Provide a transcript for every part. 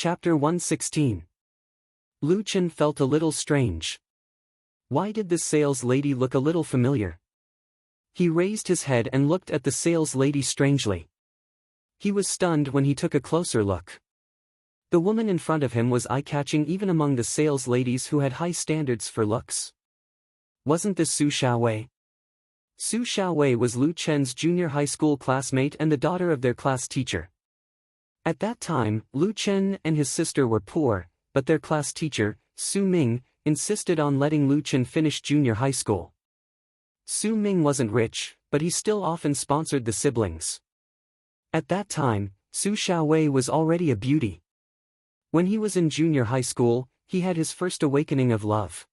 Chapter 116. Lu Chen felt a little strange. Why did this sales lady look a little familiar? He raised his head and looked at the sales lady strangely. He was stunned when he took a closer look. The woman in front of him was eye-catching even among the sales ladies who had high standards for looks. Wasn't this Su Xiaowei? Su Xiaowei was Lu Chen's junior high school classmate and the daughter of their class teacher. At that time, Lu Chen and his sister were poor, but their class teacher, Su Ming, insisted on letting Lu Chen finish junior high school. Su Ming wasn't rich, but he still often sponsored the siblings. At that time, Su Xiaowei was already a beauty. When he was in junior high school, he had his first awakening of love.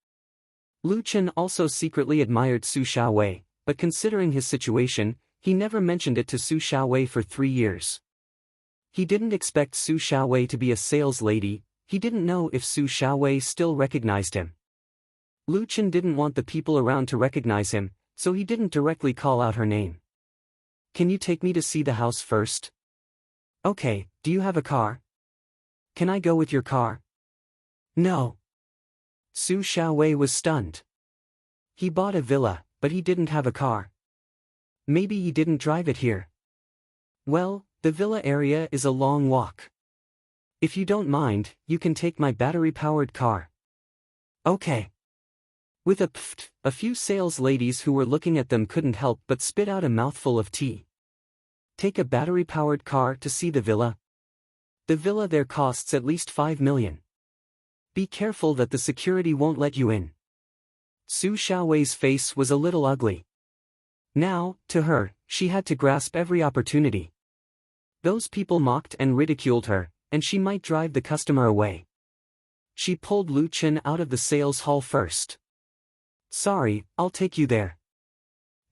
Lu Chen also secretly admired Su Xiaowei, but considering his situation, he never mentioned it to Su Xiaowei for 3 years. He didn't expect Su Xiaowei to be a sales lady. He didn't know if Su Xiaowei still recognized him. Lu Chen didn't want the people around to recognize him, so he didn't directly call out her name. "Can you take me to see the house first?" "Okay, do you have a car?" "Can I go with your car?" "No." Su Xiaowei was stunned. He bought a villa, but he didn't have a car. Maybe he didn't drive it here. "Well, the villa area is a long walk. If you don't mind, you can take my battery-powered car." "Okay." With a pfft, a few sales ladies who were looking at them couldn't help but spit out a mouthful of tea. Take a battery-powered car to see the villa? The villa there costs at least 5 million. Be careful that the security won't let you in. Su Xiaowei's face was a little ugly. Now, to her, she had to grasp every opportunity. Those people mocked and ridiculed her, and she might drive the customer away. She pulled Lu Chen out of the sales hall first. "Sorry, I'll take you there.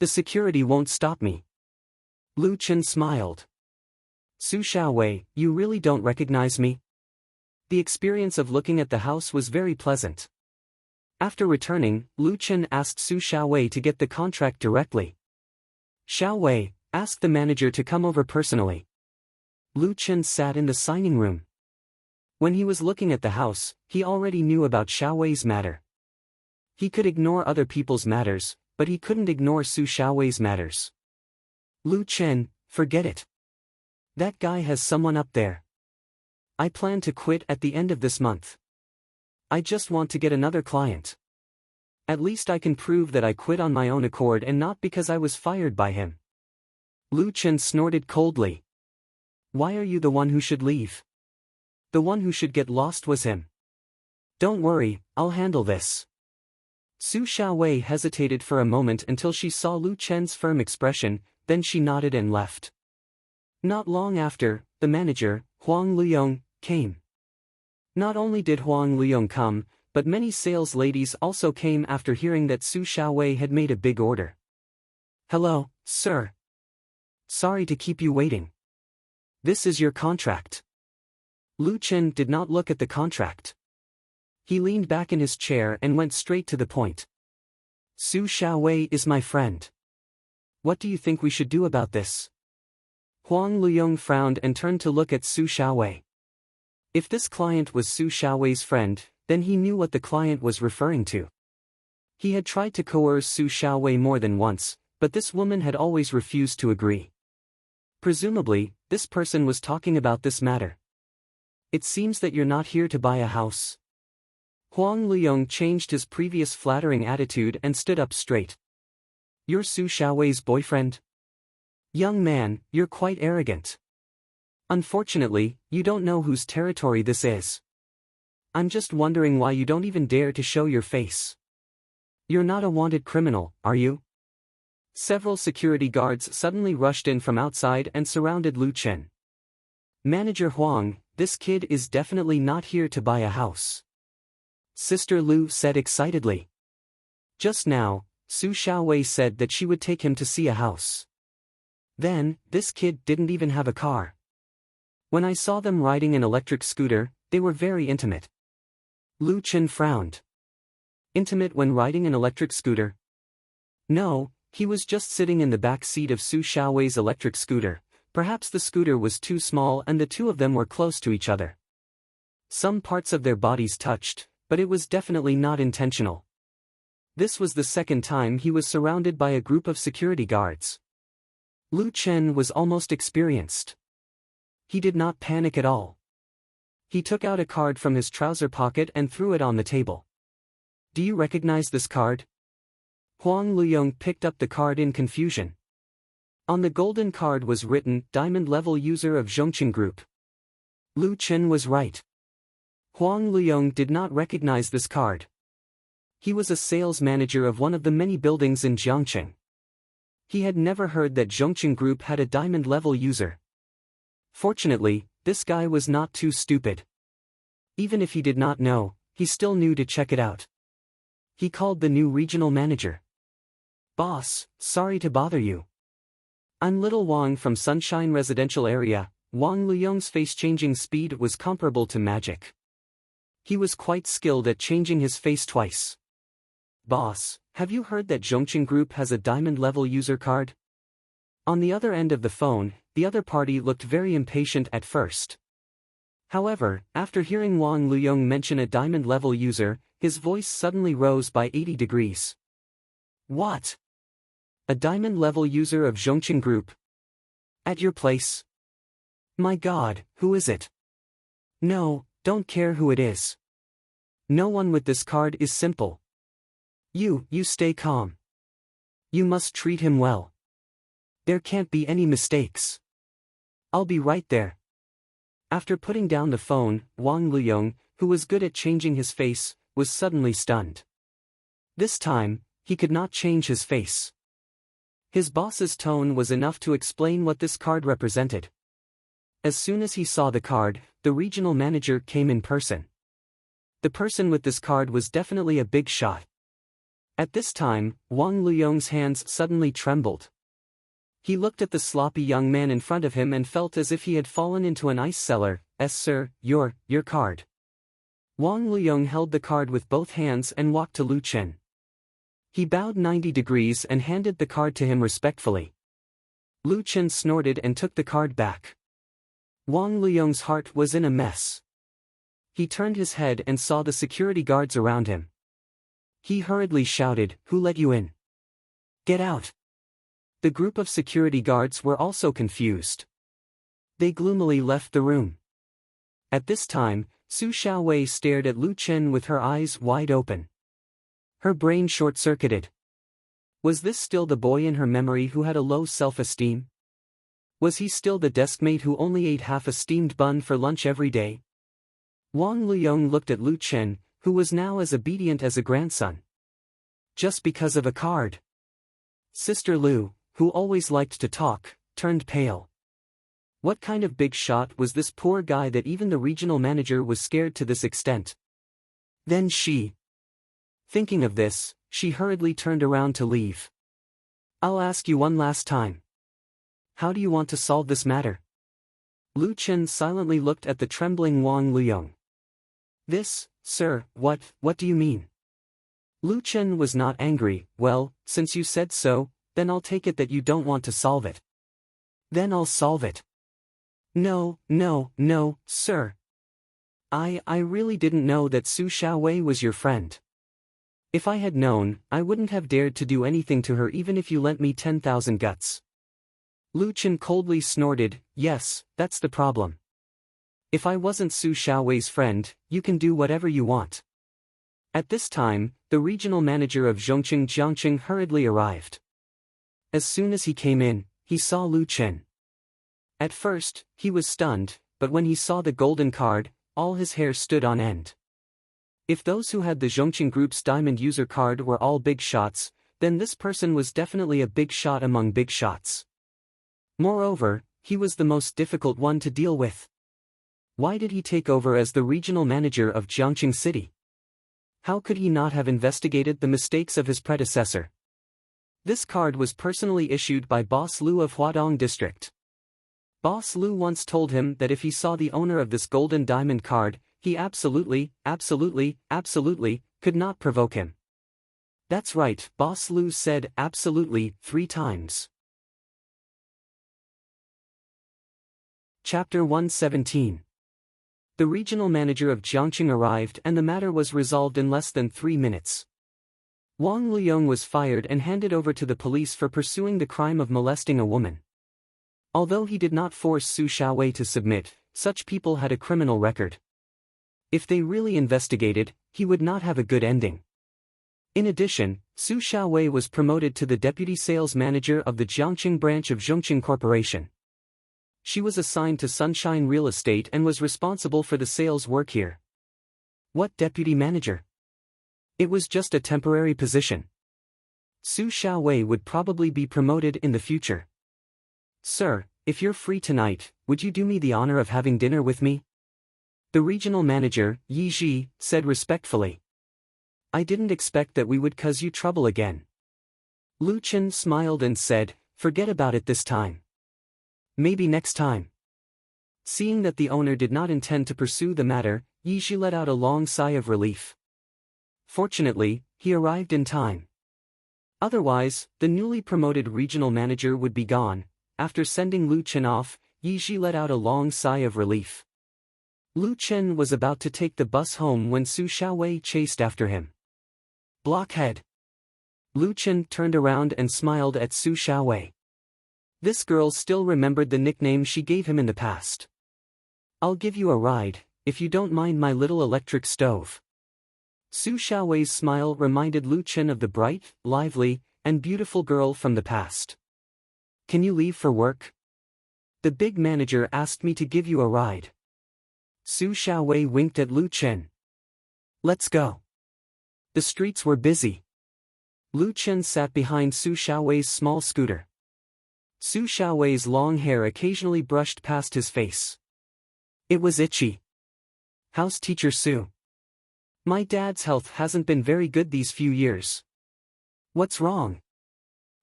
The security won't stop me." Lu Chen smiled. "Su Xiaowei, you really don't recognize me?" The experience of looking at the house was very pleasant. After returning, Lu Chen asked Su Xiaowei to get the contract directly. "Xiaowei, ask the manager to come over personally." Lu Chen sat in the signing room. When he was looking at the house, he already knew about Xiaowei's matter. He could ignore other people's matters, but he couldn't ignore Su Xiaowei's matters. "Lu Chen, forget it. That guy has someone up there. I plan to quit at the end of this month. I just want to get another client. At least I can prove that I quit on my own accord and not because I was fired by him." Lu Chen snorted coldly. "Why are you the one who should leave? The one who should get lost was him. Don't worry, I'll handle this." Su Xiaowei hesitated for a moment until she saw Lu Chen's firm expression, then she nodded and left. Not long after, the manager, Huang Luyong, came. Not only did Huang Luyong come, but many sales ladies also came after hearing that Su Xiaowei had made a big order. "Hello, sir. Sorry to keep you waiting. This is your contract." Lu Chen did not look at the contract. He leaned back in his chair and went straight to the point. "Su Xiaowei is my friend. What do you think we should do about this?" Huang Luyong frowned and turned to look at Su Xiaowei. If this client was Su Xiaowei's friend, then he knew what the client was referring to. He had tried to coerce Su Xiaowei more than once, but this woman had always refused to agree. Presumably, this person was talking about this matter. "It seems that you're not here to buy a house." Huang Luyong changed his previous flattering attitude and stood up straight. "You're Su Xiaowei's boyfriend? Young man, you're quite arrogant. Unfortunately, you don't know whose territory this is. I'm just wondering why you don't even dare to show your face. You're not a wanted criminal, are you?" Several security guards suddenly rushed in from outside and surrounded Lu Chen. "Manager Huang, this kid is definitely not here to buy a house," Sister Lu said excitedly. Just now, Su Xiaowei said that she would take him to see a house. Then, this kid didn't even have a car. When I saw them riding an electric scooter, they were very intimate. Lu Chen frowned. Intimate when riding an electric scooter? No, he was just sitting in the back seat of Su Xiaowei's electric scooter. Perhaps the scooter was too small and the two of them were close to each other. Some parts of their bodies touched, but it was definitely not intentional. This was the second time he was surrounded by a group of security guards. Lu Chen was almost experienced. He did not panic at all. He took out a card from his trouser pocket and threw it on the table. Do you recognize this card? Huang Luyong picked up the card in confusion. On the golden card was written, Diamond Level User of Zhongqing Group. Lu Chen was right. Huang Luyong did not recognize this card. He was a sales manager of one of the many buildings in Jiangcheng. He had never heard that Zhongqing Group had a Diamond Level user. Fortunately, this guy was not too stupid. Even if he did not know, he still knew to check it out. He called the new regional manager. Boss, sorry to bother you. I'm Little Wang from Sunshine Residential Area. Wang Luyong's face-changing speed was comparable to magic. He was quite skilled at changing his face twice. Boss, have you heard that Zhongqing Group has a diamond-level user card? On the other end of the phone, the other party looked very impatient at first. However, after hearing Wang Luyong mention a diamond-level user, his voice suddenly rose by 80 degrees. What? A diamond-level user of Zhongqing Group? At your place? My God, who is it? No, don't care who it is. No one with this card is simple. You stay calm. You must treat him well. There can't be any mistakes. I'll be right there. After putting down the phone, Wang Luyong, who was good at changing his face, was suddenly stunned. This time, he could not change his face. His boss's tone was enough to explain what this card represented. As soon as he saw the card, the regional manager came in person. The person with this card was definitely a big shot. At this time, Wang Luyong's hands suddenly trembled. He looked at the sloppy young man in front of him and felt as if he had fallen into an ice cellar. Sir, your card. Wang Luyong held the card with both hands and walked to Lu Chen. He bowed 90 degrees and handed the card to him respectfully. Lu Chen snorted and took the card back. Wang Luyong's heart was in a mess. He turned his head and saw the security guards around him. He hurriedly shouted, "Who let you in? Get out!" The group of security guards were also confused. They gloomily left the room. At this time, Su Xiaowei stared at Lu Chen with her eyes wide open. Her brain short-circuited. Was this still the boy in her memory who had a low self-esteem? Was he still the deskmate who only ate half a steamed bun for lunch every day? Wang Luyong looked at Lu Chen, who was now as obedient as a grandson. Just because of a card. Sister Lu, who always liked to talk, turned pale. What kind of big shot was this poor guy that even the regional manager was scared to this extent? Then thinking of this, she hurriedly turned around to leave. I'll ask you one last time. How do you want to solve this matter? Lu Chen silently looked at the trembling Wang Luyong. This, sir, what do you mean? Lu Chen was not angry. Well, since you said so, then I'll take it that you don't want to solve it. Then I'll solve it. No, sir. I really didn't know that Su Xiaowei was your friend. If I had known, I wouldn't have dared to do anything to her even if you lent me 10,000 guts. Lu Chen coldly snorted, yes, that's the problem. If I wasn't Su Xiaowei's friend, you can do whatever you want. At this time, the regional manager of Zhongqing Jiangqing hurriedly arrived. As soon as he came in, he saw Lu Chen. At first, he was stunned, but when he saw the golden card, all his hair stood on end. If those who had the Zhongqing Group's diamond user card were all big shots, then this person was definitely a big shot among big shots. Moreover, he was the most difficult one to deal with. Why did he take over as the regional manager of Jiangqing City? How could he not have investigated the mistakes of his predecessor? This card was personally issued by Boss Lu of Huadong District. Boss Lu once told him that if he saw the owner of this golden diamond card, he absolutely could not provoke him. That's right, Boss Lu said absolutely 3 times. Chapter 117. The regional manager of Jiangqing arrived and the matter was resolved in less than 3 minutes. Wang Liyong was fired and handed over to the police for pursuing the crime of molesting a woman. Although he did not force Su Xiaowei to submit, such people had a criminal record. If they really investigated, he would not have a good ending. In addition, Su Xiaowei was promoted to the deputy sales manager of the Jiangqing branch of Zhongqing Corporation. She was assigned to Sunshine Real Estate and was responsible for the sales work here. What deputy manager? It was just a temporary position. Su Xiaowei would probably be promoted in the future. Sir, if you're free tonight, would you do me the honor of having dinner with me? The regional manager, Yi Ji, said respectfully. I didn't expect that we would cause you trouble again. Lu Chen smiled and said, forget about it this time. Maybe next time. Seeing that the owner did not intend to pursue the matter, Yi Ji let out a long sigh of relief. Fortunately, he arrived in time. Otherwise, the newly promoted regional manager would be gone. After sending Lu Chen off, Yi Ji let out a long sigh of relief. Lu Chen was about to take the bus home when Su Xiaowei chased after him. Blockhead. Lu Chen turned around and smiled at Su Xiaowei. This girl still remembered the nickname she gave him in the past. I'll give you a ride, if you don't mind my little electric stove. Su Xiaowei's smile reminded Lu Chen of the bright, lively, and beautiful girl from the past. Can you leave for work? The big manager asked me to give you a ride. Su Xiaowei winked at Lu Chen. Let's go. The streets were busy. Lu Chen sat behind Su Xiaowei's small scooter. Su Xiaowei's long hair occasionally brushed past his face. It was itchy. How's Teacher Su? My dad's health hasn't been very good these few years. What's wrong?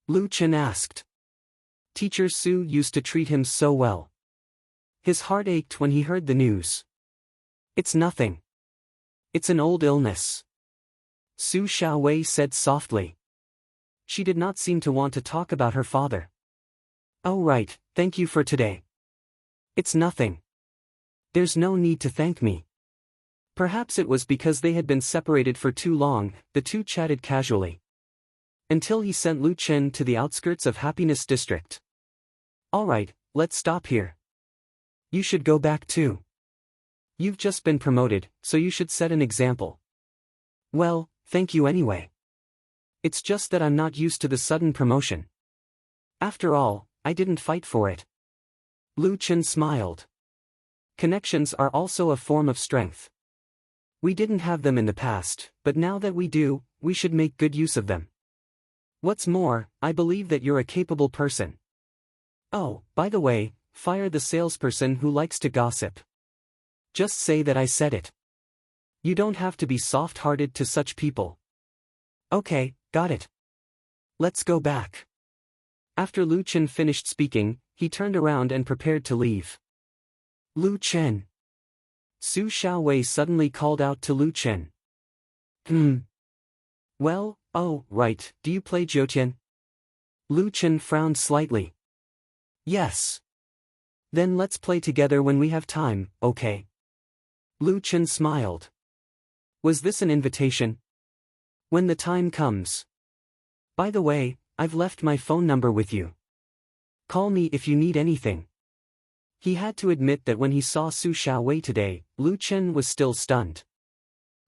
Lu Chen asked. Teacher Su used to treat him so well. His heart ached when he heard the news. It's nothing. It's an old illness. Su Xiaowei said softly. She did not seem to want to talk about her father. Oh right, thank you for today. It's nothing. There's no need to thank me. Perhaps it was because they had been separated for too long, the two chatted casually. Until he sent Lu Chen to the outskirts of Happiness District. Alright, let's stop here. You should go back too. You've just been promoted, so you should set an example. Well, thank you anyway. It's just that I'm not used to the sudden promotion. After all, I didn't fight for it. Lu Chen smiled. Connections are also a form of strength. We didn't have them in the past, but now that we do, we should make good use of them. What's more, I believe that you're a capable person. Oh, by the way, fire the salesperson who likes to gossip. Just say that I said it. You don't have to be soft-hearted to such people. Okay, got it. Let's go back. After Lu Chen finished speaking, he turned around and prepared to leave. Lu Chen. Su Xiaowei suddenly called out to Lu Chen. Well, oh, right, do you play Jiutian? Lu Chen frowned slightly. Yes. Then let's play together when we have time, okay? Lu Chen smiled. Was this an invitation? When the time comes. By the way, I've left my phone number with you. Call me if you need anything. He had to admit that when he saw Su Xiaowei today, Lu Chen was still stunned.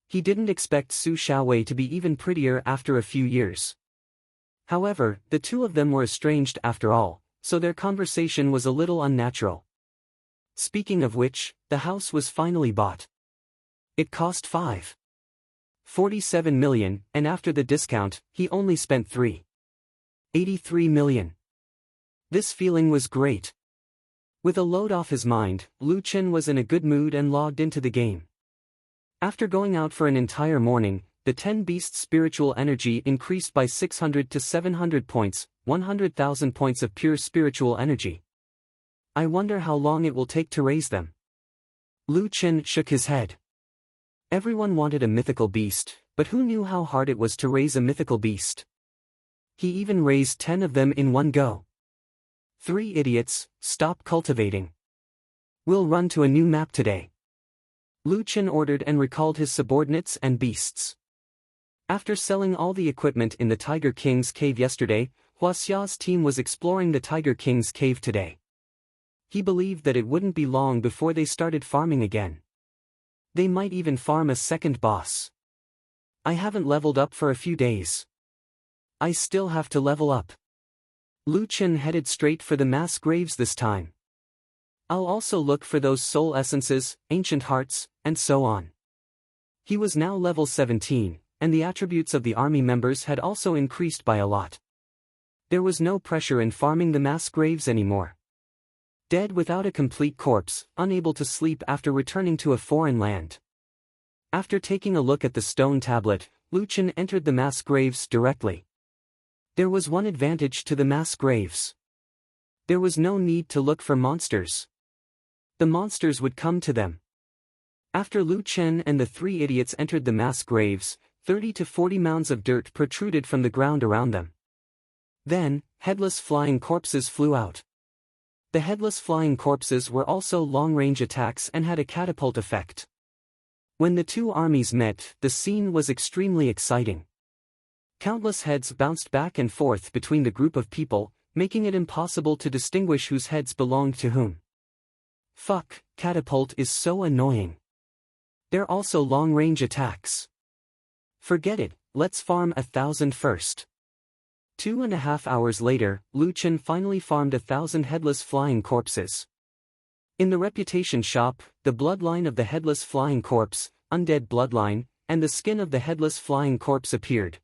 He didn't expect Su Xiaowei to be even prettier after a few years. However, the two of them were estranged after all, so their conversation was a little unnatural. Speaking of which, the house was finally bought. It cost 5.47 million, and after the discount, he only spent 3.83 million. This feeling was great. With a load off his mind, Lu Chen was in a good mood and logged into the game. After going out for an entire morning, the 10 beasts' spiritual energy increased by 600 to 700 points, 100,000 points of pure spiritual energy. I wonder how long it will take to raise them. Lu Chen shook his head. Everyone wanted a mythical beast, but who knew how hard it was to raise a mythical beast? He even raised 10 of them in one go. 3 idiots, stop cultivating. We'll run to a new map today. Lu Chen ordered and recalled his subordinates and beasts. After selling all the equipment in the Tiger King's cave yesterday, Hua Xia's team was exploring the Tiger King's cave today. He believed that it wouldn't be long before they started farming again. They might even farm a second boss. I haven't leveled up for a few days. I still have to level up. Lu Chen headed straight for the mass graves this time. I'll also look for those soul essences, ancient hearts, and so on. He was now level 17, and the attributes of the army members had also increased by a lot. There was no pressure in farming the mass graves anymore. Dead without a complete corpse, unable to sleep after returning to a foreign land. After taking a look at the stone tablet, Lu Chen entered the mass graves directly. There was one advantage to the mass graves. There was no need to look for monsters. The monsters would come to them. After Lu Chen and the three idiots entered the mass graves, 30 to 40 mounds of dirt protruded from the ground around them. Then, headless flying corpses flew out. The headless flying corpses were also long-range attacks and had a catapult effect. When the two armies met, the scene was extremely exciting. Countless heads bounced back and forth between the group of people, making it impossible to distinguish whose heads belonged to whom. Fuck, catapult is so annoying. They're also long-range attacks. Forget it, let's farm 1,000 first. 2.5 hours later, Lu Chen finally farmed 1,000 headless flying corpses. In the reputation shop, the bloodline of the headless flying corpse, undead bloodline, and the skin of the headless flying corpse appeared.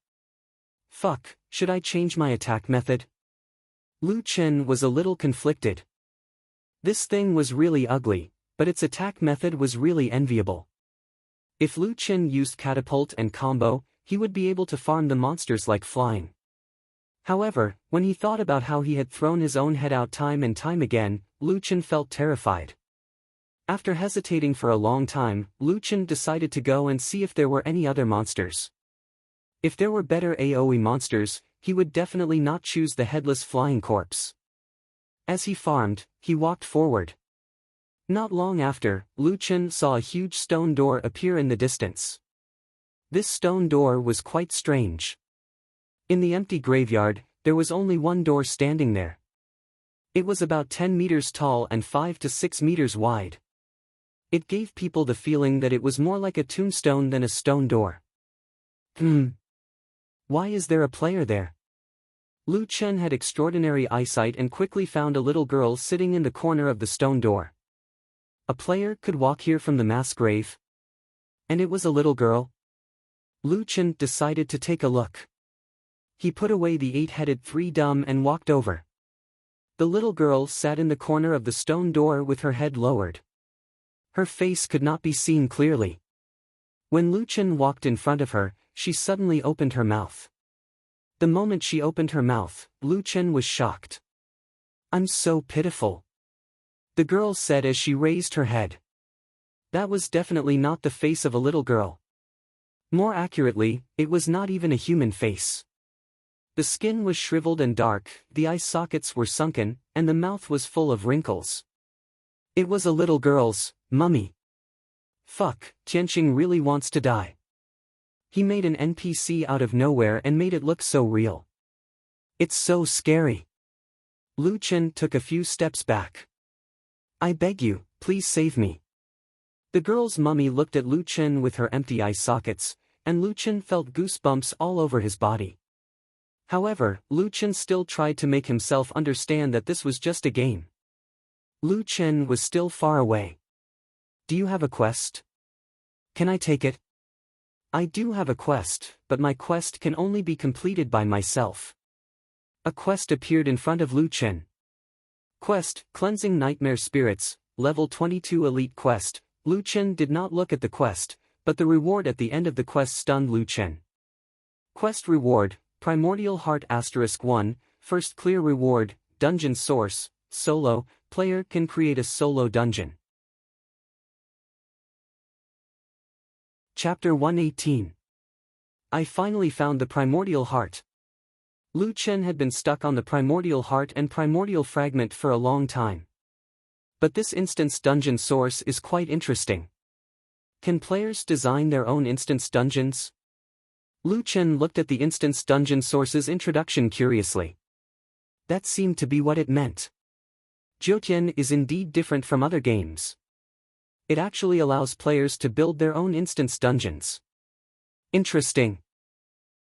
Fuck, should I change my attack method? Lu Chen was a little conflicted. This thing was really ugly, but its attack method was really enviable. If Lu Chen used catapult and combo, he would be able to farm the monsters like flying. However, when he thought about how he had thrown his own head out time and time again, Lu Chen felt terrified. After hesitating for a long time, Lu Chen decided to go and see if there were any other monsters. If there were better AoE monsters, he would definitely not choose the headless flying corpse. As he farmed, he walked forward. Not long after, Lu Chen saw a huge stone door appear in the distance. This stone door was quite strange. In the empty graveyard, there was only one door standing there. It was about 10 meters tall and 5 to 6 meters wide. It gave people the feeling that it was more like a tombstone than a stone door. Why is there a player there? Lu Chen had extraordinary eyesight and quickly found a little girl sitting in the corner of the stone door. A player could walk here from the mass grave? And it was a little girl? Lu Chen decided to take a look. He put away the 8-headed three dumb and walked over. The little girl sat in the corner of the stone door with her head lowered. Her face could not be seen clearly. When Lu Chen walked in front of her, she suddenly opened her mouth. The moment she opened her mouth, Lu Chen was shocked. "I'm so pitiful," the girl said as she raised her head. That was definitely not the face of a little girl. More accurately, it was not even a human face. The skin was shriveled and dark, the eye sockets were sunken, and the mouth was full of wrinkles. It was a little girl's mummy. Fuck, Tianqing really wants to die. He made an NPC out of nowhere and made it look so real. It's so scary. Lu Chen took a few steps back. "I beg you, please save me." The girl's mummy looked at Lu Chen with her empty eye sockets, and Lu Chen felt goosebumps all over his body. However, Lu Chen still tried to make himself understand that this was just a game. Lu Chen was still far away. "Do you have a quest? Can I take it?" "I do have a quest, but my quest can only be completed by myself." A quest appeared in front of Lu Chen. Quest, Cleansing Nightmare Spirits, Level 22 Elite Quest. Lu Chen did not look at the quest, but the reward at the end of the quest stunned Lu Chen. Quest Reward, Primordial Heart *1, First Clear Reward, Dungeon Source, Solo, player can create a solo dungeon. Chapter 118. I finally found the Primordial Heart. Lu Chen had been stuck on the Primordial Heart and Primordial Fragment for a long time. But this instance dungeon source is quite interesting. Can players design their own instance dungeons? Lu Chen looked at the instance dungeon source's introduction curiously. That seemed to be what it meant. Jiutian is indeed different from other games. It actually allows players to build their own instance dungeons. Interesting.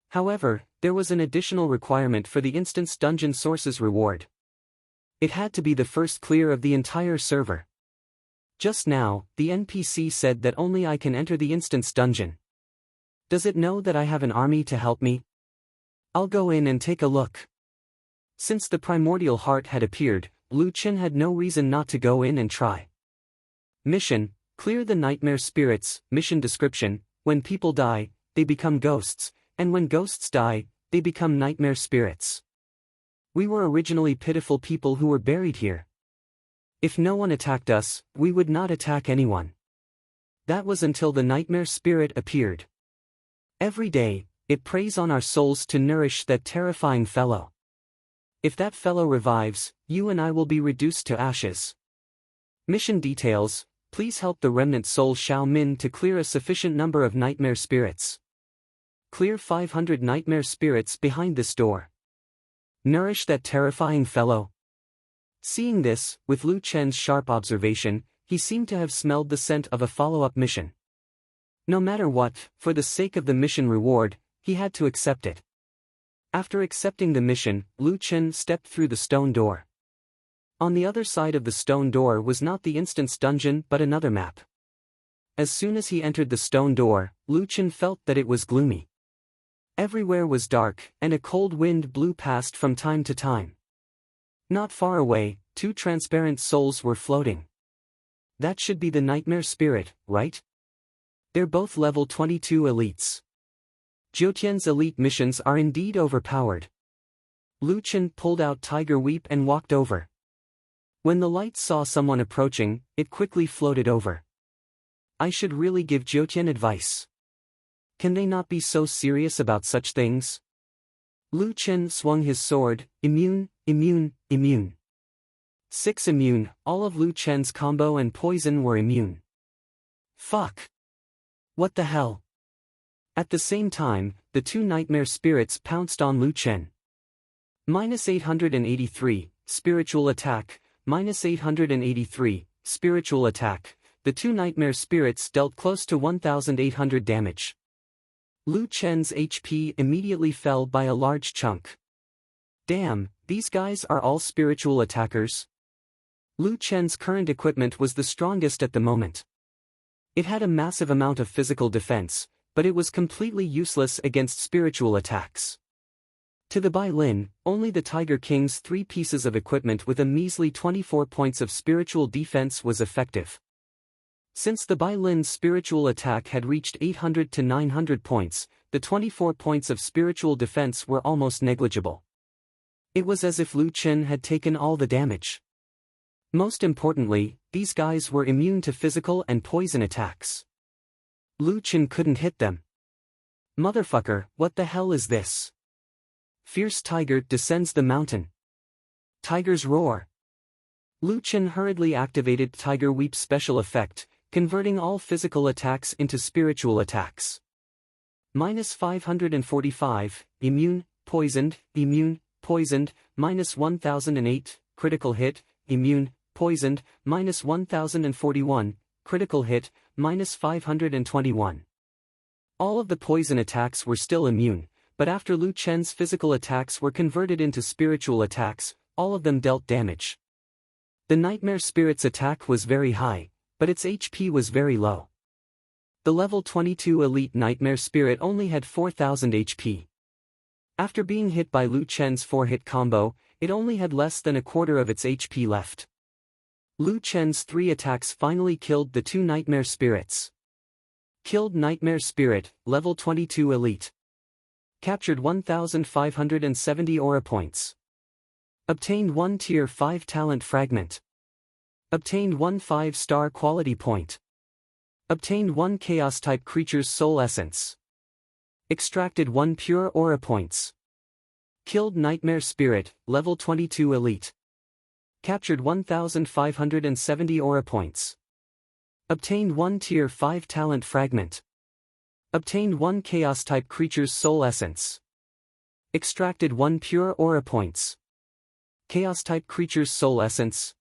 However, there was an additional requirement for the instance dungeon source's reward. It had to be the first clear of the entire server. Just now, the NPC said that only I can enter the instance dungeon. Does it know that I have an army to help me? I'll go in and take a look. Since the primordial heart had appeared, Lu Chen had no reason not to go in and try. Mission: clear the nightmare spirits. Mission description: when people die, they become ghosts, and when ghosts die, they become nightmare spirits. We were originally pitiful people who were buried here. If no one attacked us, we would not attack anyone. That was until the nightmare spirit appeared. Every day, it preys on our souls to nourish that terrifying fellow. If that fellow revives, you and I will be reduced to ashes. Mission details: please help the remnant soul Xiao Min to clear a sufficient number of nightmare spirits. Clear 500 nightmare spirits behind this door. Nourish that terrifying fellow. Seeing this, with Lu Chen's sharp observation, he seemed to have smelled the scent of a follow-up mission. No matter what, for the sake of the mission reward, he had to accept it. After accepting the mission, Lu Chen stepped through the stone door. On the other side of the stone door was not the instance dungeon but another map. As soon as he entered the stone door, Lu Chen felt that it was gloomy. Everywhere was dark, and a cold wind blew past from time to time. Not far away, two transparent souls were floating. That should be the nightmare spirit, right? They're both level 22 elites. Jiutian's elite missions are indeed overpowered. Lu Chen pulled out Tiger Weep and walked over. When the light saw someone approaching, it quickly floated over. I should really give Jiutian advice. Can they not be so serious about such things? Lu Chen swung his sword. Immune, immune, immune. 6 immune. All of Lu Chen's combo and poison were immune. Fuck. What the hell? At the same time, the two nightmare spirits pounced on Lu Chen. -883, spiritual attack, -883, spiritual attack. The two nightmare spirits dealt close to 1,800 damage. Lu Chen's HP immediately fell by a large chunk. Damn, these guys are all spiritual attackers? Lu Chen's current equipment was the strongest at the moment. It had a massive amount of physical defense, but it was completely useless against spiritual attacks. To the Bai Lin, only the Tiger King's 3 pieces of equipment with a measly 24 points of spiritual defense was effective. Since the Bai Lin's spiritual attack had reached 800 to 900 points, the 24 points of spiritual defense were almost negligible. It was as if Lu Chen had taken all the damage. Most importantly, these guys were immune to physical and poison attacks. Lu Chen couldn't hit them. Motherfucker, what the hell is this? Fierce tiger descends the mountain. Tiger's roar. Lu Chen hurriedly activated Tiger Weep special effect, converting all physical attacks into spiritual attacks. -545, immune, poisoned, -1008, critical hit, immune, poisoned, -1041, critical hit, -521. All of the poison attacks were still immune, but after Lu Chen's physical attacks were converted into spiritual attacks, all of them dealt damage. The Nightmare Spirit's attack was very high, but its HP was very low. The level 22 elite Nightmare Spirit only had 4,000 HP. After being hit by Lu Chen's 4-hit combo, it only had less than a quarter of its HP left. Lu Chen's 3 attacks finally killed the 2 Nightmare Spirits. Killed Nightmare Spirit, level 22 elite. Captured 1,570 aura points. Obtained 1 tier 5 talent fragment. Obtained 1 5-star quality point. Obtained 1 chaos-type creature's soul essence. Extracted 1 pure aura points. Killed Nightmare Spirit, level 22 elite. Captured 1,570 aura points. Obtained 1 Tier 5 Talent Fragment. Obtained 1 Chaos-type creature's soul essence. Extracted 1 Pure Aura Points. Chaos-type creature's soul essence.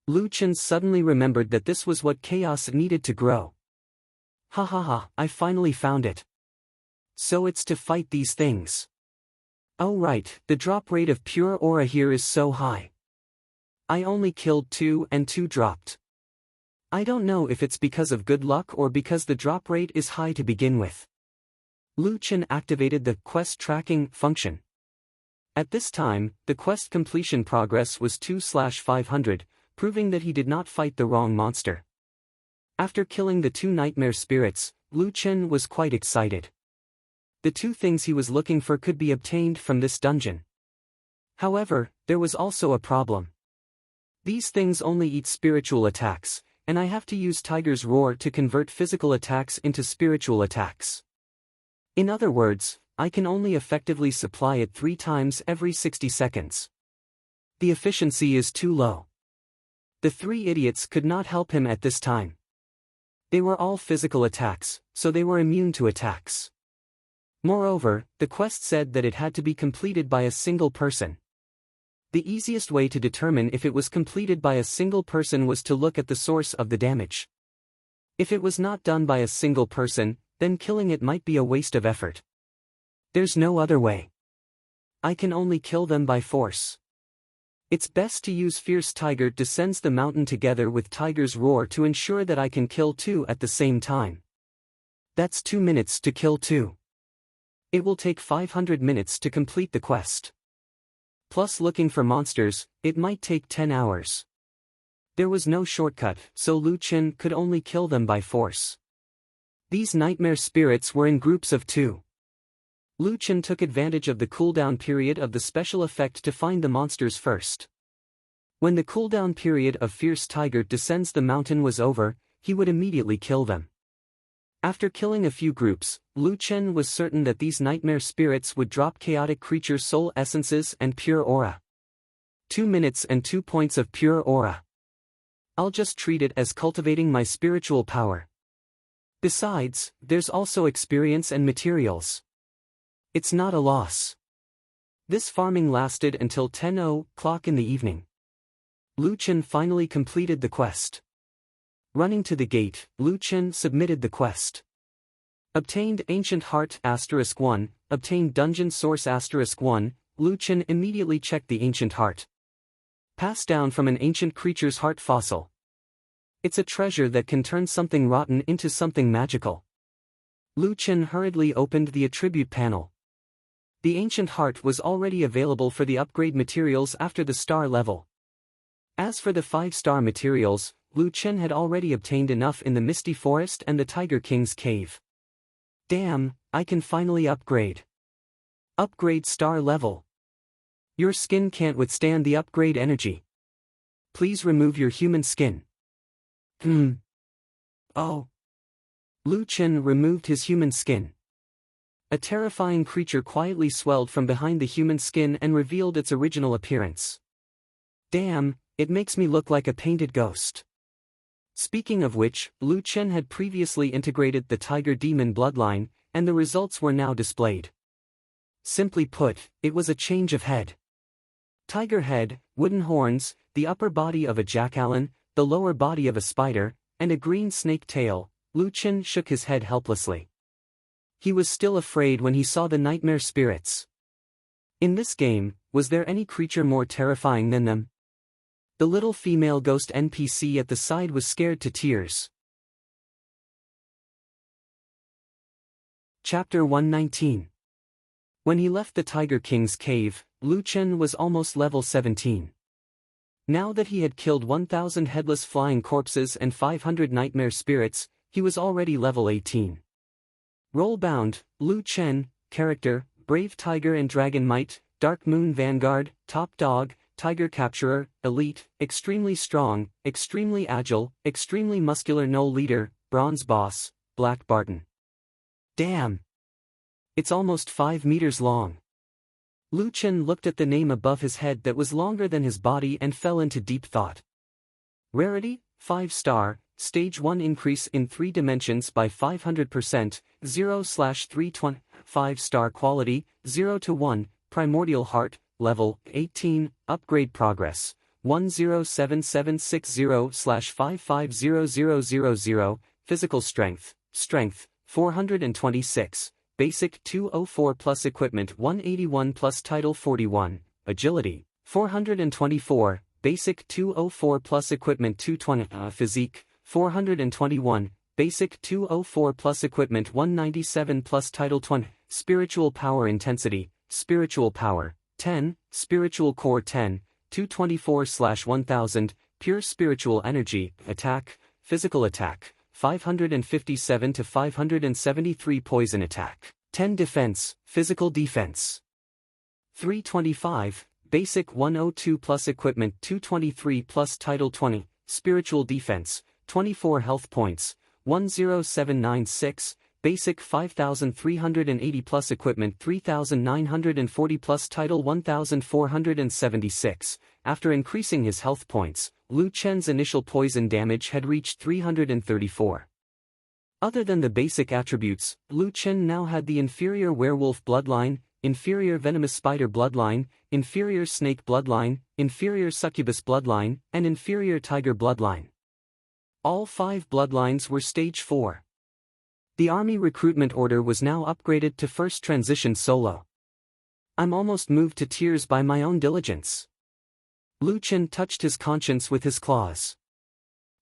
Lu Chen suddenly remembered that this was what chaos needed to grow. Ha ha ha, I finally found it. So it's to fight these things. Oh right, the drop rate of pure aura here is so high. I only killed 2 and 2 dropped. I don't know if it's because of good luck or because the drop rate is high to begin with. Lu Chen activated the quest tracking function. At this time, the quest completion progress was 2/500, proving that he did not fight the wrong monster. After killing the 2 nightmare spirits, Lu Chen was quite excited. The 2 things he was looking for could be obtained from this dungeon. However, there was also a problem. These things only eat spiritual attacks, and I have to use Tiger's Roar to convert physical attacks into spiritual attacks. In other words, I can only effectively supply it 3 times every 60 seconds. The efficiency is too low. The 3 idiots could not help him at this time. They were all physical attacks, so they were immune to attacks. Moreover, the quest said that it had to be completed by a single person. The easiest way to determine if it was completed by a single person was to look at the source of the damage. If it was not done by a single person, then killing it might be a waste of effort. There's no other way. I can only kill them by force. It's best to use Fierce Tiger Descends the Mountain together with Tiger's Roar to ensure that I can kill 2 at the same time. That's 2 minutes to kill 2. It will take 500 minutes to complete the quest. Plus looking for monsters, it might take 10 hours. There was no shortcut, so Lu Chen could only kill them by force. These nightmare spirits were in groups of 2. Lu Chen took advantage of the cooldown period of the special effect to find the monsters first. When the cooldown period of Fierce Tiger Descends the Mountain was over, he would immediately kill them. After killing a few groups, Lu Chen was certain that these nightmare spirits would drop chaotic creature soul essences and pure aura. 2 minutes and 2 points of pure aura. I'll just treat it as cultivating my spiritual power. Besides, there's also experience and materials. It's not a loss. This farming lasted until 10:00 in the evening. Lu Chen finally completed the quest. Running to the gate, Lu Chen submitted the quest. Obtained Ancient Heart *1, obtained Dungeon Source *1, Lu Chen immediately checked the Ancient Heart. Passed down from an ancient creature's heart fossil. It's a treasure that can turn something rotten into something magical. Lu Chen hurriedly opened the attribute panel. The Ancient Heart was already available for the upgrade materials after the star level. As for the 5-star materials, Lu Chen had already obtained enough in the Misty Forest and the Tiger King's cave. Damn, I can finally upgrade. Upgrade star level. Your skin can't withstand the upgrade energy. Please remove your human skin. Oh. Lu Chen removed his human skin. A terrifying creature quietly swelled from behind the human skin and revealed its original appearance. Damn, it makes me look like a painted ghost. Speaking of which, Lu Chen had previously integrated the Tiger Demon bloodline, and the results were now displayed. Simply put, it was a change of head. Tiger head, wooden horns, the upper body of a jackalen, the lower body of a spider, and a green snake tail. Lu Chen shook his head helplessly. He was still afraid when he saw the nightmare spirits. In this game, was there any creature more terrifying than them? The little female ghost NPC at the side was scared to tears. Chapter 119. When he left the Tiger King's cave, Lu Chen was almost level 17. Now that he had killed 1,000 headless flying corpses and 500 nightmare spirits, he was already level 18. Role-bound, Lu Chen, character, Brave Tiger and Dragon Might, Dark Moon Vanguard, Top Dog, Tiger Capturer, Elite, Extremely Strong, Extremely Agile, Extremely Muscular No Leader, Bronze Boss, Black Barton. Damn! It's almost 5 meters long. Lu Chen looked at the name above his head that was longer than his body and fell into deep thought. Rarity, 5-star, Stage 1 increase in 3 dimensions by 500%, 0/320, 5-star quality, 0 to 1, primordial heart, level 18, upgrade progress, 107760/550000, physical strength, strength, 426, basic 204 plus equipment 181 plus title 41, agility, 424, basic 204 plus equipment 220, physique, 421, basic 204 plus equipment 197 plus title 20, spiritual power intensity, spiritual power, 10, spiritual core 10, 224/1000, pure spiritual energy, attack, physical attack, 557 to 573 poison attack, 10 defense, physical defense, 325, basic 102 plus equipment 223 plus title 20, spiritual defense, 24 health points, 10796, basic 5380 plus equipment 3940 plus title 1476. After increasing his health points, Lu Chen's initial poison damage had reached 334. Other than the basic attributes, Lu Chen now had the inferior werewolf bloodline, inferior venomous spider bloodline, inferior snake bloodline, inferior succubus bloodline, and inferior tiger bloodline. All 5 bloodlines were stage 4. The army recruitment order was now upgraded to first transition solo. I'm almost moved to tears by my own diligence. Lu Chen touched his conscience with his claws.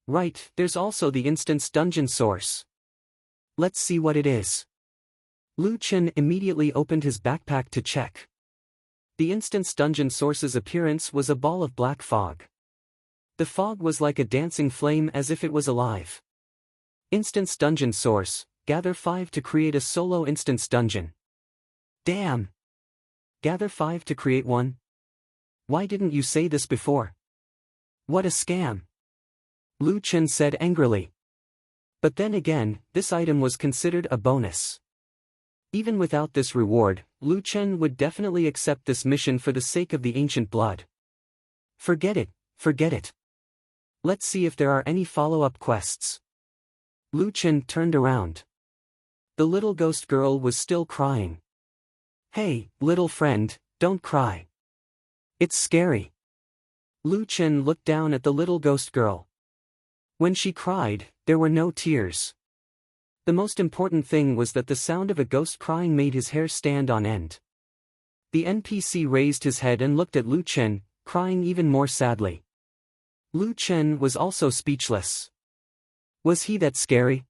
Right, there's also the instance dungeon source. Let's see what it is. Lu Chen immediately opened his backpack to check. The instance dungeon source's appearance was a ball of black fog. The fog was like a dancing flame as if it was alive. Instance dungeon source, gather 5 to create a solo instance dungeon. Damn! Gather 5 to create one? Why didn't you say this before? What a scam! Lu Chen said angrily. But then again, this item was considered a bonus. Even without this reward, Lu Chen would definitely accept this mission for the sake of the ancient blood. Forget it, forget it. Let's see if there are any follow-up quests. Lu Chen turned around. The little ghost girl was still crying. Hey, little friend, don't cry. It's scary. Lu Chen looked down at the little ghost girl. When she cried, there were no tears. The most important thing was that the sound of a ghost crying made his hair stand on end. The NPC raised his head and looked at Lu Chen, crying even more sadly. Lu Chen was also speechless. Was he that scary?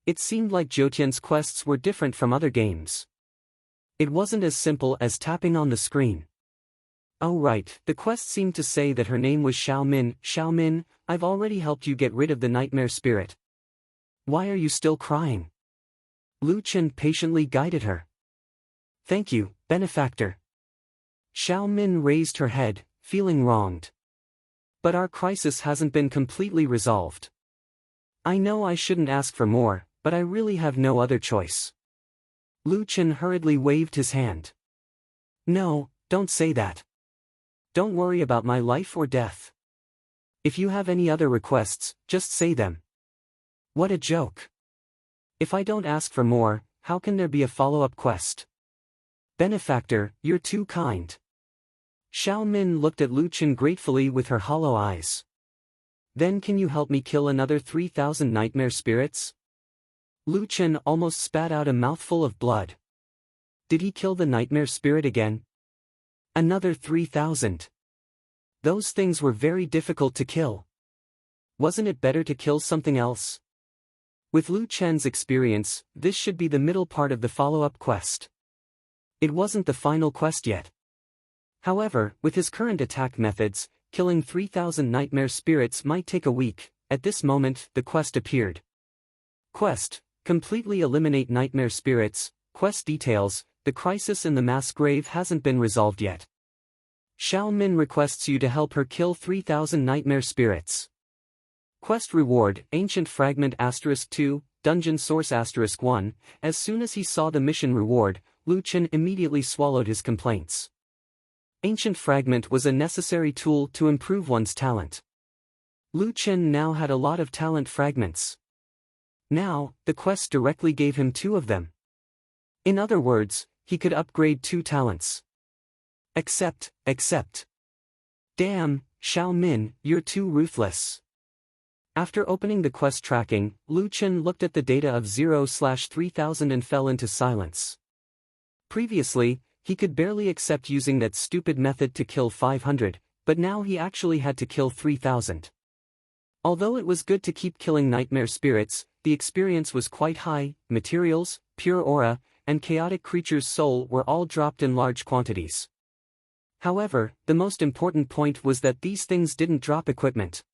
It seemed like Joutian's quests were different from other games. It wasn't as simple as tapping on the screen. Oh right, the quest seemed to say that her name was Xiao Min. Xiao Min, I've already helped you get rid of the nightmare spirit. Why are you still crying? Lu Chen patiently guided her. Thank you, benefactor. Xiao Min raised her head, feeling wronged. But our crisis hasn't been completely resolved. I know I shouldn't ask for more, but I really have no other choice. Lu Chen hurriedly waved his hand. No, don't say that. Don't worry about my life or death. If you have any other requests, just say them. What a joke. If I don't ask for more, how can there be a follow-up quest? Benefactor, you're too kind. Xiao Min looked at Lu Chen gratefully with her hollow eyes. Then can you help me kill another 3,000 nightmare spirits? Lu Chen almost spat out a mouthful of blood. Did he kill the nightmare spirit again? Another 3,000. Those things were very difficult to kill. Wasn't it better to kill something else? With Lu Chen's experience, this should be the middle part of the follow-up quest. It wasn't the final quest yet. However, with his current attack methods, killing 3,000 nightmare spirits might take a week. At this moment, the quest appeared. Quest: completely eliminate nightmare spirits. Quest details: the crisis in the mass grave hasn't been resolved yet. Xiao Min requests you to help her kill 3,000 nightmare spirits. Quest reward: Ancient Fragment *2, Dungeon Source *1. As soon as he saw the mission reward, Lu Chen immediately swallowed his complaints. Ancient Fragment was a necessary tool to improve one's talent. Lu Chen now had a lot of talent fragments. Now, the quest directly gave him 2 of them. In other words, he could upgrade 2 talents. Accept. Damn, Xiao Min, you're too ruthless. After opening the quest tracking, Lu Chen looked at the data of 0/3000 and fell into silence. Previously, he could barely accept using that stupid method to kill 500, but now he actually had to kill 3000. Although it was good to keep killing nightmare spirits, the experience was quite high. Materials, pure aura, and chaotic creature's soul were all dropped in large quantities. However, the most important point was that these things didn't drop equipment.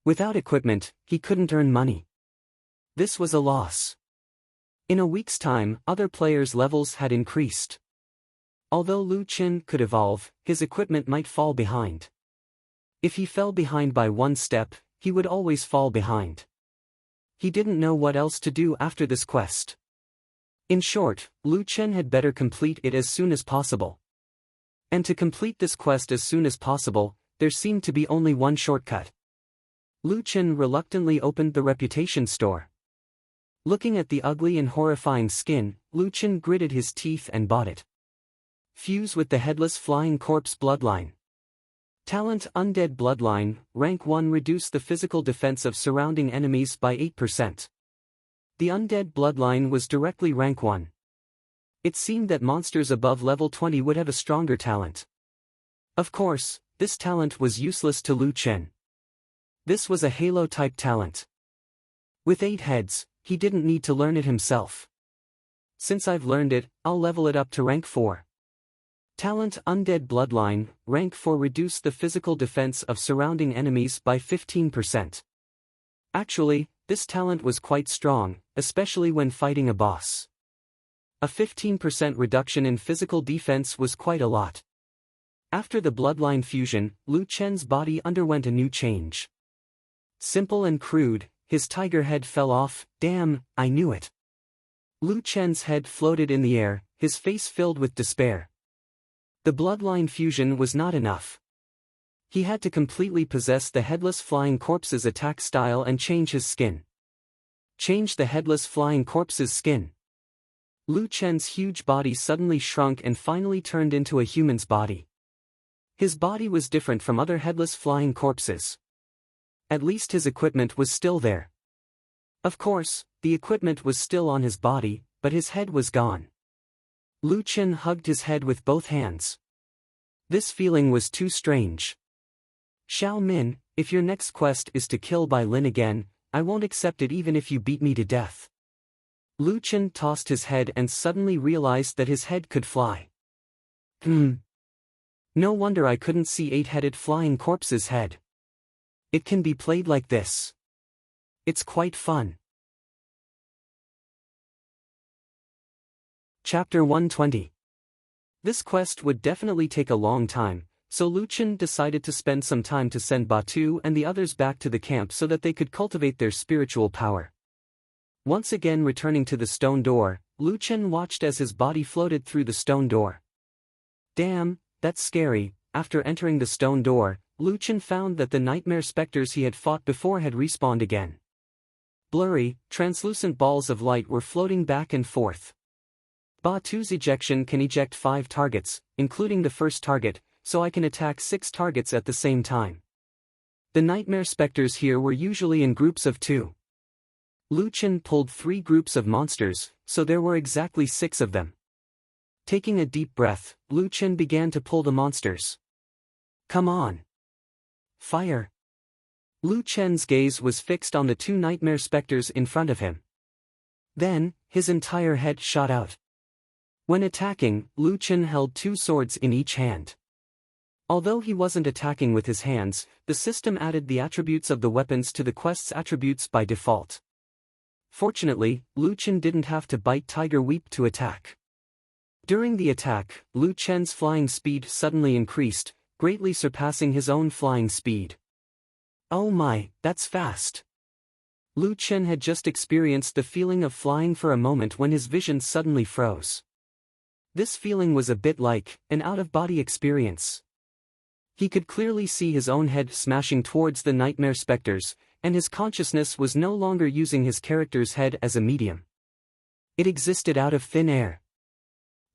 Without equipment, he couldn't earn money. This was a loss. In a week's time, other players' levels had increased. Although Lu Chen could evolve, his equipment might fall behind. If he fell behind by 1 step, he would always fall behind. He didn't know what else to do after this quest. In short, Lu Chen had better complete it as soon as possible. And to complete this quest as soon as possible, there seemed to be only one shortcut. Lu Chen reluctantly opened the reputation store. Looking at the ugly and horrifying skin, Lu Chen gritted his teeth and bought it. Fuse with the headless flying corpse bloodline. Talent Undead Bloodline, rank 1, reduce the physical defense of surrounding enemies by 8%. The Undead Bloodline was directly rank 1. It seemed that monsters above level 20 would have a stronger talent. Of course, this talent was useless to Lu Chen. This was a Halo-type talent. With 8 heads, he didn't need to learn it himself. Since I've learned it, I'll level it up to rank 4. Talent Undead Bloodline, rank 4, reduce the physical defense of surrounding enemies by 15%. Actually, this talent was quite strong, especially when fighting a boss. A 15% reduction in physical defense was quite a lot. After the bloodline fusion, Lu Chen's body underwent a new change. Simple and crude, his tiger head fell off. Damn, I knew it. Lu Chen's head floated in the air, his face filled with despair. The bloodline fusion was not enough. He had to completely possess the headless flying corpse's attack style and change his skin. Change the headless flying corpse's skin. Lu Chen's huge body suddenly shrunk and finally turned into a human's body. His body was different from other headless flying corpses. At least his equipment was still there. Of course, the equipment was still on his body, but his head was gone. Lu Chen hugged his head with both hands. This feeling was too strange. Xiao Min, if your next quest is to kill Bai Lin again, I won't accept it even if you beat me to death. Lu Chen tossed his head and suddenly realized that his head could fly. No wonder I couldn't see 8-headed flying corpse's head. It can be played like this. It's quite fun. Chapter 120. This quest would definitely take a long time, so Lu Chen decided to spend some time to send Batu and the others back to the camp so that they could cultivate their spiritual power. Once again returning to the stone door, Lu Chen watched as his body floated through the stone door. Damn, that's scary. After entering the stone door, Lu Chen found that the nightmare specters he had fought before had respawned again. Blurry, translucent balls of light were floating back and forth. Batu's ejection can eject 5 targets, including the first target, so I can attack 6 targets at the same time. The nightmare specters here were usually in groups of 2. Lu Chen pulled 3 groups of monsters, so there were exactly 6 of them. Taking a deep breath, Lu Chen began to pull the monsters. Come on. Fire. Lu Chen's gaze was fixed on the 2 nightmare specters in front of him. Then, his entire head shot out. When attacking, Lu Chen held 2 swords in each hand. Although he wasn't attacking with his hands, the system added the attributes of the weapons to the quest's attributes by default. Fortunately, Lu Chen didn't have to bite Tiger Weep to attack. During the attack, Lu Chen's flying speed suddenly increased, greatly surpassing his own flying speed. Oh my, that's fast. Lu Chen had just experienced the feeling of flying for a moment when his vision suddenly froze. This feeling was a bit like an out-of-body experience. He could clearly see his own head smashing towards the nightmare specters, and his consciousness was no longer using his character's head as a medium. It existed out of thin air.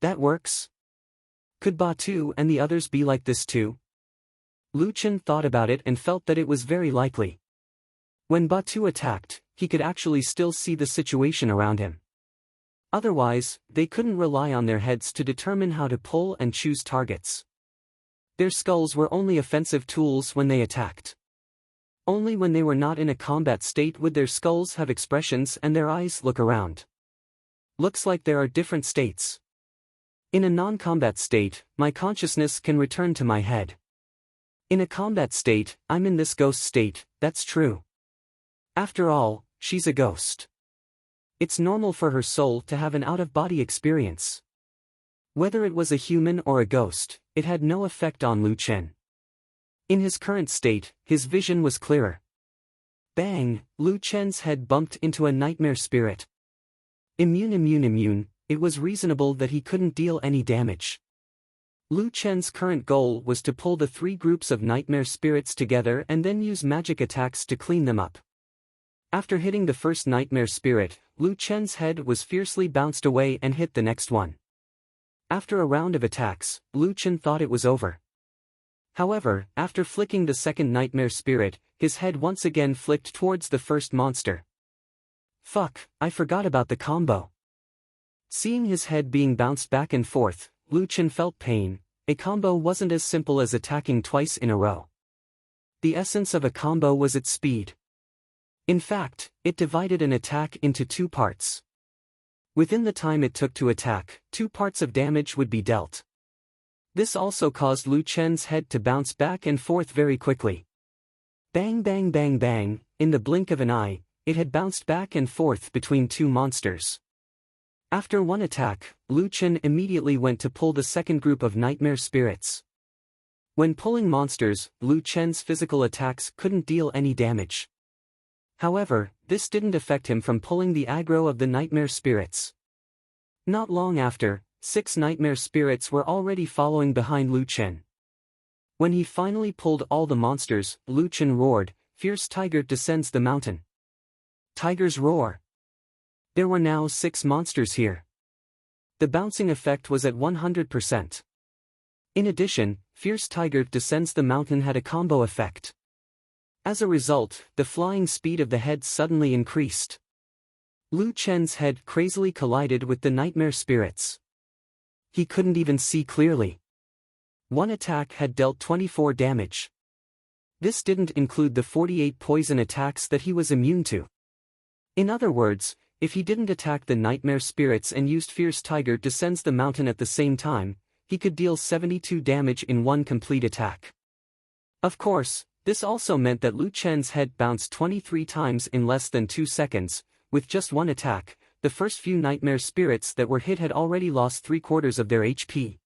That works? Could Batu and the others be like this too? Lu Chen thought about it and felt that it was very likely. When Batu attacked, he could actually still see the situation around him. Otherwise, they couldn't rely on their heads to determine how to pull and choose targets. Their skulls were only offensive tools when they attacked. Only when they were not in a combat state would their skulls have expressions and their eyes look around. Looks like there are different states. In a non-combat state, my consciousness can return to my head. In a combat state, I'm in this ghost state, that's true. After all, she's a ghost. It's normal for her soul to have an out-of-body experience. Whether it was a human or a ghost, it had no effect on Lu Chen. In his current state, his vision was clearer. Bang! Lu Chen's head bumped into a nightmare spirit. Immune, it was reasonable that he couldn't deal any damage. Lu Chen's current goal was to pull the 3 groups of nightmare spirits together and then use magic attacks to clean them up. After hitting the first nightmare spirit, Lu Chen's head was fiercely bounced away and hit the next one. After a round of attacks, Lu Chen thought it was over. However, after flicking the second nightmare spirit, his head once again flicked towards the first monster. Fuck, I forgot about the combo. Seeing his head being bounced back and forth, Lu Chen felt pain. A combo wasn't as simple as attacking twice in a row. The essence of a combo was its speed. In fact, it divided an attack into 2 parts. Within the time it took to attack, 2 parts of damage would be dealt. This also caused Lu Chen's head to bounce back and forth very quickly. Bang bang bang bang, in the blink of an eye, it had bounced back and forth between 2 monsters. After one attack, Lu Chen immediately went to pull the second group of nightmare spirits. When pulling monsters, Lu Chen's physical attacks couldn't deal any damage. However, this didn't affect him from pulling the aggro of the nightmare spirits. Not long after, 6 nightmare spirits were already following behind Lu Chen. When he finally pulled all the monsters, Lu Chen roared, "Fierce tiger descends the mountain." Tiger's roar. There were now 6 monsters here. The bouncing effect was at 100%. In addition, Fierce Tiger descends the mountain had a combo effect. As a result, the flying speed of the head suddenly increased. Lu Chen's head crazily collided with the nightmare spirits. He couldn't even see clearly. One attack had dealt 24 damage. This didn't include the 48 poison attacks that he was immune to. In other words, if he didn't attack the nightmare spirits and used Fierce Tiger descends the mountain at the same time, he could deal 72 damage in one complete attack. Of course, this also meant that Lu Chen's head bounced 23 times in less than 2 seconds. With just one attack, the first few nightmare spirits that were hit had already lost 3/4 of their HP.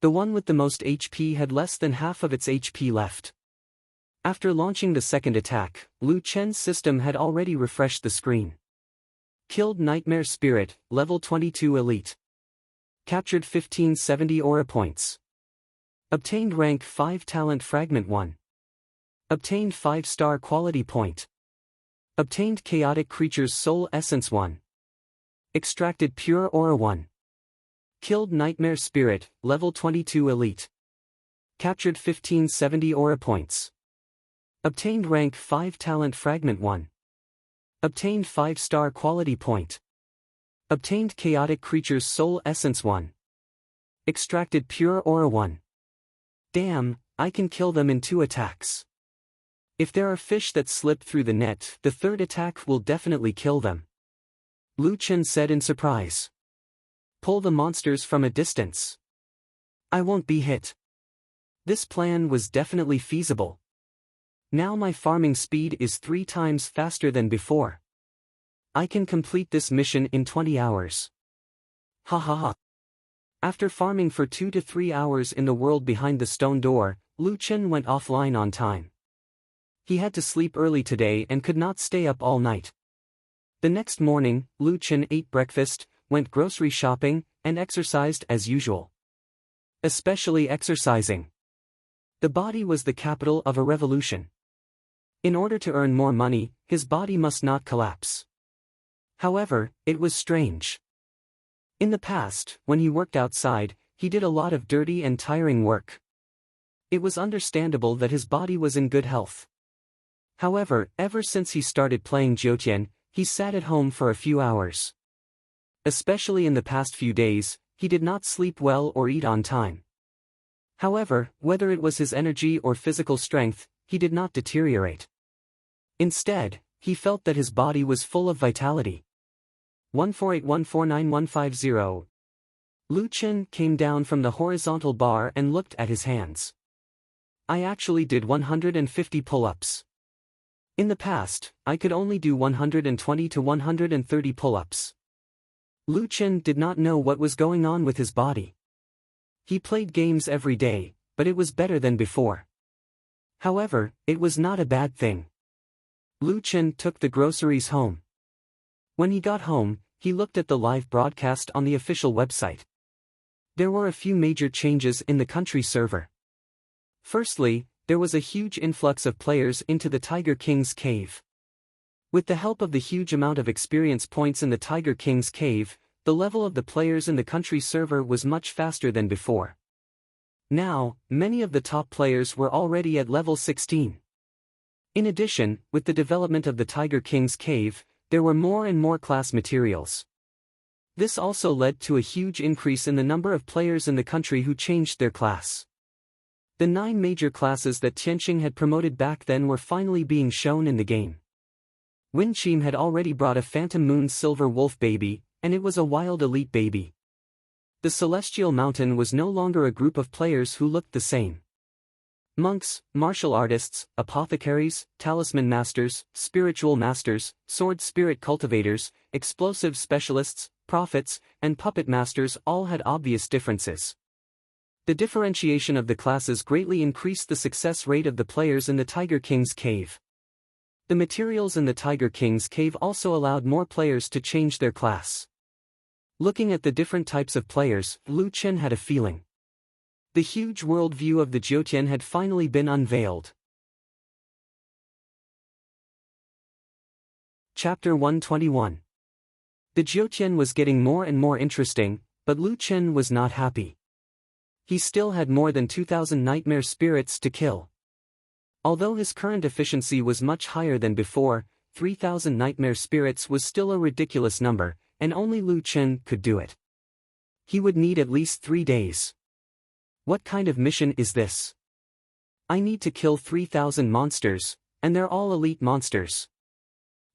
The one with the most HP had less than half of its HP left. After launching the second attack, Lu Chen's system had already refreshed the screen. Killed Nightmare Spirit, level 22 elite. Captured 1570 aura points. Obtained rank 5 talent fragment 1. Obtained 5-star quality point. Obtained chaotic creature's soul essence 1. Extracted pure aura 1. Killed Nightmare Spirit, level 22 elite. Captured 1570 aura points. Obtained rank 5 talent fragment 1. Obtained 5-star quality point. Obtained chaotic creature's soul essence 1. Extracted pure aura 1. Damn, I can kill them in 2 attacks. If there are fish that slip through the net, the third attack will definitely kill them. Lu Chen said in surprise. Pull the monsters from a distance. I won't be hit. This plan was definitely feasible. Now my farming speed is 3 times faster than before. I can complete this mission in 20 hours. Ha ha ha. After farming for 2 to 3 hours in the world behind the stone door, Lu Chen went offline on time. He had to sleep early today and could not stay up all night. The next morning, Lu Chen ate breakfast, went grocery shopping, and exercised as usual. Especially exercising. The body was the capital of a revolution. In order to earn more money, his body must not collapse. However, it was strange. In the past, when he worked outside, he did a lot of dirty and tiring work. It was understandable that his body was in good health. However, ever since he started playing Jiutian, he sat at home for a few hours. Especially in the past few days, he did not sleep well or eat on time. However, whether it was his energy or physical strength, he did not deteriorate. Instead, he felt that his body was full of vitality. 148149150. Lu Chen came down from the horizontal bar and looked at his hands. I actually did 150 pull-ups. In the past, I could only do 120 to 130 pull-ups. Lu Chen did not know what was going on with his body. He played games every day, but it was better than before. However, it was not a bad thing. Lu Chen took the groceries home. When he got home, he looked at the live broadcast on the official website. There were a few major changes in the country server. Firstly, there was a huge influx of players into the Tiger King's cave. With the help of the huge amount of experience points in the Tiger King's cave, the level of the players in the country server was much faster than before. Now, many of the top players were already at level 16. In addition, with the development of the Tiger King's cave, there were more and more class materials. This also led to a huge increase in the number of players in the country who changed their class. The 9 major classes that Tianqing had promoted back then were finally being shown in the game. Wen Qim had already brought a Phantom Moon Silver Wolf baby, and it was a wild elite baby. The Celestial Mountain was no longer a group of players who looked the same. Monks, martial artists, apothecaries, talisman masters, spiritual masters, sword spirit cultivators, explosive specialists, prophets, and puppet masters all had obvious differences. The differentiation of the classes greatly increased the success rate of the players in the Tiger King's cave. The materials in the Tiger King's cave also allowed more players to change their class. Looking at the different types of players, Lu Chen had a feeling. The huge world view of the Jiutian had finally been unveiled. Chapter 121. The Jiutian was getting more and more interesting, but Lu Chen was not happy. He still had more than 2,000 nightmare spirits to kill. Although his current efficiency was much higher than before, 3,000 nightmare spirits was still a ridiculous number, and only Lu Chen could do it. He would need at least 3 days. What kind of mission is this? I need to kill 3,000 monsters, and they're all elite monsters.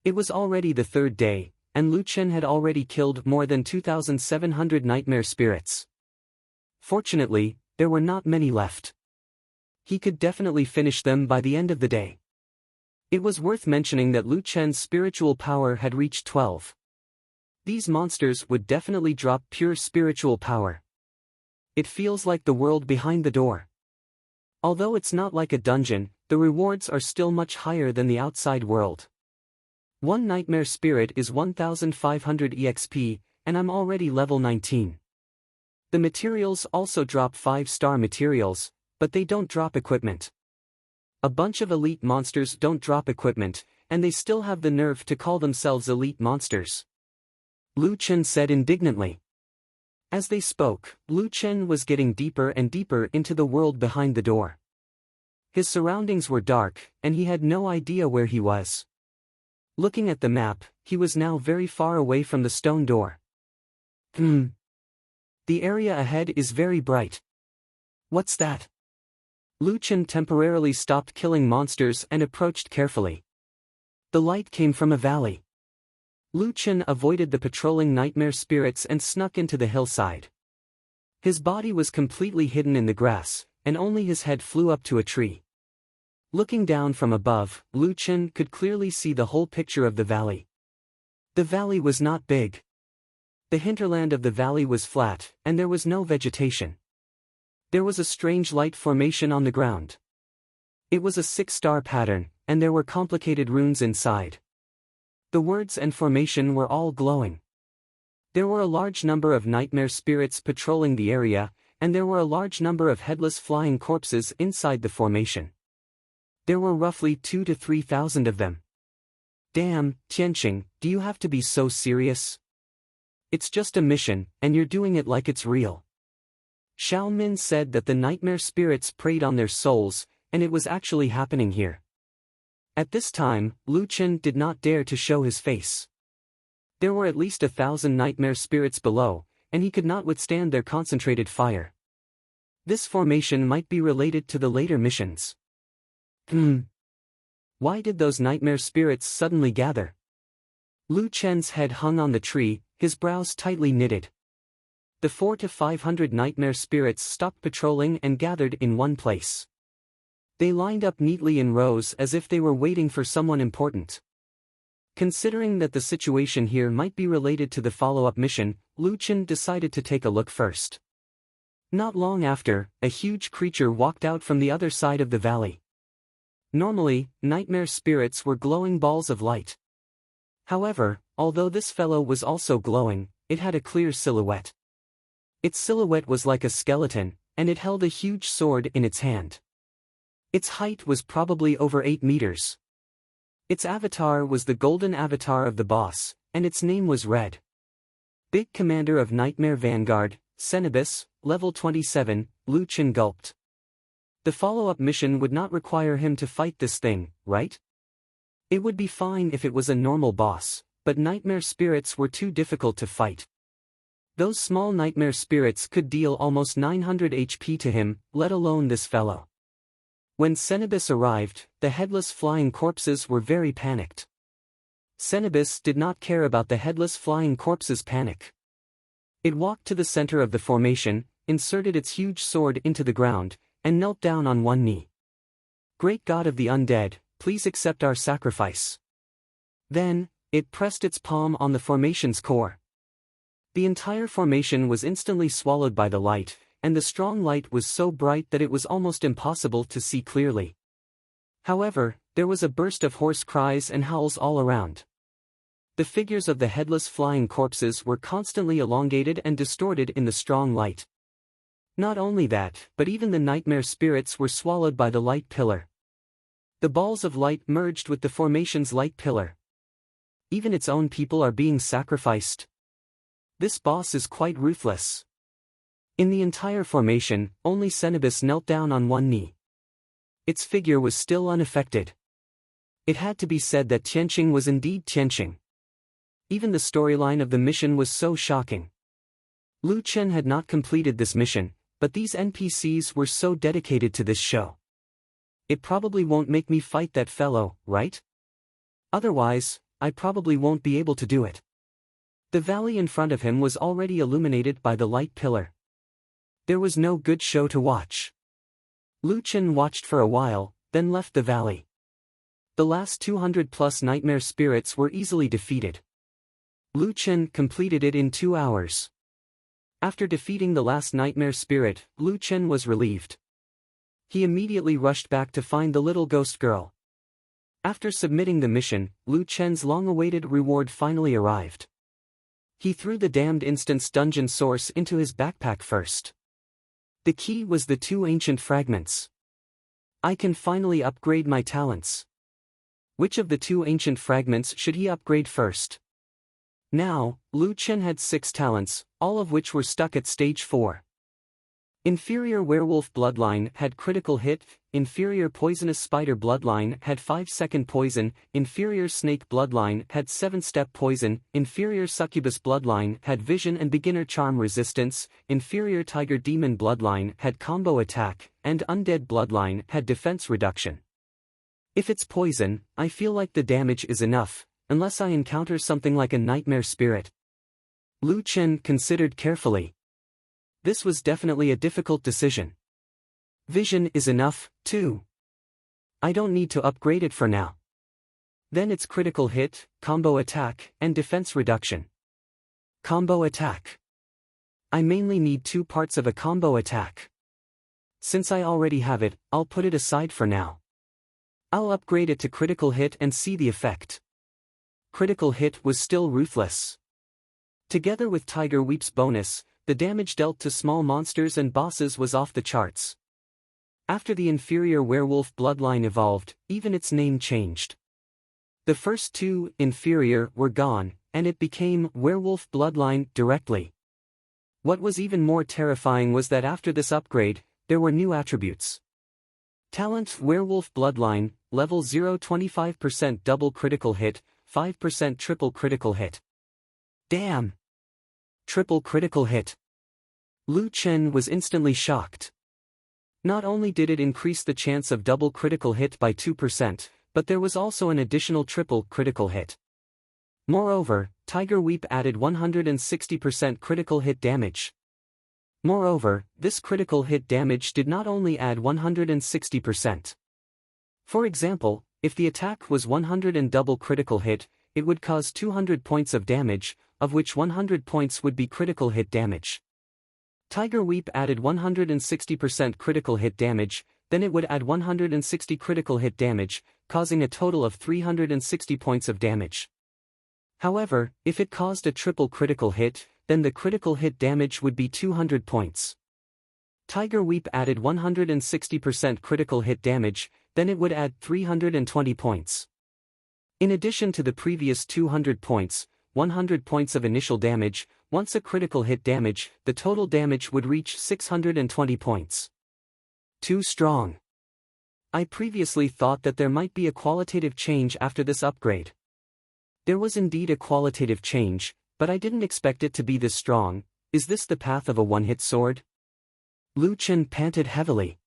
It was already the 3rd day, and Lu Chen had already killed more than 2,700 nightmare spirits. Fortunately, there were not many left. He could definitely finish them by the end of the day. It was worth mentioning that Lu Chen's spiritual power had reached 12. These monsters would definitely drop pure spiritual power. It feels like the world behind the door. Although it's not like a dungeon, the rewards are still much higher than the outside world. One nightmare spirit is 1,500 EXP, and I'm already level 19. The materials also drop 5-star materials, but they don't drop equipment. A bunch of elite monsters don't drop equipment, and they still have the nerve to call themselves elite monsters. Lu Chen said indignantly. As they spoke, Lu Chen was getting deeper and deeper into the world behind the door. His surroundings were dark, and he had no idea where he was. Looking at the map, he was now very far away from the stone door. The area ahead is very bright. What's that? Lu Chen temporarily stopped killing monsters and approached carefully. The light came from a valley. Lu Chen avoided the patrolling nightmare spirits and snuck into the hillside. His body was completely hidden in the grass, and only his head flew up to a tree. Looking down from above, Lu Chen could clearly see the whole picture of the valley. The valley was not big. The hinterland of the valley was flat, and there was no vegetation. There was a strange light formation on the ground. It was a 6-star pattern, and there were complicated runes inside. The words and formation were all glowing. There were a large number of nightmare spirits patrolling the area, and there were a large number of headless flying corpses inside the formation. There were roughly 2,000 to 3,000 of them. Damn, Tianqing, do you have to be so serious? It's just a mission, and you're doing it like it's real. Xiao Min said that the nightmare spirits preyed on their souls, and it was actually happening here. At this time, Lu Chen did not dare to show his face. There were at least 1,000 nightmare spirits below, and he could not withstand their concentrated fire. This formation might be related to the later missions. Why did those nightmare spirits suddenly gather? Lu Chen's head hung on the tree, his brows tightly knitted. The 400 to 500 nightmare spirits stopped patrolling and gathered in one place. They lined up neatly in rows as if they were waiting for someone important. Considering that the situation here might be related to the follow-up mission, Lu Chen decided to take a look first. Not long after, a huge creature walked out from the other side of the valley. Normally, nightmare spirits were glowing balls of light. However, although this fellow was also glowing, it had a clear silhouette. Its silhouette was like a skeleton, and it held a huge sword in its hand. Its height was probably over 8 meters. Its avatar was the golden avatar of the boss, and its name was Red. Big Commander of Nightmare Vanguard, Cenobus, level 27, Lu Chen gulped. The follow-up mission would not require him to fight this thing, right? It would be fine if it was a normal boss, but nightmare spirits were too difficult to fight. Those small nightmare spirits could deal almost 900 HP to him, let alone this fellow. When Cenobus arrived, the headless flying corpses were very panicked. Cenobus did not care about the headless flying corpses' panic. It walked to the center of the formation, inserted its huge sword into the ground, and knelt down on one knee. Great God of the undead, please accept our sacrifice. Then, it pressed its palm on the formation's core. The entire formation was instantly swallowed by the light, and the strong light was so bright that it was almost impossible to see clearly. However, there was a burst of hoarse cries and howls all around. The figures of the headless flying corpses were constantly elongated and distorted in the strong light. Not only that, but even the nightmare spirits were swallowed by the light pillar. The balls of light merged with the formation's light pillar. Even its own people are being sacrificed. This boss is quite ruthless. In the entire formation, only Cenobus knelt down on one knee. Its figure was still unaffected. It had to be said that Tianqing was indeed Tianqing. Even the storyline of the mission was so shocking. Lu Chen had not completed this mission, but these NPCs were so dedicated to this show. It probably won't make me fight that fellow, right? Otherwise, I probably won't be able to do it. The valley in front of him was already illuminated by the light pillar. There was no good show to watch. Lu Chen watched for a while, then left the valley. The last 200+ nightmare spirits were easily defeated. Lu Chen completed it in 2 hours. After defeating the last nightmare spirit, Lu Chen was relieved. He immediately rushed back to find the little ghost girl. After submitting the mission, Lu Chen's long-awaited reward finally arrived. He threw the damned instance dungeon source into his backpack first. The key was the 2 ancient fragments. I can finally upgrade my talents. Which of the 2 ancient fragments should he upgrade first? Now, Lu Chen had 6 talents, all of which were stuck at stage 4. Inferior Werewolf Bloodline had critical hit, Inferior Poisonous Spider Bloodline had 5-second poison, Inferior Snake Bloodline had 7-step poison, Inferior Succubus Bloodline had Vision and Beginner Charm Resistance, Inferior Tiger Demon Bloodline had Combo Attack, and Undead Bloodline had Defense Reduction. If it's poison, I feel like the damage is enough, unless I encounter something like a nightmare spirit. Lu Chen considered carefully. This was definitely a difficult decision. Vision is enough, too. I don't need to upgrade it for now. Then it's critical hit, combo attack, and defense reduction. Combo attack. I mainly need 2 parts of a combo attack. Since I already have it, I'll put it aside for now. I'll upgrade it to critical hit and see the effect. Critical hit was still ruthless. Together with Tiger Weep's bonus, the damage dealt to small monsters and bosses was off the charts. After the inferior werewolf bloodline evolved, even its name changed. The first two, inferior, were gone, and it became werewolf bloodline directly. What was even more terrifying was that after this upgrade, there were new attributes. Talent: werewolf bloodline, level 0, 25% double critical hit, 5% triple critical hit. Damn! Triple critical hit. Lu Chen was instantly shocked. Not only did it increase the chance of double critical hit by 2%, but there was also an additional triple critical hit. Moreover, Tiger Weep added 160% critical hit damage. Moreover, this critical hit damage did not only add 160%. For example, if the attack was 100 and double critical hit, it would cause 200 points of damage, of which 100 points would be critical hit damage. Tiger Weep added 160% critical hit damage, then it would add 160 critical hit damage, causing a total of 360 points of damage. However, if it caused a triple critical hit, then the critical hit damage would be 200 points. Tiger Weep added 160% critical hit damage, then it would add 320 points. In addition to the previous 200 points, 100 points of initial damage, once a critical hit damage, the total damage would reach 620 points. Too strong. I previously thought that there might be a qualitative change after this upgrade. There was indeed a qualitative change, but I didn't expect it to be this strong. Is this the path of a one-hit sword? Lu Chen panted heavily.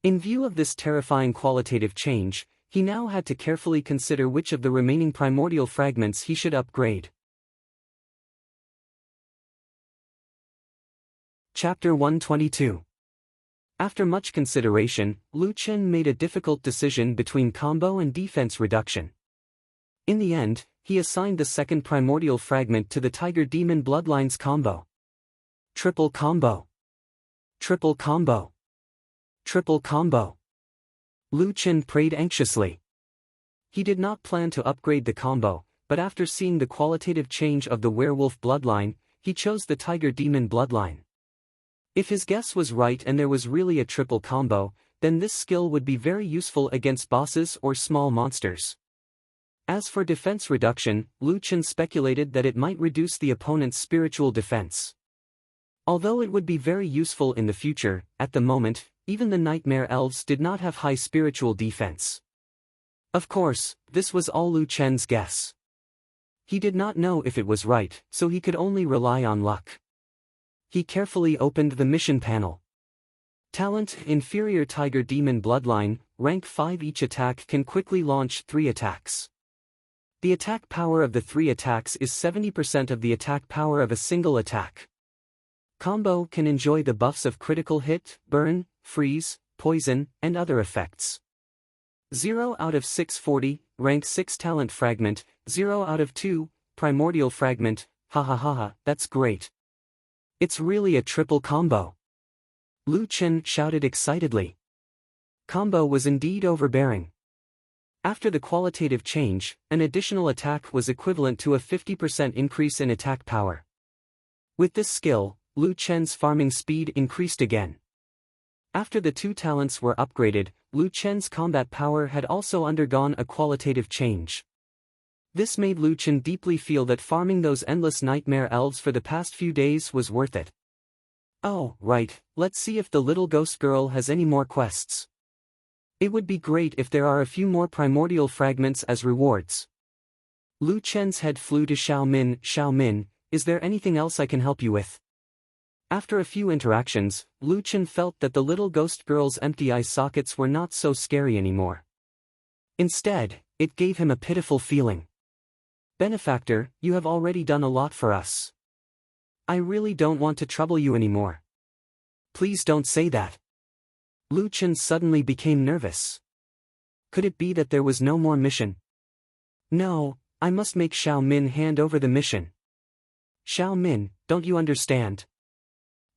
In view of this terrifying qualitative change, he now had to carefully consider which of the remaining primordial fragments he should upgrade. Chapter 122. After much consideration, Lu Chen made a difficult decision between combo and defense reduction. In the end, he assigned the second primordial fragment to the Tiger Demon Bloodlines combo. Triple combo. Triple combo. Triple combo. Lu Chen prayed anxiously. He did not plan to upgrade the combo, but after seeing the qualitative change of the werewolf bloodline, he chose the Tiger Demon Bloodline. If his guess was right and there was really a triple combo, then this skill would be very useful against bosses or small monsters. As for defense reduction, Lu Chen speculated that it might reduce the opponent's spiritual defense. Although it would be very useful in the future, at the moment, even the nightmare elves did not have high spiritual defense. Of course, this was all Lu Chen's guess. He did not know if it was right, so he could only rely on luck. He carefully opened the mission panel. Talent: Inferior Tiger Demon Bloodline, rank 5. Each attack can quickly launch 3 attacks. The attack power of the 3 attacks is 70% of the attack power of a single attack. Combo can enjoy the buffs of critical hit, burn, freeze, poison, and other effects. 0 out of 640, rank 6 talent fragment, 0 out of 2, primordial fragment, ha, that's great. It's really a triple combo. Lu Chen shouted excitedly. Combo was indeed overbearing. After the qualitative change, an additional attack was equivalent to a 50% increase in attack power. With this skill, Lu Chen's farming speed increased again. After the 2 talents were upgraded, Lu Chen's combat power had also undergone a qualitative change. This made Lu Chen deeply feel that farming those endless nightmare elves for the past few days was worth it. Oh, right, let's see if the little ghost girl has any more quests. It would be great if there are a few more primordial fragments as rewards. Lu Chen's head flew to Xiaomin. Xiaomin, is there anything else I can help you with? After a few interactions, Lu Chen felt that the little ghost girl's empty eye sockets were not so scary anymore. Instead, it gave him a pitiful feeling. Benefactor, you have already done a lot for us. I really don't want to trouble you anymore. Please don't say that. Lu Chen suddenly became nervous. Could it be that there was no more mission? No, I must make Xiao Min hand over the mission. Xiao Min, don't you understand?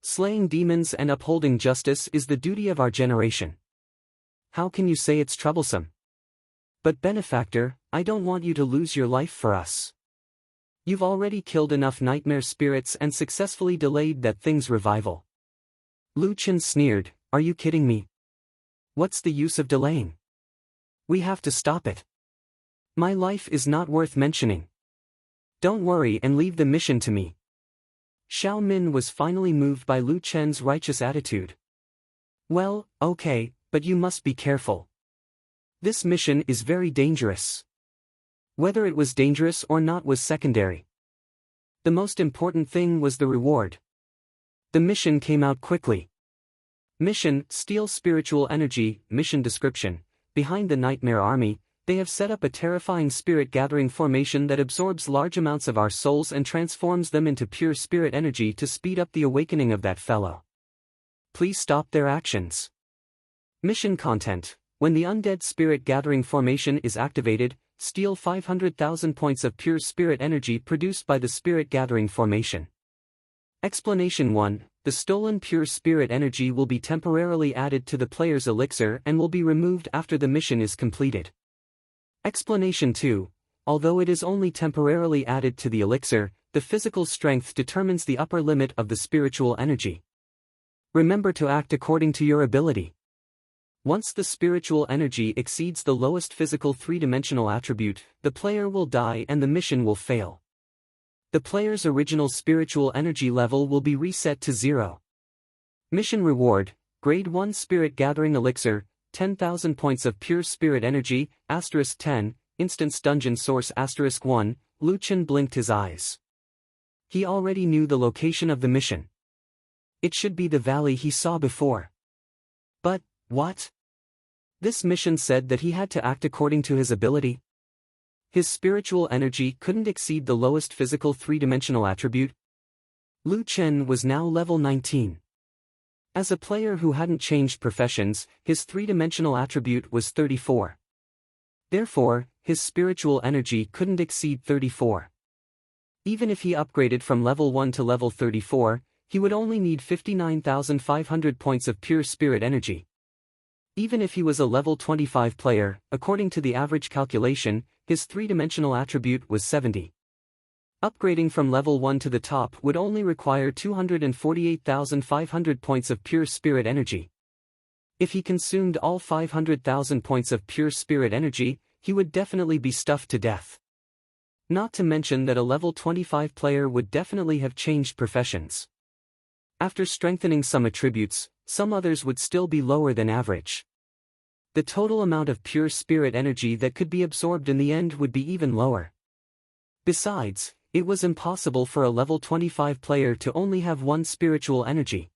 Slaying demons and upholding justice is the duty of our generation. How can you say it's troublesome? But benefactor, I don't want you to lose your life for us. You've already killed enough nightmare spirits and successfully delayed that thing's revival. Lu Chen sneered, "Are you kidding me? What's the use of delaying? We have to stop it. My life is not worth mentioning. Don't worry and leave the mission to me." Xiao Min was finally moved by Lu Chen's righteous attitude. "Well, okay, but you must be careful. This mission is very dangerous." Whether it was dangerous or not was secondary. The most important thing was the reward. The mission came out quickly. Mission: steal spiritual energy. Mission description: behind the Nightmare Army, they have set up a terrifying spirit-gathering formation that absorbs large amounts of our souls and transforms them into pure spirit energy to speed up the awakening of that fellow. Please stop their actions. Mission content: when the undead spirit-gathering formation is activated, steal 500,000 points of pure spirit energy produced by the spirit-gathering formation. Explanation 1. The stolen pure spirit energy will be temporarily added to the player's elixir and will be removed after the mission is completed. Explanation 2. Although it is only temporarily added to the elixir, the physical strength determines the upper limit of the spiritual energy. Remember to act according to your ability. Once the spiritual energy exceeds the lowest physical three-dimensional attribute, the player will die and the mission will fail. The player's original spiritual energy level will be reset to 0. Mission reward: Grade 1 Spirit Gathering Elixir, 10,000 points of pure spirit energy, *10, Instance Dungeon Source *1. Lu Chen blinked his eyes. He already knew the location of the mission. It should be the valley he saw before. But, what? This mission said that he had to act according to his ability? His spiritual energy couldn't exceed the lowest physical three-dimensional attribute? Lu Chen was now level 19. As a player who hadn't changed professions, his three-dimensional attribute was 34. Therefore, his spiritual energy couldn't exceed 34. Even if he upgraded from level 1 to level 34, he would only need 59,500 points of pure spirit energy. Even if he was a level 25 player, according to the average calculation, his three-dimensional attribute was 70. Upgrading from level 1 to the top would only require 248,500 points of pure spirit energy. If he consumed all 500,000 points of pure spirit energy, he would definitely be stuffed to death. Not to mention that a level 25 player would definitely have changed professions. After strengthening some attributes, some others would still be lower than average. The total amount of pure spirit energy that could be absorbed in the end would be even lower. Besides, it was impossible for a level 25 player to only have one spiritual energy.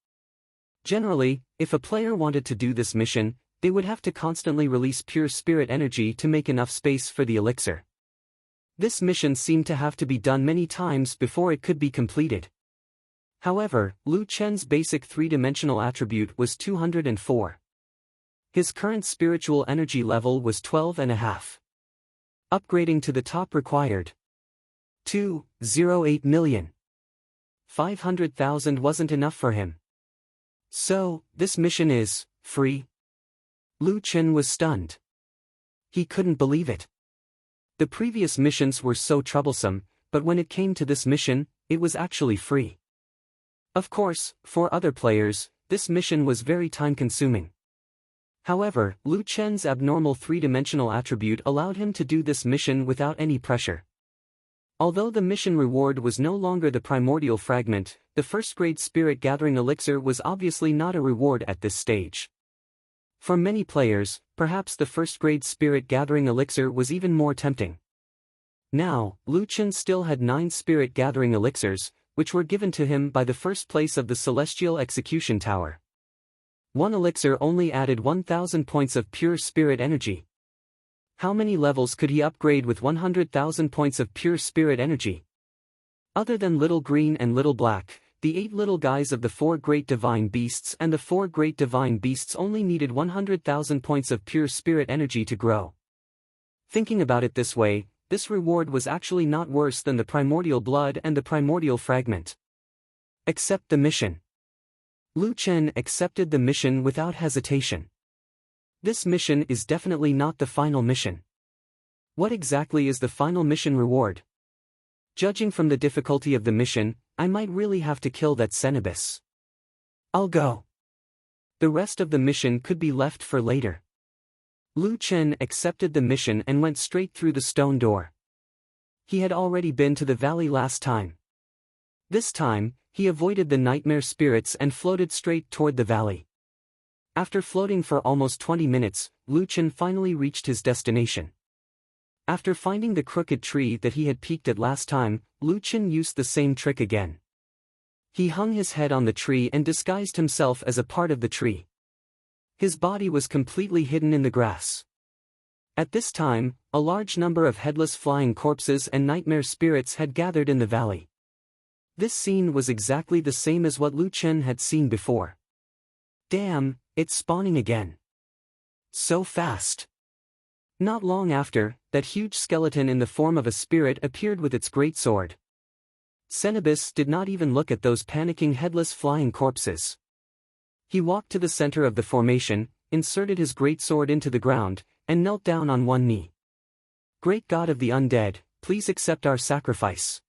Generally, if a player wanted to do this mission, they would have to constantly release pure spirit energy to make enough space for the elixir. This mission seemed to have to be done many times before it could be completed. However, Lu Chen's basic three-dimensional attribute was 204. His current spiritual energy level was 12.5. Upgrading to the top required 2.08 million. 500,000 wasn't enough for him. So, this mission is free? Lu Chen was stunned. He couldn't believe it. The previous missions were so troublesome, but when it came to this mission, it was actually free. Of course, for other players, this mission was very time-consuming. However, Lu Chen's abnormal three-dimensional attribute allowed him to do this mission without any pressure. Although the mission reward was no longer the primordial fragment, the first-grade spirit-gathering elixir was obviously not a reward at this stage. For many players, perhaps the first-grade spirit-gathering elixir was even more tempting. Now, Lu Chen still had 9 spirit-gathering elixirs, which were given to him by the first place of the Celestial Execution Tower. One elixir only added 1,000 points of pure spirit energy. How many levels could he upgrade with 100,000 points of pure spirit energy? Other than Little Green and Little Black, the 8 little guys of the 4 great divine beasts and the 4 great divine beasts only needed 100,000 points of pure spirit energy to grow. Thinking about it this way, this reward was actually not worse than the primordial blood and the primordial fragment. Accept the mission. Lu Chen accepted the mission without hesitation. This mission is definitely not the final mission. What exactly is the final mission reward? Judging from the difficulty of the mission, I might really have to kill that Cenobus. I'll go. The rest of the mission could be left for later. Lu Chen accepted the mission and went straight through the stone door. He had already been to the valley last time. This time, he avoided the nightmare spirits and floated straight toward the valley. After floating for almost 20 minutes, Lu Chen finally reached his destination. After finding the crooked tree that he had peeked at last time, Lu Chen used the same trick again. He hung his head on the tree and disguised himself as a part of the tree. His body was completely hidden in the grass. At this time, a large number of headless flying corpses and nightmare spirits had gathered in the valley. This scene was exactly the same as what Lu Chen had seen before. Damn, it's spawning again. So fast. Not long after, that huge skeleton in the form of a spirit appeared with its great sword. Cenobus did not even look at those panicking headless flying corpses. He walked to the center of the formation, inserted his great sword into the ground, and knelt down on one knee. Great God of the undead, please accept our sacrifice.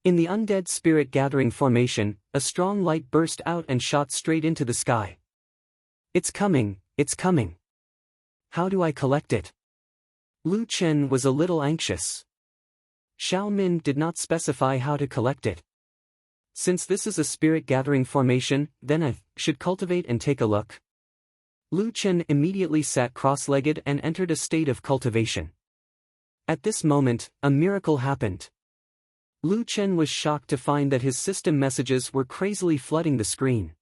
In the undead spirit gathering formation, a strong light burst out and shot straight into the sky. It's coming, it's coming. How do I collect it? Lu Chen was a little anxious. Xiao Min did not specify how to collect it. Since this is a spirit gathering formation, then I should cultivate and take a look. Lu Chen immediately sat cross-legged and entered a state of cultivation. At this moment, a miracle happened. Lu Chen was shocked to find that his system messages were crazily flooding the screen.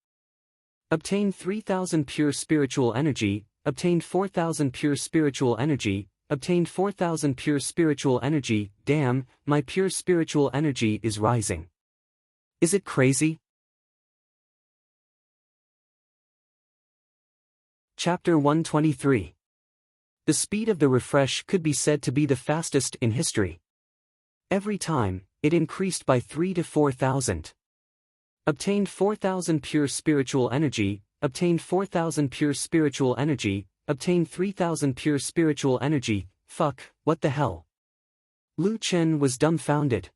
Obtained 3,000 pure spiritual energy, obtained 4,000 pure spiritual energy, obtained 4,000 pure spiritual energy. Damn, my pure spiritual energy is rising. Is it crazy? Chapter 123. The speed of the refresh could be said to be the fastest in history. Every time, it increased by 3 to 4,000. Obtained 4,000 pure spiritual energy, obtained 4,000 pure spiritual energy, obtained 3,000 pure spiritual energy. Fuck, what the hell? Lu Chen was dumbfounded.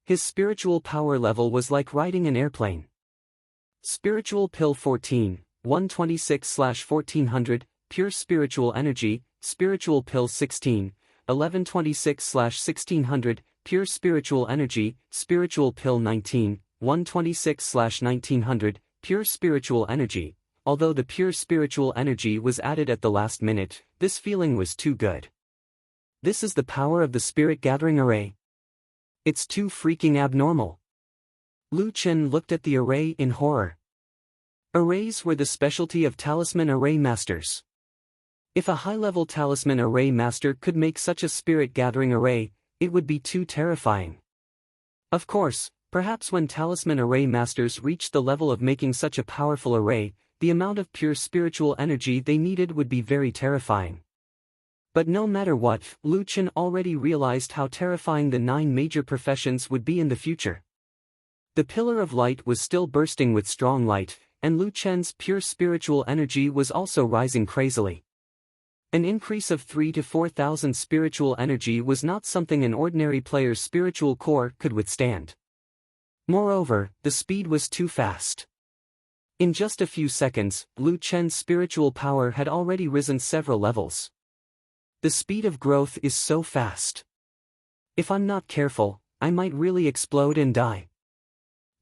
His spiritual power level was like riding an airplane. Spiritual Pill 14, 126/1400, Pure Spiritual Energy, Spiritual Pill 16, 1126/1600, Pure Spiritual Energy, Spiritual Pill 19, 126/1900, Pure Spiritual Energy. Although the pure spiritual energy was added at the last minute, this feeling was too good. This is the power of the spirit gathering array. It's too freaking abnormal. Lu Chen looked at the array in horror. Arrays were the specialty of talisman array masters. If a high-level talisman array master could make such a spirit gathering array, it would be too terrifying. Of course, perhaps when talisman array masters reached the level of making such a powerful array, the amount of pure spiritual energy they needed would be very terrifying. But no matter what, Lu Chen already realized how terrifying the 9 major professions would be in the future. The pillar of light was still bursting with strong light, and Lu Chen's pure spiritual energy was also rising crazily. An increase of 3 to 4,000 spiritual energy was not something an ordinary player's spiritual core could withstand. Moreover, the speed was too fast. In just a few seconds, Lu Chen's spiritual power had already risen several levels. The speed of growth is so fast. If I'm not careful, I might really explode and die.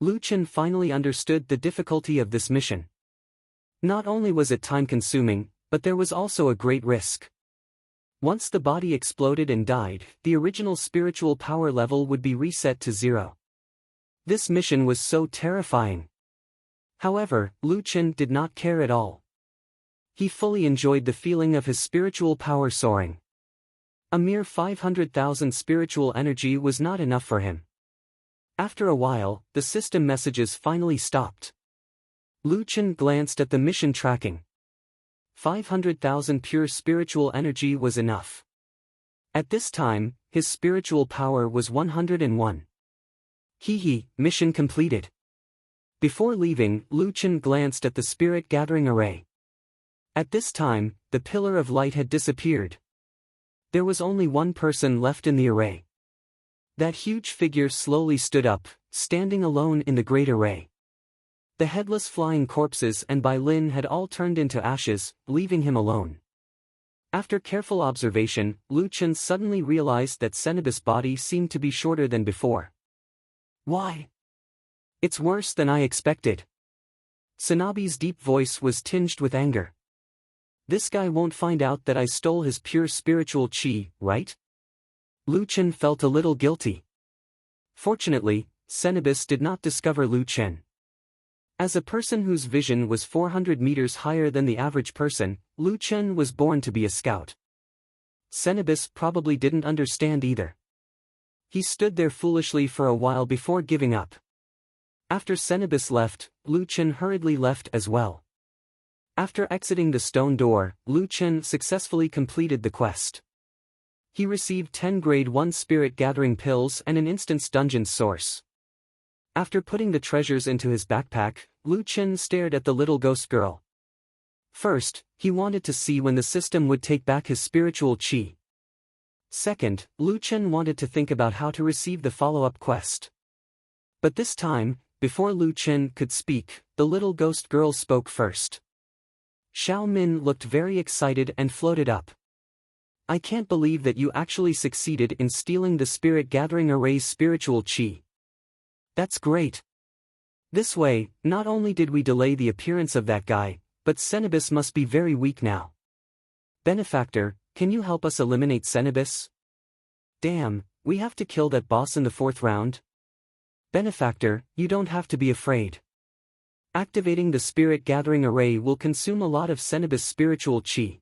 Lu Chen finally understood the difficulty of this mission. Not only was it time-consuming, but there was also a great risk. Once the body exploded and died, the original spiritual power level would be reset to 0. This mission was so terrifying. However, Lu Chen did not care at all. He fully enjoyed the feeling of his spiritual power soaring. A mere 500,000 spiritual energy was not enough for him. After a while, the system messages finally stopped. Lu Chen glanced at the mission tracking. 500,000 pure spiritual energy was enough. At this time, his spiritual power was 101. Mission completed. Before leaving, Lu Chen glanced at the spirit gathering array. At this time, the pillar of light had disappeared. There was only one person left in the array. That huge figure slowly stood up, standing alone in the great array. The headless flying corpses and Bai Lin had all turned into ashes, leaving him alone. After careful observation, Lu Chen suddenly realized that Cenobus' body seemed to be shorter than before. Why? It's worse than I expected. Sanabi's deep voice was tinged with anger. This guy won't find out that I stole his pure spiritual qi, right? Lu Chen felt a little guilty. Fortunately, Cenobus did not discover Lu Chen. As a person whose vision was 400 meters higher than the average person, Lu Chen was born to be a scout. Cenobus probably didn't understand either. He stood there foolishly for a while before giving up. After Cenobus left, Lu Chen hurriedly left as well. After exiting the stone door, Lu Chen successfully completed the quest. He received 10 grade 1 spirit gathering pills and an instance dungeon source. After putting the treasures into his backpack, Lu Chen stared at the little ghost girl. First, he wanted to see when the system would take back his spiritual qi. Second, Lu Chen wanted to think about how to receive the follow-up quest. But this time, before Lu Chen could speak, the little ghost girl spoke first. Xiao Min looked very excited and floated up. I can't believe that you actually succeeded in stealing the spirit gathering array's spiritual qi. That's great. This way, not only did we delay the appearance of that guy, but Cenobus must be very weak now. Benefactor, can you help us eliminate Cenobus? Damn, we have to kill that boss in the 4th round? Benefactor, you don't have to be afraid. Activating the spirit gathering array will consume a lot of Cenobus' spiritual qi.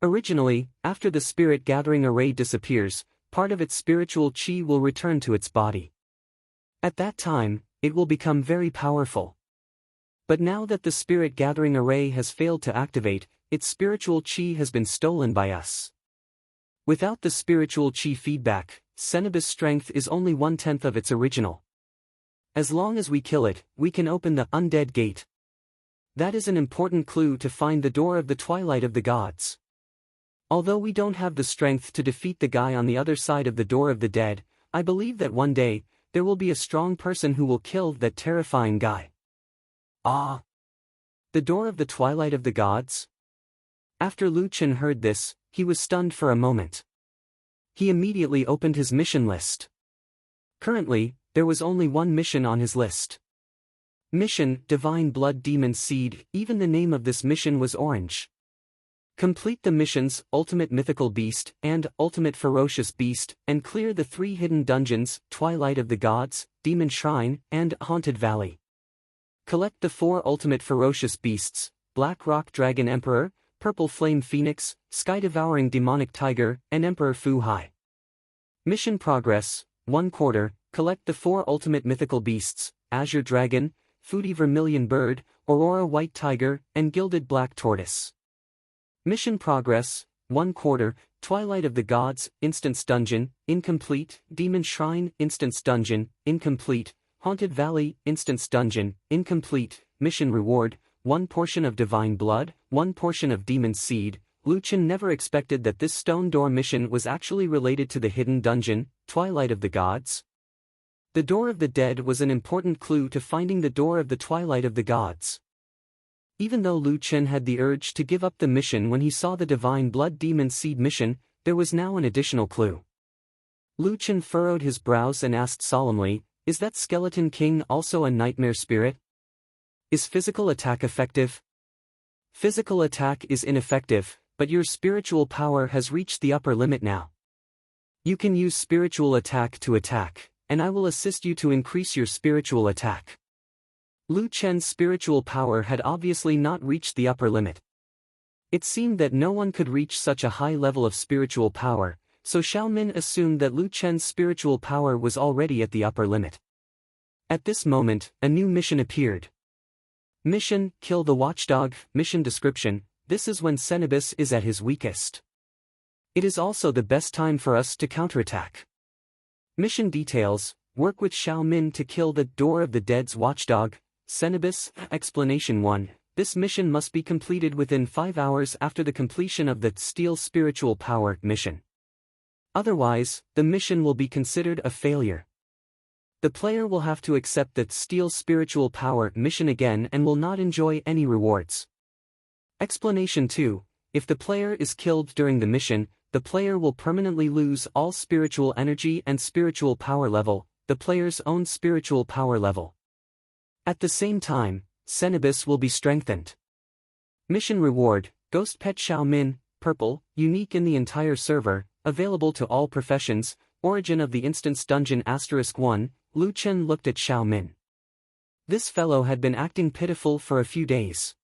Originally, after the spirit gathering array disappears, part of its spiritual qi will return to its body. At that time, it will become very powerful. But now that the spirit gathering array has failed to activate, its spiritual qi has been stolen by us. Without the spiritual qi feedback, Cenobus' strength is only 1/10 of its original. As long as we kill it, we can open the undead gate. That is an important clue to find the door of the twilight of the gods. Although we don't have the strength to defeat the guy on the other side of the door of the dead, I believe that one day, there will be a strong person who will kill that terrifying guy. Ah! The door of the twilight of the gods? After Lu Chen heard this, he was stunned for a moment. He immediately opened his mission list. Currently, there was only one mission on his list. Mission, Divine Blood Demon Seed. Even the name of this mission was orange. Complete the missions, Ultimate Mythical Beast, and Ultimate Ferocious Beast, and clear the 3 hidden dungeons, Twilight of the Gods, Demon Shrine, and Haunted Valley. Collect the 4 Ultimate Ferocious Beasts, Black Rock Dragon Emperor, Purple Flame Phoenix, Sky-Devouring Demonic Tiger, and Emperor Fu Hai. Mission progress, 1/4, collect the 4 Ultimate Mythical Beasts, Azure Dragon, Foodie Vermilion Bird, Aurora White Tiger, and Gilded Black Tortoise. Mission progress, 1/4, Twilight of the Gods, Instance Dungeon, incomplete, Demon Shrine, Instance Dungeon, incomplete, Haunted Valley, Instance Dungeon, incomplete, Mission Reward, 1 portion of Divine Blood, 1 portion of Demon Seed. Lu Chen never expected that this stone door mission was actually related to the hidden dungeon, Twilight of the Gods. The Door of the Dead was an important clue to finding the door of the Twilight of the Gods. Even though Lu Chen had the urge to give up the mission when he saw the Divine Blood Demon Seed mission, there was now an additional clue. Lu Chen furrowed his brows and asked solemnly, is that Skeleton King also a nightmare spirit? Is physical attack effective? Physical attack is ineffective, but your spiritual power has reached the upper limit now. You can use spiritual attack to attack, and I will assist you to increase your spiritual attack. Lu Chen's spiritual power had obviously not reached the upper limit. It seemed that no one could reach such a high level of spiritual power, so Xiaomin assumed that Lu Chen's spiritual power was already at the upper limit. At this moment, a new mission appeared. Mission, Kill the Watchdog. Mission description, this is when Cenobus is at his weakest. It is also the best time for us to counterattack. Mission details, work with Xiaomin to kill the Door of the Dead's watchdog, Cenobus. Explanation 1. This mission must be completed within 5 hours after the completion of the Steal Spiritual Power mission. Otherwise, the mission will be considered a failure. The player will have to accept the Steal Spiritual Power mission again and will not enjoy any rewards. Explanation 2. If the player is killed during the mission, the player will permanently lose all spiritual energy and spiritual power level, the player's own spiritual power level. At the same time, Cenobus will be strengthened. Mission Reward, Ghost Pet Xiao Min, Purple, unique in the entire server, available to all professions, Origin of the Instance Dungeon *1, Lu Chen looked at Xiao Min. This fellow had been acting pitiful for a few days.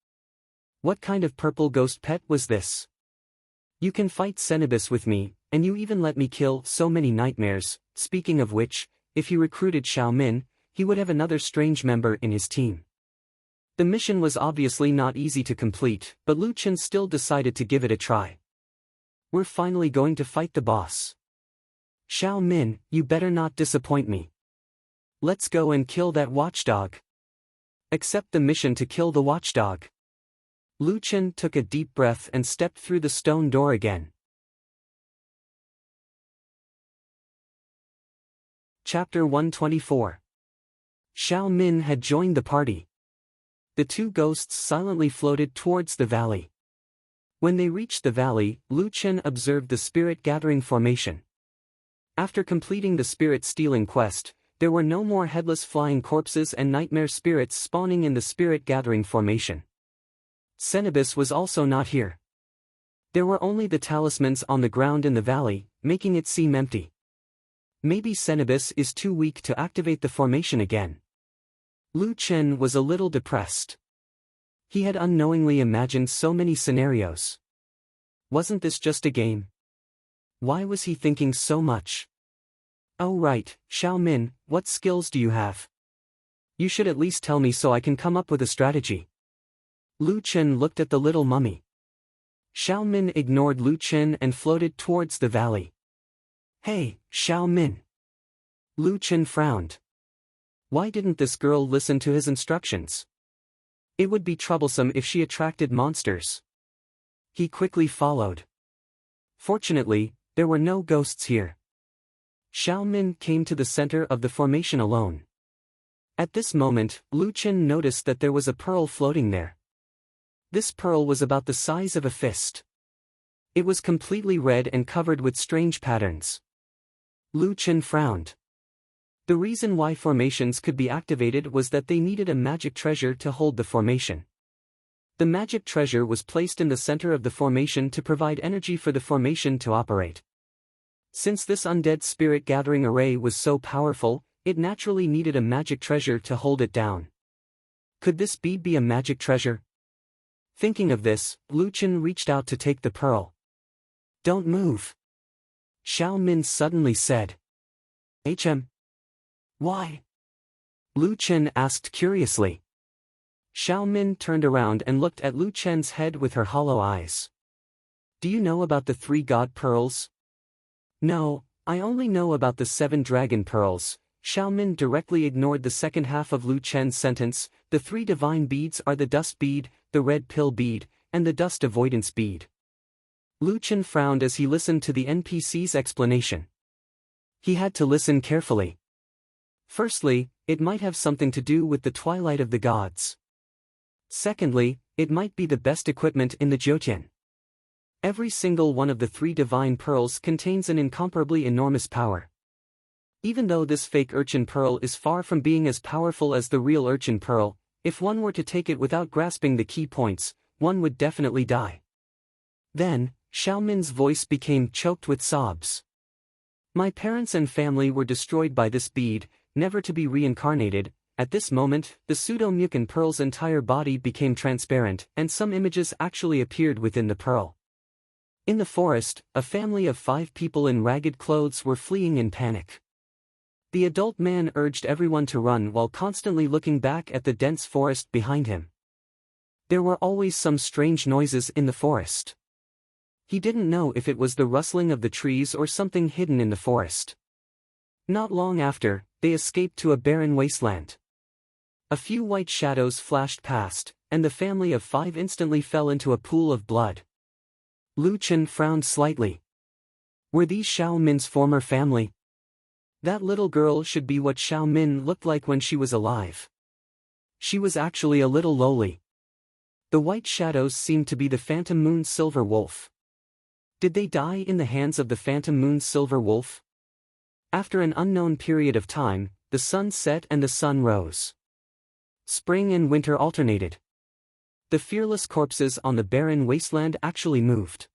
What kind of purple ghost pet was this? You can fight Cenobus with me, and you even let me kill so many nightmares. Speaking of which, if he recruited Xiao Min, he would have another strange member in his team. The mission was obviously not easy to complete, but Lu Chen still decided to give it a try. We're finally going to fight the boss. Xiao Min, you better not disappoint me. Let's go and kill that watchdog. Accept the mission to kill the watchdog. Lu Chen took a deep breath and stepped through the stone door again. Chapter 124. Xiao Min had joined the party. The two ghosts silently floated towards the valley. When they reached the valley, Lu Chen observed the spirit gathering formation. After completing the spirit stealing quest, there were no more headless flying corpses and nightmare spirits spawning in the spirit gathering formation. Cenobus was also not here. There were only the talismans on the ground in the valley, making it seem empty. Maybe Cenobus is too weak to activate the formation again. Lu Chen was a little depressed. He had unknowingly imagined so many scenarios. Wasn't this just a game? Why was he thinking so much? Oh right, Xiao Min, what skills do you have? You should at least tell me so I can come up with a strategy. Lu Chen looked at the little mummy. Xiao Min ignored Lu Chen and floated towards the valley. Hey, Xiao Min. Lu Chen frowned. Why didn't this girl listen to his instructions? It would be troublesome if she attracted monsters. He quickly followed. Fortunately, there were no ghosts here. Xiao Min came to the center of the formation alone. At this moment, Lu Chen noticed that there was a pearl floating there. This pearl was about the size of a fist. It was completely red and covered with strange patterns. Lu Chen frowned. The reason why formations could be activated was that they needed a magic treasure to hold the formation. The magic treasure was placed in the center of the formation to provide energy for the formation to operate. Since this undead spirit gathering array was so powerful, it naturally needed a magic treasure to hold it down. Could this bead be a magic treasure? Thinking of this, Lu Chen reached out to take the pearl. Don't move. Xiao Min suddenly said. Why? Lu Chen asked curiously. Xiao Min turned around and looked at Lu Chen's head with her hollow eyes. Do you know about the 3 god pearls? No, I only know about the 7 dragon pearls. Xiao Min directly ignored the second half of Lu Chen's sentence. The 3 divine beads are the dust bead, the red pill bead, and the dust avoidance bead. Lu Chen frowned as he listened to the NPC's explanation. He had to listen carefully. Firstly, it might have something to do with the twilight of the gods. Secondly, it might be the best equipment in the Jyotian. Every single one of the 3 divine pearls contains an incomparably enormous power. Even though this fake urchin pearl is far from being as powerful as the real urchin pearl, if one were to take it without grasping the key points, one would definitely die. Then, Xiao Min's voice became choked with sobs. My parents and family were destroyed by this bead, never to be reincarnated. At this moment, the pseudo-Mucan pearl's entire body became transparent, and some images actually appeared within the pearl. In the forest, a family of 5 people in ragged clothes were fleeing in panic. The adult man urged everyone to run while constantly looking back at the dense forest behind him. There were always some strange noises in the forest. He didn't know if it was the rustling of the trees or something hidden in the forest. Not long after, they escaped to a barren wasteland. A few white shadows flashed past, and the family of 5 instantly fell into a pool of blood. Lu Chen frowned slightly. Were these Xiao Min's former family? That little girl should be what Xiao Min looked like when she was alive. She was actually a little lowly. The white shadows seemed to be the Phantom Moon's silver wolf. Did they die in the hands of the Phantom Moon's silver wolf? After an unknown period of time, the sun set and the sun rose. Spring and winter alternated. The fearless corpses on the barren wasteland actually moved.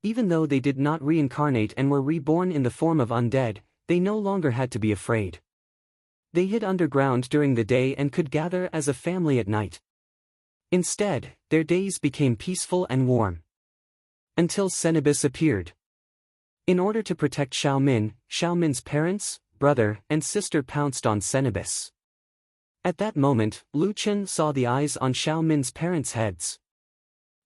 Even though they did not reincarnate and were reborn in the form of undead, they no longer had to be afraid. They hid underground during the day and could gather as a family at night. Instead, their days became peaceful and warm. Until Cenobus appeared. In order to protect Xiao Min's parents, brother, and sister pounced on Cenobus. At that moment, Lu Chen saw the eyes on Xiao Min's parents' heads.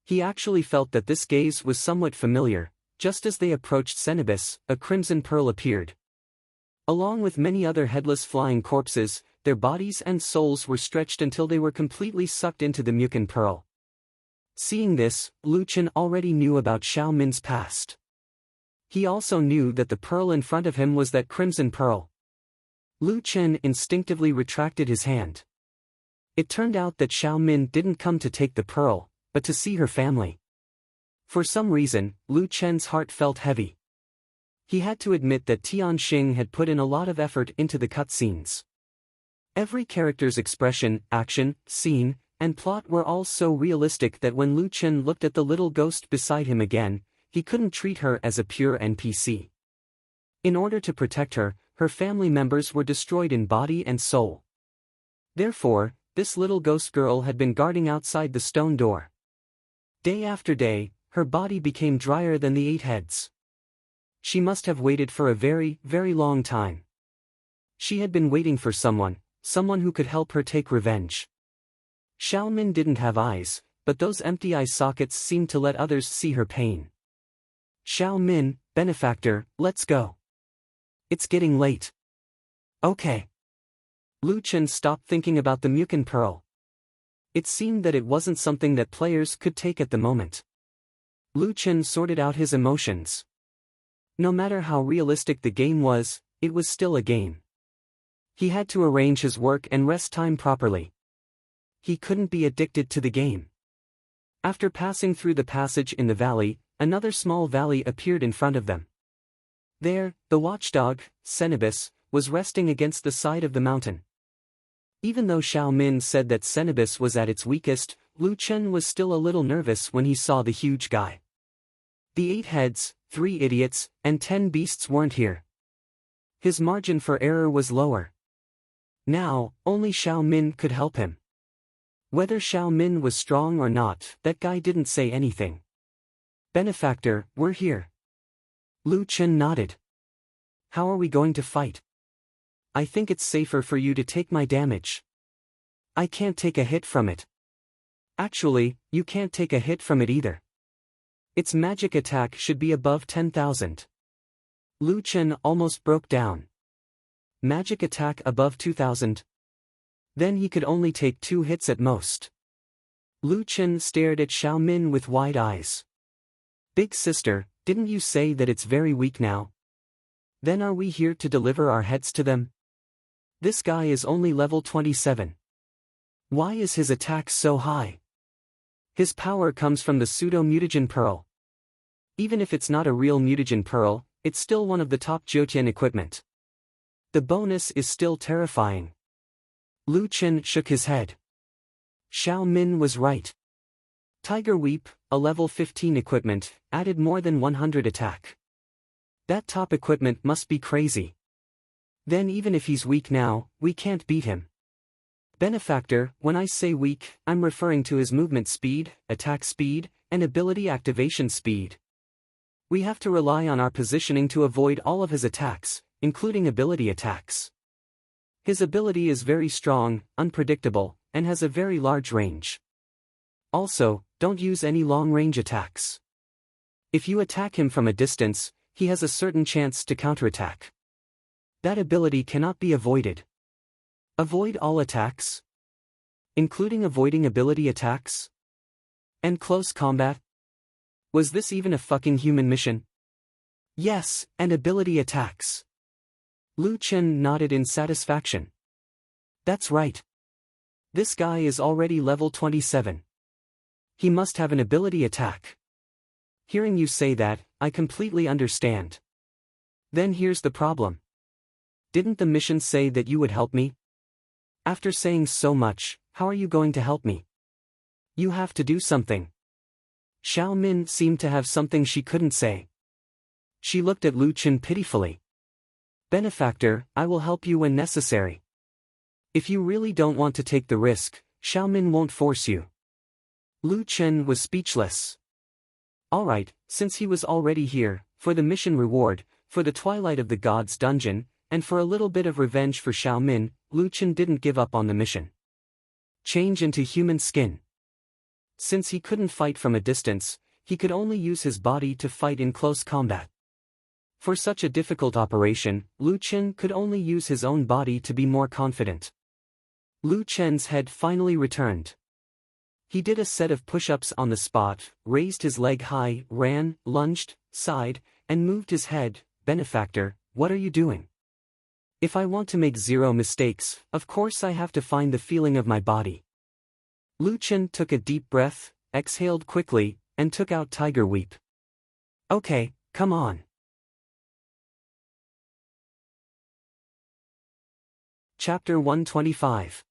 He actually felt that this gaze was somewhat familiar. Just as they approached Cenobus, a crimson pearl appeared. Along with many other headless flying corpses, their bodies and souls were stretched until they were completely sucked into the Mukin pearl. Seeing this, Lu Chen already knew about Xiao Min's past. He also knew that the pearl in front of him was that crimson pearl. Lu Chen instinctively retracted his hand. It turned out that Xiao Min didn't come to take the pearl, but to see her family. For some reason, Lu Chen's heart felt heavy. He had to admit that Tian Xing had put in a lot of effort into the cutscenes. Every character's expression, action, scene, and plot were all so realistic that when Lu Chen looked at the little ghost beside him again, he couldn't treat her as a pure NPC. In order to protect her, her family members were destroyed in body and soul. Therefore, this little ghost girl had been guarding outside the stone door. Day after day, her body became drier than the 8 heads. She must have waited for a very, very long time. She had been waiting for someone who could help her take revenge. Xiao Min didn't have eyes, but those empty eye sockets seemed to let others see her pain. Xiao Min, benefactor, let's go. It's getting late. Okay. Lu Chen stopped thinking about the Mukin pearl. It seemed that it wasn't something that players could take at the moment. Lu Chen sorted out his emotions. No matter how realistic the game was, it was still a game. He had to arrange his work and rest time properly. He couldn't be addicted to the game. After passing through the passage in the valley, another small valley appeared in front of them. There, the watchdog, Cenobus, was resting against the side of the mountain. Even though Xiao Min said that Cenobus was at its weakest, Lu Chen was still a little nervous when he saw the huge guy. The 8 heads, 3 idiots, and 10 beasts weren't here. His margin for error was lower. Now, only Xiao Min could help him. Whether Xiao Min was strong or not, that guy didn't say anything. Benefactor, we're here. Lu Chen nodded. How are we going to fight? I think it's safer for you to take my damage. I can't take a hit from it. Actually, you can't take a hit from it either. Its magic attack should be above 10,000. Lu Chen almost broke down. Magic attack above 2,000? Then he could only take 2 hits at most. Lu Chen stared at Xiao Min with wide eyes. Big sister, didn't you say that it's very weak now? Then are we here to deliver our heads to them? This guy is only level 27. Why is his attack so high? His power comes from the pseudo-mutagen pearl. Even if it's not a real mutagen pearl, it's still one of the top Jotian equipment. The bonus is still terrifying. Lu Chen shook his head. Xiao Min was right. Tiger Weep, a level 15 equipment, added more than 100 attack. That top equipment must be crazy. Then even if he's weak now, we can't beat him. Benefactor, when I say weak, I'm referring to his movement speed, attack speed, and ability activation speed. We have to rely on our positioning to avoid all of his attacks, including ability attacks. His ability is very strong, unpredictable, and has a very large range. Also, don't use any long-range attacks. If you attack him from a distance, he has a certain chance to counterattack. That ability cannot be avoided. Avoid all attacks? Including avoiding ability attacks? And close combat? Was this even a fucking human mission? Yes, and ability attacks. Lu Chen nodded in satisfaction. That's right. This guy is already level 27. He must have an ability attack. Hearing you say that, I completely understand. Then here's the problem. Didn't the mission say that you would help me? After saying so much, how are you going to help me? You have to do something. Xiao Min seemed to have something she couldn't say. She looked at Lu Chen pitifully. Benefactor, I will help you when necessary. If you really don't want to take the risk, Xiao Min won't force you. Lu Chen was speechless. Alright, since he was already here, for the mission reward, for the Twilight of the Gods dungeon, and for a little bit of revenge for Xiao Min, Lu Chen didn't give up on the mission. Change into human skin. Since he couldn't fight from a distance, he could only use his body to fight in close combat. For such a difficult operation, Lu Chen could only use his own body to be more confident. Lu Chen's head finally returned. He did a set of push-ups on the spot, raised his leg high, ran, lunged, sighed, and moved his head. Benefactor, what are you doing? If I want to make 0 mistakes, of course I have to find the feeling of my body. Lu Chen took a deep breath, exhaled quickly, and took out Tiger Weep. Okay, come on. Chapter 125.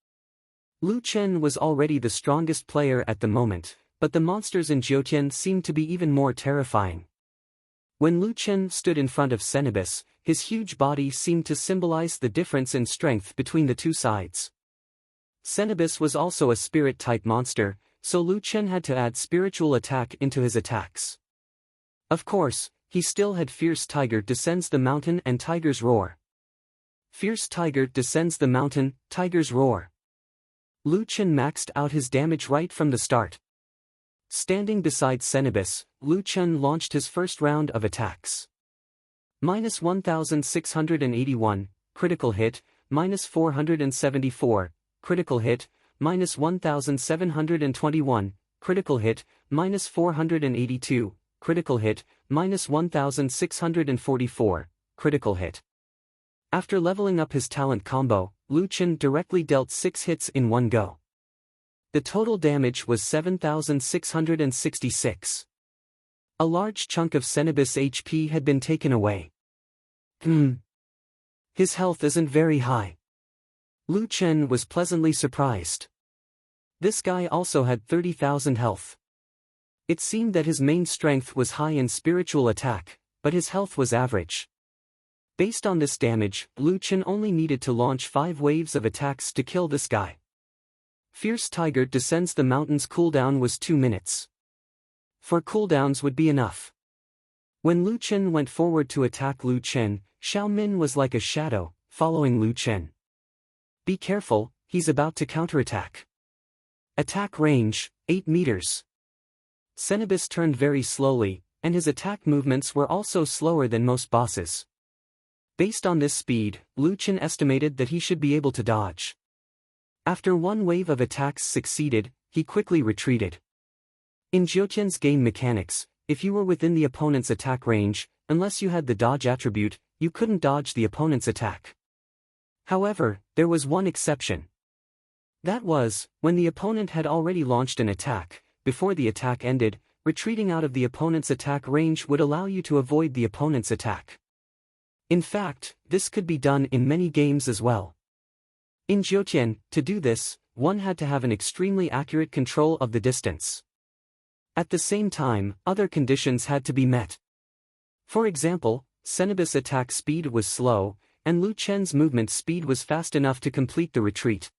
Lu Chen was already the strongest player at the moment, but the monsters in Jiutian seemed to be even more terrifying. When Lu Chen stood in front of Cenobus, his huge body seemed to symbolize the difference in strength between the two sides. Cenobus was also a spirit-type monster, so Lu Chen had to add spiritual attack into his attacks. Of course, he still had Fierce Tiger Descends the Mountain and Tiger's Roar. Fierce Tiger Descends the Mountain, Tiger's Roar. Lu Chen maxed out his damage right from the start. Standing beside Cenobus, Lu Chen launched his first round of attacks. Minus 1681, critical hit, minus 474, critical hit, minus 1721, critical hit, minus 482, critical hit, minus 1644, critical hit. After leveling up his talent combo, Lu Chen directly dealt 6 hits in one go. The total damage was 7,666. A large chunk of Cenobus' HP had been taken away. His health isn't very high. Lu Chen was pleasantly surprised. This guy also had 30,000 health. It seemed that his main strength was high in spiritual attack, but his health was average. Based on this damage, Lu Chen only needed to launch 5 waves of attacks to kill this guy. Fierce Tiger Descends the Mountain's cooldown was 2 minutes. 4 cooldowns would be enough. When Lu Chen went forward to attack Lu Chen, Xiao Min was like a shadow, following Lu Chen. Be careful, he's about to counterattack. Attack range, 8 meters. Cenobus turned very slowly, and his attack movements were also slower than most bosses. Based on this speed, Lu Chen estimated that he should be able to dodge. After one wave of attacks succeeded, he quickly retreated. In Jiutian's game mechanics, if you were within the opponent's attack range, unless you had the dodge attribute, you couldn't dodge the opponent's attack. However, there was one exception. That was, when the opponent had already launched an attack, before the attack ended, retreating out of the opponent's attack range would allow you to avoid the opponent's attack. In fact, this could be done in many games as well. In Jiutian, to do this, one had to have an extremely accurate control of the distance. At the same time, other conditions had to be met. For example, Cenobus' attack speed was slow, and Lu Chen's movement speed was fast enough to complete the retreat.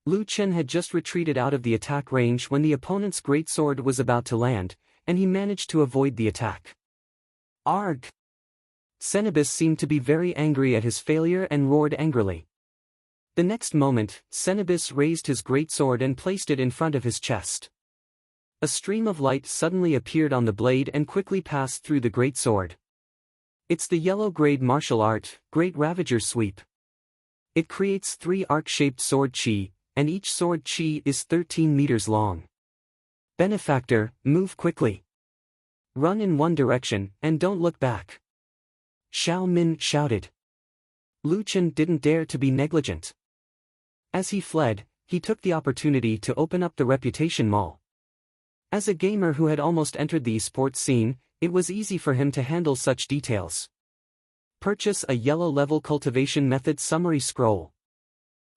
Lu Chen had just retreated out of the attack range when the opponent's greatsword was about to land, and he managed to avoid the attack. Arg! Cenobus seemed to be very angry at his failure and roared angrily. The next moment, Cenobus raised his greatsword and placed it in front of his chest. A stream of light suddenly appeared on the blade and quickly passed through the greatsword. It's the yellow-grade martial art, Great Ravager Sweep. It creates 3 arc-shaped sword chi, and each sword chi is 13 meters long. Benefactor, move quickly. Run in one direction, and don't look back. Xiao Min shouted. Lu Chen didn't dare to be negligent. As he fled, he took the opportunity to open up the Reputation Mall. As a gamer who had almost entered the esports scene, it was easy for him to handle such details. Purchase a yellow-level cultivation method summary scroll.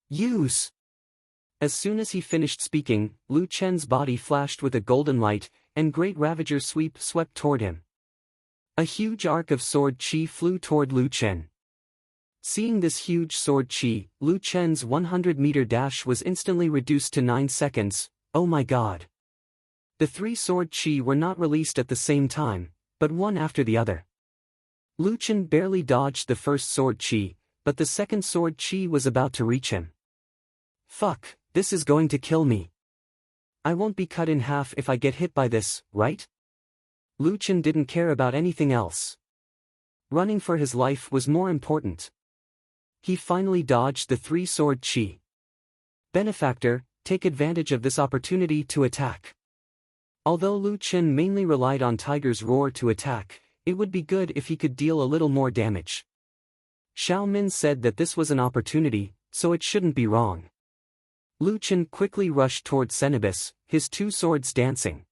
Use. As soon as he finished speaking, Lu Chen's body flashed with a golden light, and Great Ravager swept toward him. A huge arc of sword chi flew toward Lu Chen. Seeing this huge sword chi, Lu Chen's 100-meter dash was instantly reduced to 9 seconds. Oh my god. The 3 sword chi were not released at the same time, but one after the other. Lu Chen barely dodged the first sword chi, but the second sword chi was about to reach him. Fuck, this is going to kill me. I won't be cut in half if I get hit by this, right? Lu Chen didn't care about anything else. Running for his life was more important. He finally dodged the 3 sword chi. Benefactor, take advantage of this opportunity to attack. Although Lu Chen mainly relied on Tiger's Roar to attack, it would be good if he could deal a little more damage. Xiao Min said that this was an opportunity, so it shouldn't be wrong. Lu Chen quickly rushed toward Cenobus, his 2 swords dancing.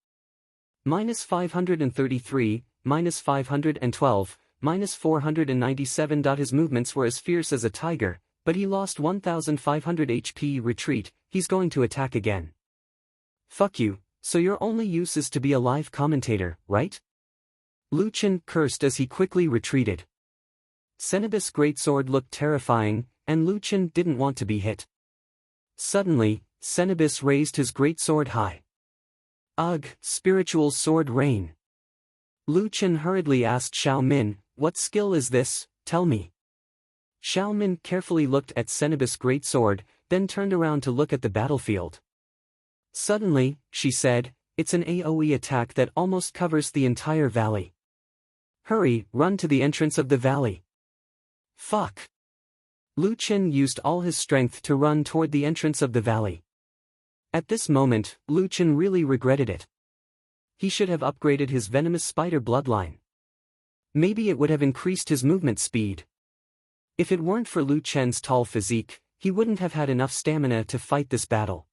-533, -512, -497. His movements were as fierce as a tiger, but he lost 1500 HP. Retreat, he's going to attack again. Fuck you, so your only use is to be a live commentator, right? Lu Chen cursed as he quickly retreated. Cenobus' greatsword looked terrifying, and Lu Chen didn't want to be hit. Suddenly, Cenobus raised his greatsword high. Ugh, spiritual sword rain. Lu Chen hurriedly asked Xiao Min, what skill is this, tell me. Xiao Min carefully looked at Cenobus' greatsword, then turned around to look at the battlefield. Suddenly, she said, it's an AoE attack that almost covers the entire valley. Hurry, run to the entrance of the valley. Fuck. Lu Chen used all his strength to run toward the entrance of the valley. At this moment, Lu Chen really regretted it. He should have upgraded his venomous spider bloodline. Maybe it would have increased his movement speed. If it weren't for Lu Chen's tall physique, he wouldn't have had enough stamina to fight this battle.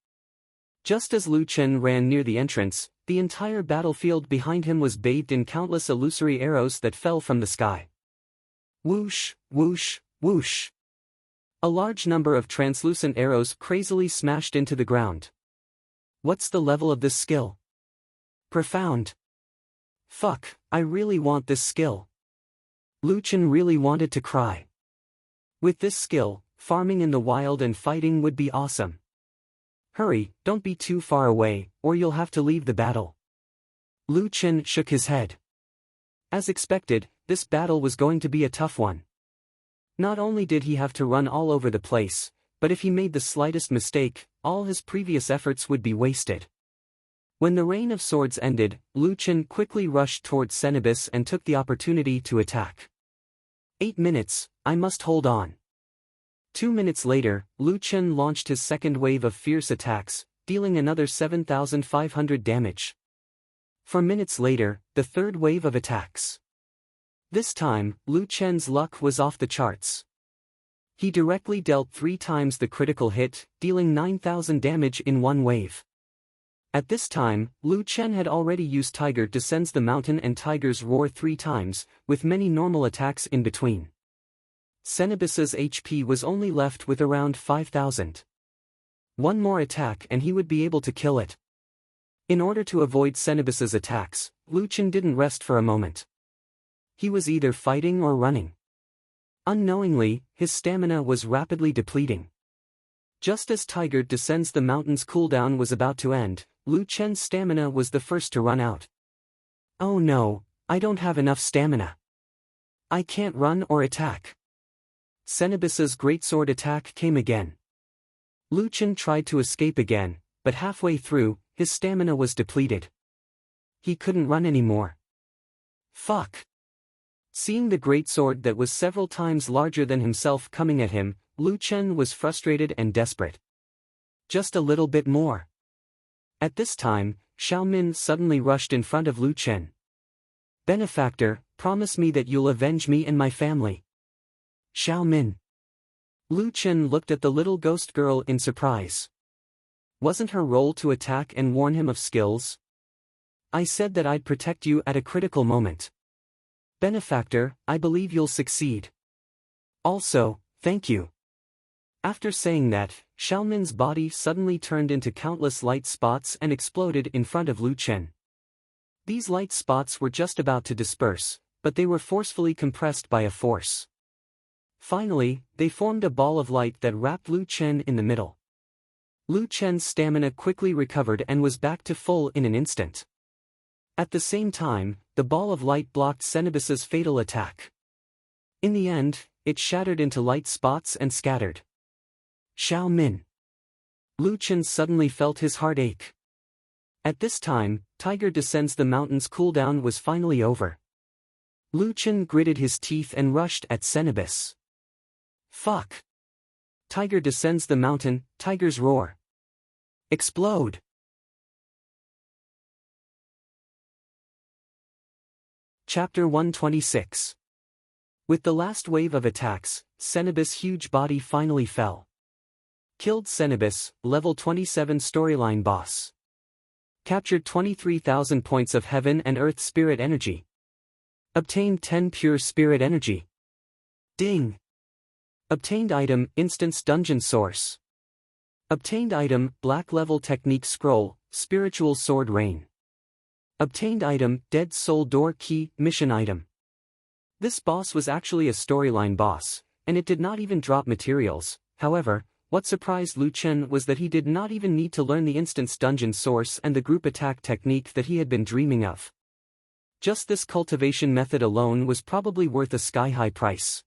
Just as Lu Chen ran near the entrance, the entire battlefield behind him was bathed in countless illusory arrows that fell from the sky. Whoosh, whoosh, whoosh. A large number of translucent arrows crazily smashed into the ground. What's the level of this skill? Profound. Fuck, I really want this skill. Lu Chen really wanted to cry. With this skill, farming in the wild and fighting would be awesome. Hurry, don't be too far away, or you'll have to leave the battle. Lu Chen shook his head. As expected, this battle was going to be a tough one. Not only did he have to run all over the place, but if he made the slightest mistake, all his previous efforts would be wasted. When the Rain of Swords ended, Lu Chen quickly rushed towards Cenobus and took the opportunity to attack. 8 minutes, I must hold on. 2 minutes later, Lu Chen launched his second wave of fierce attacks, dealing another 7,500 damage. 4 minutes later, the third wave of attacks. This time, Lu Chen's luck was off the charts. He directly dealt 3 times the critical hit, dealing 9,000 damage in one wave. At this time, Lu Chen had already used Tiger Descends the Mountain and Tiger's Roar 3 times, with many normal attacks in between. Cenobus's HP was only left with around 5,000. One more attack and he would be able to kill it. In order to avoid Cenobus's attacks, Lu Chen didn't rest for a moment. He was either fighting or running. Unknowingly, his stamina was rapidly depleting. Just as Tiger Descends the Mountain's cooldown was about to end, Lu Chen's stamina was the first to run out. Oh no, I don't have enough stamina. I can't run or attack. Cenobus's greatsword attack came again. Lu Chen tried to escape again, but halfway through, his stamina was depleted. He couldn't run anymore. Fuck. Seeing the greatsword that was several times larger than himself coming at him, Lu Chen was frustrated and desperate. Just a little bit more. At this time, Xiao Min suddenly rushed in front of Lu Chen. Benefactor, promise me that you'll avenge me and my family. Xiao Min. Lu Chen looked at the little ghost girl in surprise. Wasn't her role to attack and warn him of skills? I said that I'd protect you at a critical moment. Benefactor, I believe you'll succeed. Also, thank you. After saying that, Xiao Min's body suddenly turned into countless light spots and exploded in front of Lu Chen. These light spots were just about to disperse, but they were forcefully compressed by a force. Finally, they formed a ball of light that wrapped Lu Chen in the middle. Lu Chen's stamina quickly recovered and was back to full in an instant. At the same time, the ball of light blocked Cenobus's fatal attack. In the end, it shattered into light spots and scattered. Xiao Min. Lu Chen suddenly felt his heart ache. At this time, Tiger Descends the Mountain's cooldown was finally over. Lu Chen gritted his teeth and rushed at Cenobus. Fuck! Tiger Descends the Mountain, Tiger's Roar. Explode! Chapter 126. With the last wave of attacks, Cenobus' huge body finally fell. Killed Cenobus, level 27 storyline boss. Captured 23,000 points of heaven and earth spirit energy. Obtained 10 pure spirit energy. Ding! Obtained item, Instance Dungeon Source. Obtained item, Black Level Technique Scroll, Spiritual Sword Rain. Obtained item, Dead Soul Door Key, Mission Item. This boss was actually a storyline boss, and it did not even drop materials. However, what surprised Lu Chen was that he did not even need to learn the Instance Dungeon Source and the group attack technique that he had been dreaming of. Just this cultivation method alone was probably worth a sky-high price.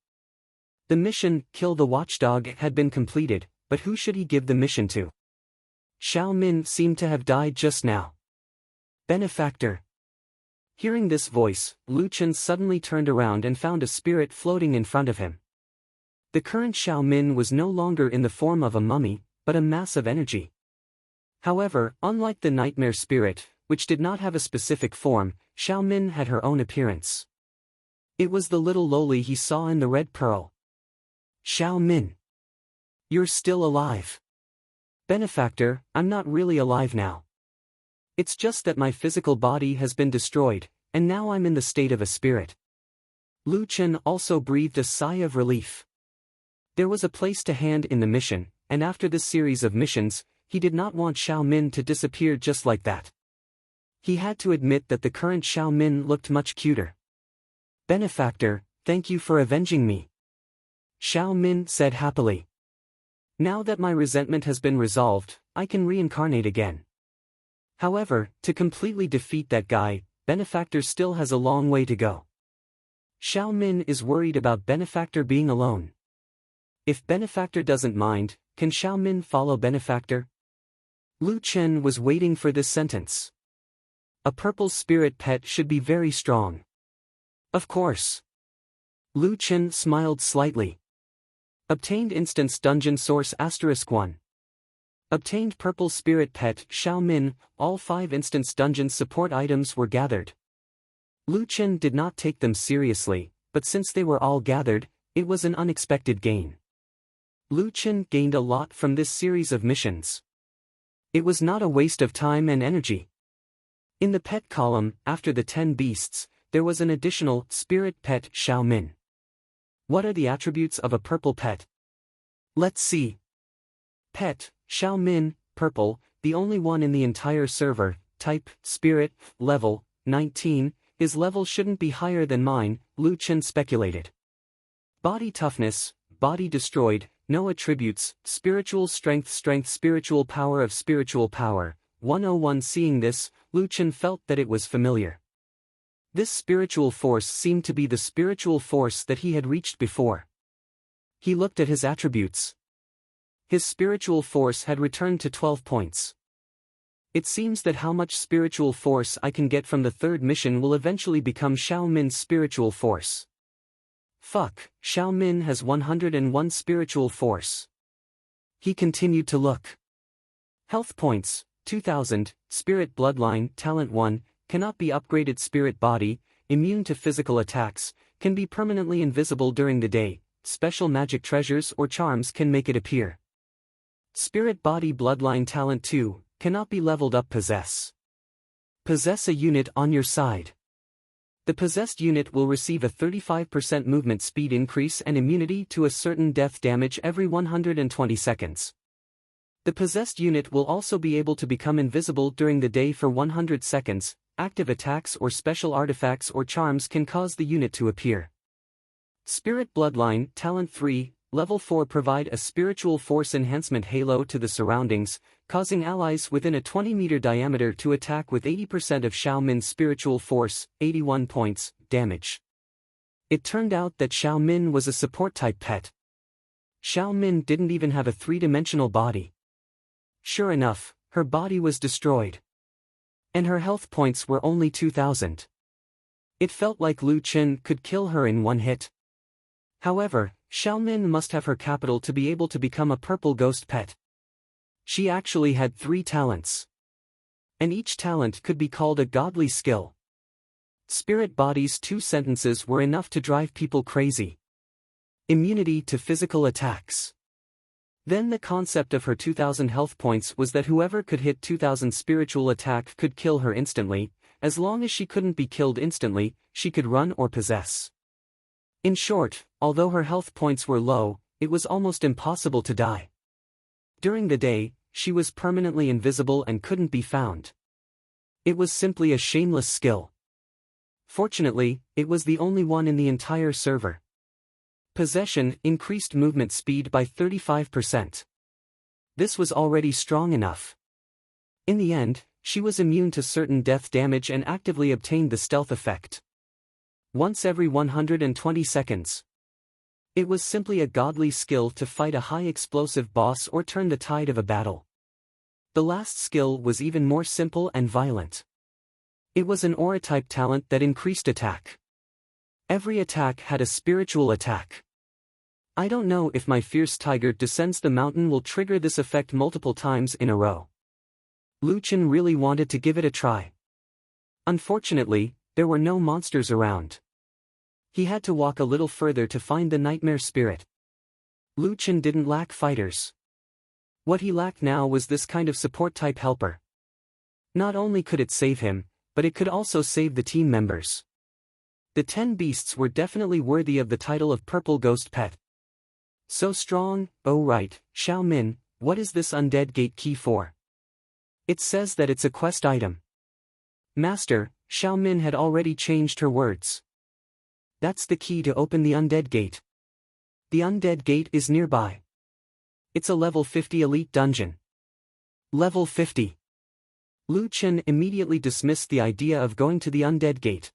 The mission, Kill the Watchdog, had been completed, but who should he give the mission to? Xiao Min seemed to have died just now. Benefactor. Hearing this voice, Lu Chen suddenly turned around and found a spirit floating in front of him. The current Xiao Min was no longer in the form of a mummy, but a mass of energy. However, unlike the nightmare spirit, which did not have a specific form, Xiao Min had her own appearance. It was the little loli he saw in the Red Pearl. Xiao Min. You're still alive. Benefactor, I'm not really alive now. It's just that my physical body has been destroyed, and now I'm in the state of a spirit. Lu Chen also breathed a sigh of relief. There was a place to hand in the mission, and after this series of missions, he did not want Xiao Min to disappear just like that. He had to admit that the current Xiao Min looked much cuter. Benefactor, thank you for avenging me. Xiao Min said happily. Now that my resentment has been resolved, I can reincarnate again. However, to completely defeat that guy, Benefactor still has a long way to go. Xiao Min is worried about Benefactor being alone. If Benefactor doesn't mind, can Xiao Min follow Benefactor? Lu Chen was waiting for this sentence. A purple spirit pet should be very strong. Of course. Lu Chen smiled slightly. Obtained Instance Dungeon Source *1. Obtained Purple Spirit Pet Xiao Min, all 5 Instance Dungeon support items were gathered. Lu Chen did not take them seriously, but since they were all gathered, it was an unexpected gain. Lu Chen gained a lot from this series of missions. It was not a waste of time and energy. In the pet column, after the 10 beasts, there was an additional Spirit Pet Xiao Min. What are the attributes of a purple pet? Let's see. Pet, Xiao Min, purple, the only one in the entire server, type, spirit, level, 19, his level shouldn't be higher than mine, Lu Chen speculated. Body toughness, body destroyed, no attributes, spiritual strength spiritual power of spiritual power, 101. Seeing this, Lu Chen felt that it was familiar. This spiritual force seemed to be the spiritual force that he had reached before. He looked at his attributes. His spiritual force had returned to 12 points. It seems that how much spiritual force I can get from the 3rd mission will eventually become Xiao Min's spiritual force. Fuck, Xiao Min has 101 spiritual force. He continued to look. Health points, 2000, Spirit Bloodline, Talent 1, cannot be upgraded. Spirit Body, immune to physical attacks, can be permanently invisible during the day. Special magic treasures or charms can make it appear. Spirit Body Bloodline Talent 2, cannot be leveled up. Possess a unit on your side. The possessed unit will receive a 35% movement speed increase and immunity to a certain death damage every 120 seconds. The possessed unit will also be able to become invisible during the day for 100 seconds. Active attacks or special artifacts or charms can cause the unit to appear. Spirit Bloodline Talent 3, Level 4 provide a spiritual force enhancement halo to the surroundings, causing allies within a 20-meter diameter to attack with 80% of Xiao Min's spiritual force, 81 points, damage. It turned out that Xiao Min was a support-type pet. Xiao Min didn't even have a three-dimensional body. Sure enough, her body was destroyed. And her health points were only 2,000. It felt like Lu Qin could kill her in one hit. However, Xiao Min must have her capital to be able to become a purple ghost pet. She actually had 3 talents. And each talent could be called a godly skill. Spirit Body's 2 sentences were enough to drive people crazy. Immunity to physical attacks. Then the concept of her 2,000 health points was that whoever could hit 2,000 spiritual attack could kill her instantly. As long as she couldn't be killed instantly, she could run or possess. In short, although her health points were low, it was almost impossible to die. During the day, she was permanently invisible and couldn't be found. It was simply a shameless skill. Fortunately, it was the only one in the entire server. Possession increased movement speed by 35%. This was already strong enough. In the end, she was immune to certain death damage and actively obtained the stealth effect. Once every 120 seconds. It was simply a godly skill to fight a high-explosive boss or turn the tide of a battle. The last skill was even more simple and violent. It was an aura-type talent that increased attack. Every attack had a spiritual attack. I don't know if my fierce tiger descends the mountain will trigger this effect multiple times in a row. Lu Qin really wanted to give it a try. Unfortunately, there were no monsters around. He had to walk a little further to find the nightmare spirit. Lu Qin didn't lack fighters. What he lacked now was this kind of support-type helper. Not only could it save him, but it could also save the team members. The 10 beasts were definitely worthy of the title of Purple Ghost Pet. So strong. Oh right, Xiao Min, what is this Undead Gate key for? It says that it's a quest item. Master, Xiao Min had already changed her words. That's the key to open the Undead Gate. The Undead Gate is nearby. It's a level 50 elite dungeon. Level 50. Lu Qin immediately dismissed the idea of going to the Undead Gate.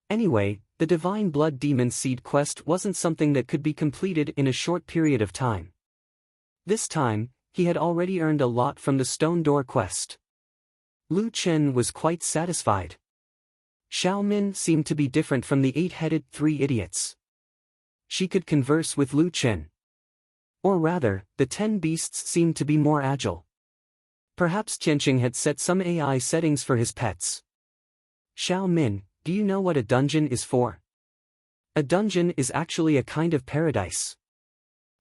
Anyway, the Divine Blood Demon Seed quest wasn't something that could be completed in a short period of time. This time, he had already earned a lot from the Stone Door quest. Lu Qin was quite satisfied. Xiao Min seemed to be different from the 8-headed 3 idiots. She could converse with Lu Qin. Or rather, the 10 beasts seemed to be more agile. Perhaps Tianqing had set some AI settings for his pets. Xiao Min, do you know what a dungeon is for? A dungeon is actually a kind of paradise.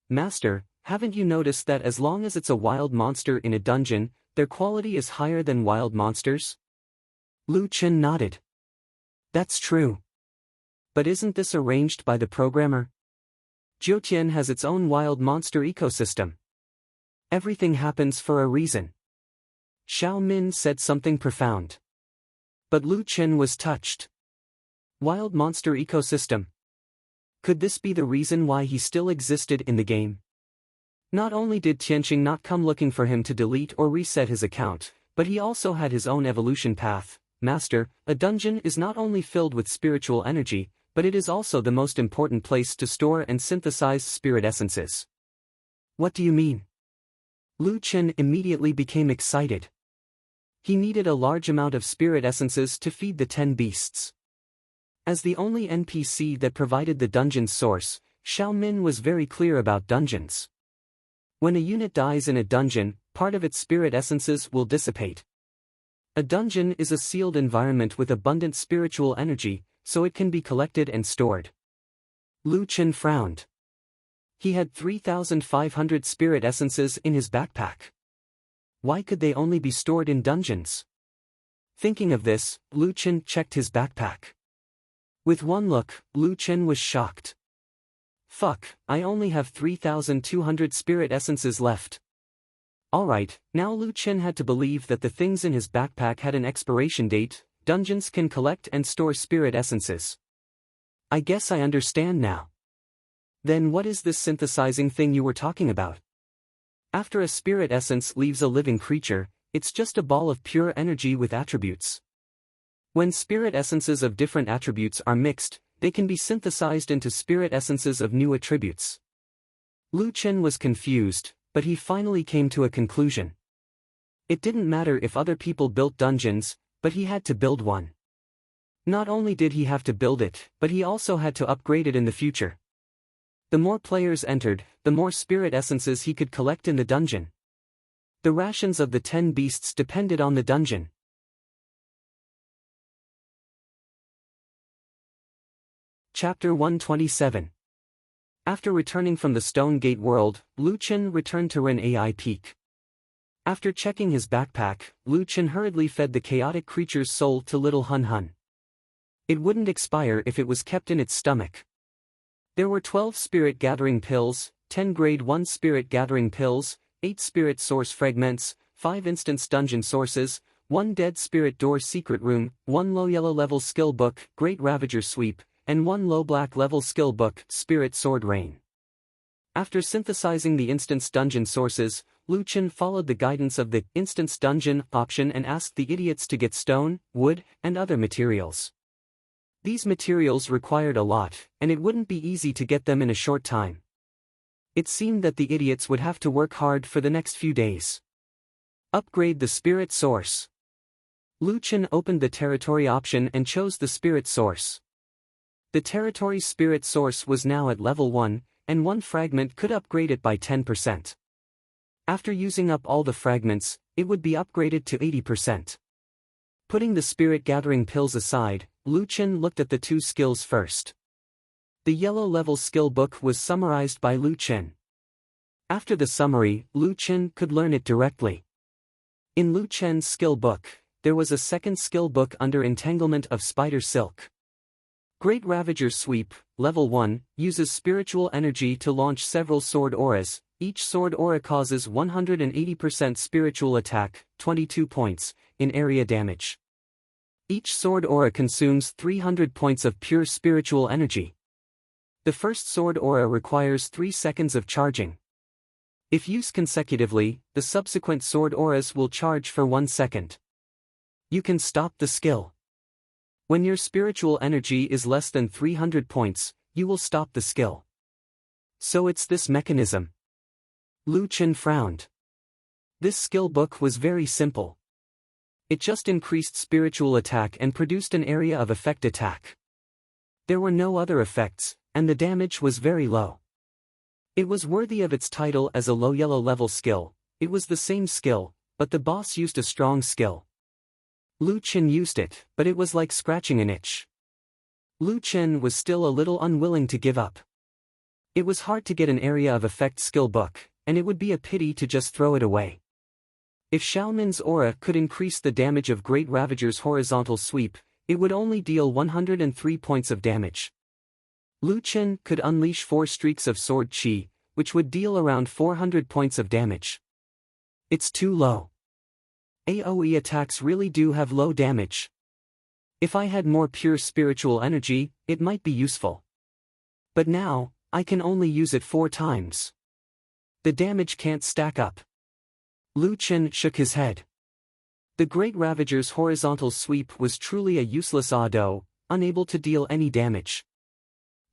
Master, haven't you noticed that as long as it's a wild monster in a dungeon, their quality is higher than wild monsters? Lu Qin nodded. That's true. But isn't this arranged by the programmer? Jiutian has its own wild monster ecosystem. Everything happens for a reason. Xiao Min said something profound. But Lu Qin was touched. Wild monster ecosystem. Could this be the reason why he still existed in the game? Not only did Tianqing not come looking for him to delete or reset his account, but he also had his own evolution path. Master, a dungeon is not only filled with spiritual energy, but it is also the most important place to store and synthesize spirit essences. What do you mean? Lu Qin immediately became excited. He needed a large amount of spirit essences to feed the 10 beasts. As the only NPC that provided the dungeon's source, Xiao Min was very clear about dungeons. When a unit dies in a dungeon, part of its spirit essences will dissipate. A dungeon is a sealed environment with abundant spiritual energy, so it can be collected and stored. Lu Chen frowned. He had 3,500 spirit essences in his backpack. Why could they only be stored in dungeons? Thinking of this, Lu Chen checked his backpack. With one look, Lu Chen was shocked. Fuck, I only have 3,200 spirit essences left. Alright, now Lu Chen had to believe that the things in his backpack had an expiration date. Dungeons can collect and store spirit essences. I guess I understand now. Then what is this synthesizing thing you were talking about? After a spirit essence leaves a living creature, it's just a ball of pure energy with attributes. When spirit essences of different attributes are mixed, they can be synthesized into spirit essences of new attributes. Lu Chen was confused, but he finally came to a conclusion. It didn't matter if other people built dungeons, but he had to build one. Not only did he have to build it, but he also had to upgrade it in the future. The more players entered, the more spirit essences he could collect in the dungeon. The rations of the 10 beasts depended on the dungeon. Chapter 127. After returning from the Stone Gate world, Lu Chen returned to Ren Ai Peak. After checking his backpack, Lu Chen hurriedly fed the chaotic creature's soul to little Hun Hun. It wouldn't expire if it was kept in its stomach. There were 12 spirit gathering pills, 10 grade 1 spirit gathering pills, 8 spirit source fragments, 5 instance dungeon sources, 1 dead spirit door secret room, 1 low yellow level skill book, Great Ravager Sweep, and 1 low black level skill book, Spirit Sword Rain. After synthesizing the instance dungeon sources, Lu Chen followed the guidance of the instance dungeon option and asked the idiots to get stone, wood, and other materials. These materials required a lot, and it wouldn't be easy to get them in a short time. It seemed that the idiots would have to work hard for the next few days. Upgrade the spirit source. Lu Chen opened the territory option and chose the spirit source. The territory's spirit source was now at level 1, and 1 fragment could upgrade it by 10%. After using up all the fragments, it would be upgraded to 80%. Putting the spirit gathering pills aside, Lu Chen looked at the 2 skills first. The yellow level skill book was summarized by Lu Chen. After the summary, Lu Chen could learn it directly. In Lu Chen's skill book, there was a second skill book under Entanglement of Spider Silk. Great Ravager Sweep, level 1, uses spiritual energy to launch several sword auras. Each sword aura causes 180% spiritual attack, 22 points, in area damage. Each sword aura consumes 300 points of pure spiritual energy. The first sword aura requires 3 seconds of charging. If used consecutively, the subsequent sword auras will charge for 1 second. You can stop the skill. When your spiritual energy is less than 300 points, you will stop the skill. So it's this mechanism. Lu Chen frowned. This skill book was very simple. It just increased spiritual attack and produced an area of effect attack. There were no other effects, and the damage was very low. It was worthy of its title as a low yellow level skill. It was the same skill, but the boss used a strong skill. Lu Chen used it, but it was like scratching an itch. Lu Chen was still a little unwilling to give up. It was hard to get an area of effect skill book, and it would be a pity to just throw it away. If Xiaomin's aura could increase the damage of Great Ravager's horizontal sweep, it would only deal 103 points of damage. Lu Chen could unleash 4 streaks of sword chi, which would deal around 400 points of damage. It's too low. AoE attacks really do have low damage. If I had more pure spiritual energy, it might be useful. But now, I can only use it 4 times. The damage can't stack up. Lu Chen shook his head. The Great Ravager's horizontal sweep was truly a useless ado, unable to deal any damage.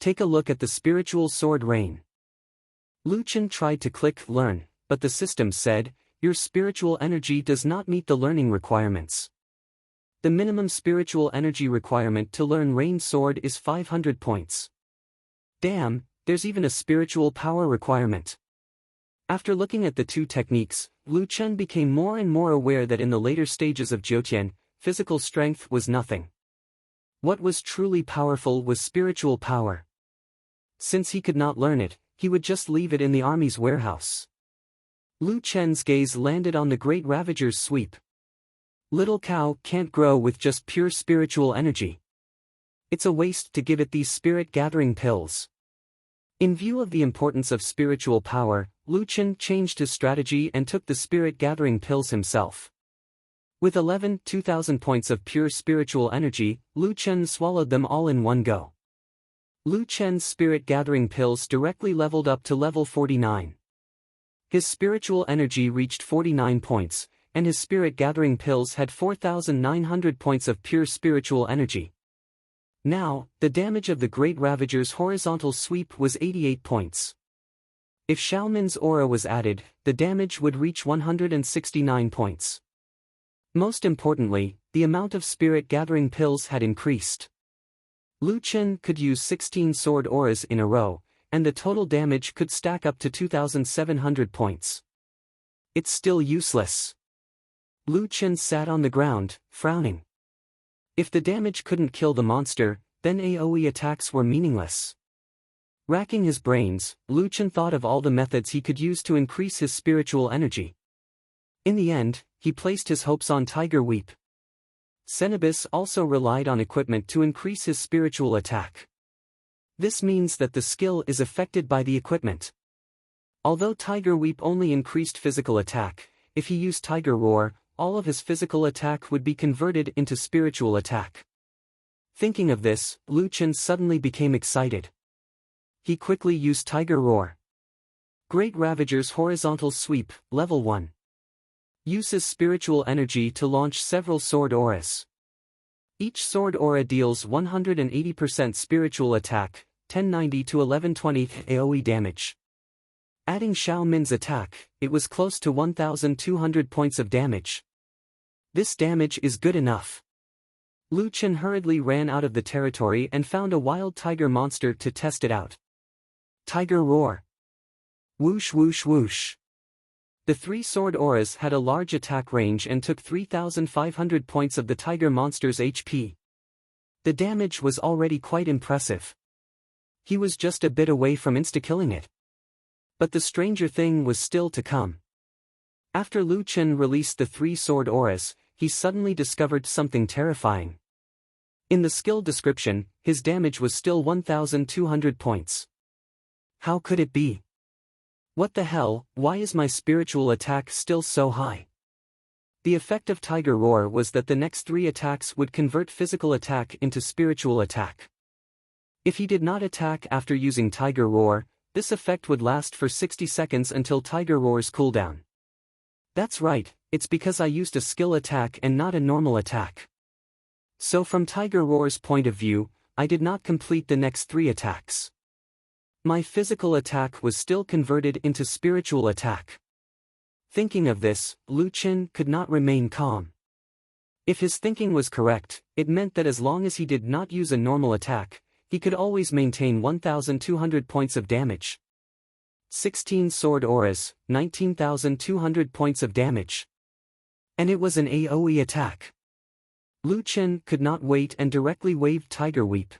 Take a look at the spiritual sword rain. Lu Chen tried to click learn, but the system said, your spiritual energy does not meet the learning requirements. The minimum spiritual energy requirement to learn Rain Sword is 500 points. Damn, there's even a spiritual power requirement. After looking at the 2 techniques, Lu Chen became more and more aware that in the later stages of Jiutian, physical strength was nothing. What was truly powerful was spiritual power. Since he could not learn it, he would just leave it in the army's warehouse. Lu Chen's gaze landed on the great Ravager's sweep. Little cow can't grow with just pure spiritual energy. It's a waste to give it these spirit-gathering pills. In view of the importance of spiritual power, Lu Chen changed his strategy and took the spirit-gathering pills himself. With 2,000 points of pure spiritual energy, Lu Chen swallowed them all in one go. Lu Chen's spirit-gathering pills directly leveled up to level 49. His spiritual energy reached 49 points, and his spirit-gathering pills had 4,900 points of pure spiritual energy. Now, the damage of the Great Ravager's horizontal sweep was 88 points. If Xiaomin's aura was added, the damage would reach 169 points. Most importantly, the amount of spirit-gathering pills had increased. Lu Chen could use 16 sword auras in a row, and the total damage could stack up to 2,700 points. It's still useless. Lu Chen sat on the ground, frowning. If the damage couldn't kill the monster, then AoE attacks were meaningless. Racking his brains, Lu Chen thought of all the methods he could use to increase his spiritual energy. In the end, he placed his hopes on Tiger Weep. Cenobus also relied on equipment to increase his spiritual attack. This means that the skill is affected by the equipment. Although Tiger Weep only increased physical attack, if he used Tiger Roar, all of his physical attack would be converted into spiritual attack. Thinking of this, Lu Chen suddenly became excited. He quickly used Tiger Roar. Great Ravager's horizontal sweep, level 1. Uses spiritual energy to launch several sword auras. Each sword aura deals 180% spiritual attack, 1090 to 1120 AoE damage. Adding Xiaomin's attack, it was close to 1,200 points of damage. This damage is good enough. Lu Chen hurriedly ran out of the territory and found a wild tiger monster to test it out. Tiger Roar. Whoosh whoosh whoosh. The 3 sword auras had a large attack range and took 3,500 points of the tiger monster's HP. The damage was already quite impressive. He was just a bit away from insta-killing it. But the stranger thing was still to come. After Lu Chen released the 3 sword auras, he suddenly discovered something terrifying. In the skill description, his damage was still 1,200 points. How could it be? What the hell, why is my spiritual attack still so high? The effect of Tiger Roar was that the next 3 attacks would convert physical attack into spiritual attack. If he did not attack after using Tiger Roar, this effect would last for 60 seconds until Tiger Roar's cooldown. That's right, it's because I used a skill attack and not a normal attack. So from Tiger Roar's point of view, I did not complete the next 3 attacks. My physical attack was still converted into spiritual attack. Thinking of this, Lu Chen could not remain calm. If his thinking was correct, it meant that as long as he did not use a normal attack, he could always maintain 1,200 points of damage. 16 sword auras, 19,200 points of damage. And it was an AoE attack. Lu Chen could not wait and directly waved Tiger Weep.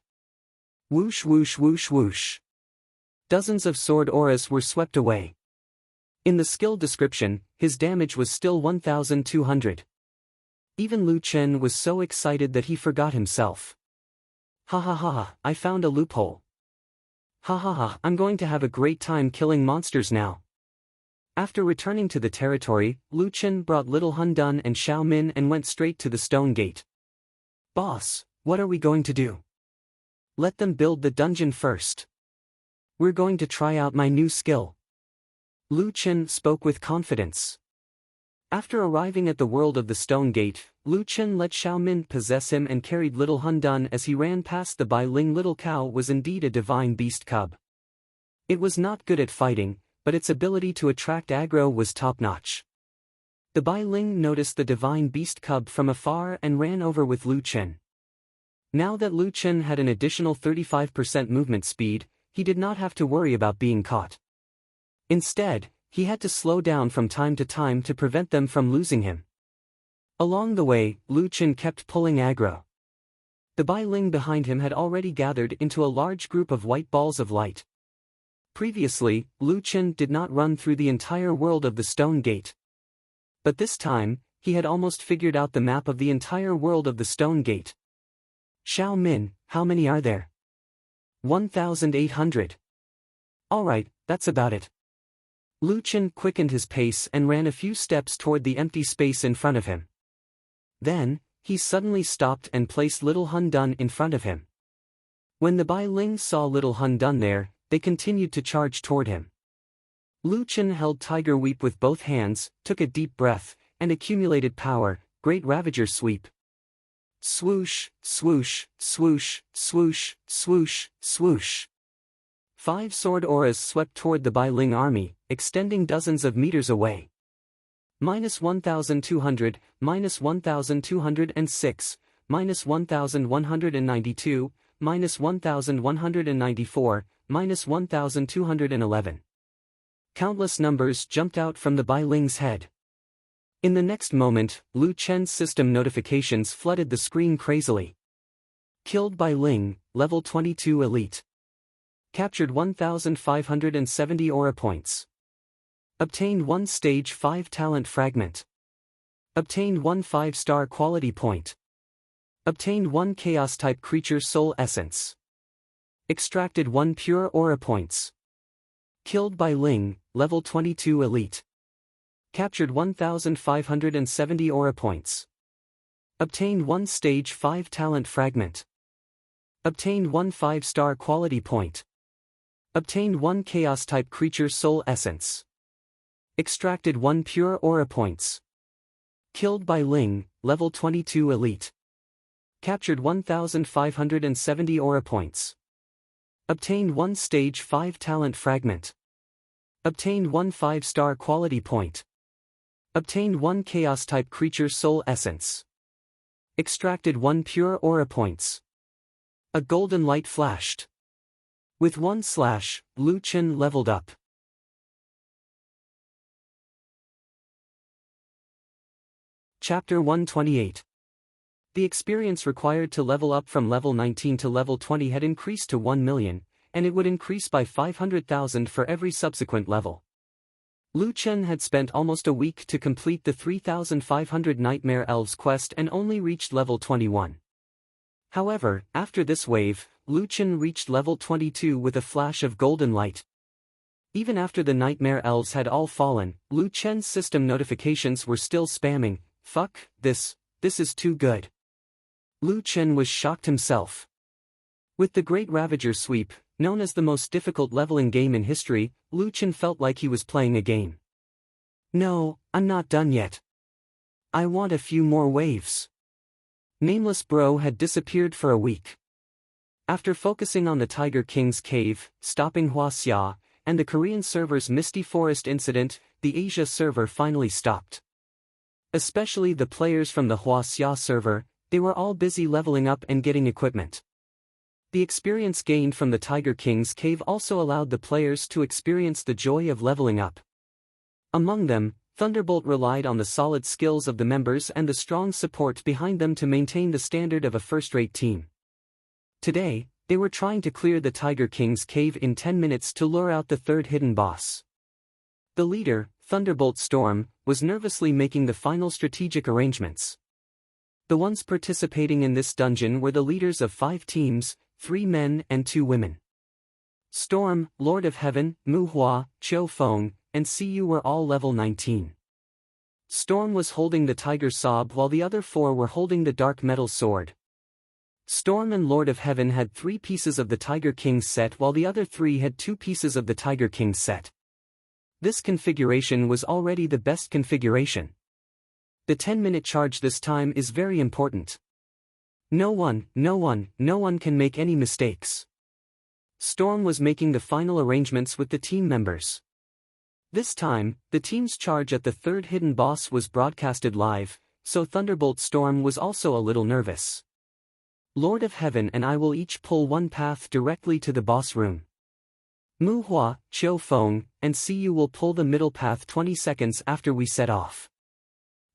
Whoosh whoosh whoosh whoosh. Dozens of sword auras were swept away. In the skill description, his damage was still 1,200. Even Lu Chen was so excited that he forgot himself. Ha ha ha ha, I found a loophole. Ha ha ha, I'm going to have a great time killing monsters now. After returning to the territory, Lu Chen brought Little Hun Dun and Xiao Min and went straight to the stone gate. Boss, what are we going to do? Let them build the dungeon first. We're going to try out my new skill. Lu Chen spoke with confidence. After arriving at the world of the stone gate, Lu Chen let Xiao Min possess him and carried Little Hun Dun as he ran past the Bai Ling. Little cow was indeed a divine beast cub. It was not good at fighting, but its ability to attract aggro was top-notch. The Bai Ling noticed the divine beast cub from afar and ran over with Lu Chen. Now that Lu Chen had an additional 35% movement speed, he did not have to worry about being caught. Instead, he had to slow down from time to time to prevent them from losing him. Along the way, Lu Chen kept pulling aggro. The Bai Ling behind him had already gathered into a large group of white balls of light. Previously, Lu Chen did not run through the entire world of the Stone Gate. But this time, he had almost figured out the map of the entire world of the Stone Gate. Xiao Min, how many are there? 1,800. Alright, that's about it. Lu Chen quickened his pace and ran a few steps toward the empty space in front of him. Then, he suddenly stopped and placed Little Hun Dun in front of him. When the Bai Ling saw Little Hun Dun there, they continued to charge toward him. Lu Chen held Tiger Whip with both hands, took a deep breath, and accumulated power, Great Ravager Sweep. Swoosh, swoosh, swoosh, swoosh, swoosh, swoosh. 5 sword auras swept toward the Bai Ling army, extending dozens of meters away. -1,200, -1,206, -1,192, -1,194, -1,211. Countless numbers jumped out from the Bai Ling's head. In the next moment, Lu Chen's system notifications flooded the screen crazily. Killed Bai Ling, level 22 elite. Captured 1,570 aura points. Obtained 1 stage 5 talent fragment. Obtained 1 5-star quality point. Obtained 1 chaos type creature soul essence. Extracted 1 pure aura points. Killed Bai Ling, level 22 elite. Captured 1,570 aura points. Obtained 1 stage 5 talent fragment. Obtained 1 5-star quality point. Obtained 1 chaos type creature soul essence. Extracted 1 pure aura points. Killed Bai Ling, level 22 elite. Captured 1,570 aura points. Obtained 1 stage 5 talent fragment. Obtained 1 5-star quality point. Obtained 1 chaos type creature soul essence. Extracted 1 pure aura points. A golden light flashed. With one slash, Lu Chen leveled up. Chapter 128. The experience required to level up from level 19 to level 20 had increased to 1 million, and it would increase by 500,000 for every subsequent level. Lu Chen had spent almost a week to complete the 3,500 Nightmare Elves quest and only reached level 21. However, after this wave, Lu Chen reached level 22 with a flash of golden light. Even after the Nightmare Elves had all fallen, Lu Chen's system notifications were still spamming. Fuck, this is too good. Lu Chen was shocked himself. With the Great Ravager Sweep, known as the most difficult leveling game in history, Lu Chen felt like he was playing a game. No, I'm not done yet. I want a few more waves. Nameless Bro had disappeared for a week. After focusing on the Tiger King's cave, stopping Huaxia, and the Korean server's Misty Forest incident, the Asia server finally stopped. Especially the players from the Huaxia server, they were all busy leveling up and getting equipment. The experience gained from the Tiger King's cave also allowed the players to experience the joy of leveling up. Among them, Thunderbolt relied on the solid skills of the members and the strong support behind them to maintain the standard of a first-rate team. Today, they were trying to clear the Tiger King's cave in 10 minutes to lure out the third hidden boss. The leader, Thunderbolt Storm, was nervously making the final strategic arrangements. The ones participating in this dungeon were the leaders of 5 teams, 3 men and 2 women. Storm, Lord of Heaven, Mu Hua, Qiu Feng, and Siyu were all level 19. Storm was holding the Tiger Sob while the other 4 were holding the Dark Metal Sword. Storm and Lord of Heaven had 3 pieces of the Tiger King's set while the other 3 had 2 pieces of the Tiger King's set. This configuration was already the best configuration. The 10-minute charge this time is very important. No one can make any mistakes. Storm was making the final arrangements with the team members. This time, the team's charge at the third hidden boss was broadcasted live, so Thunderbolt Storm was also a little nervous. Lord of Heaven and I will each pull one path directly to the boss room. Mu Hua, Qiu Feng, and Siyu will pull the middle path 20 seconds after we set off.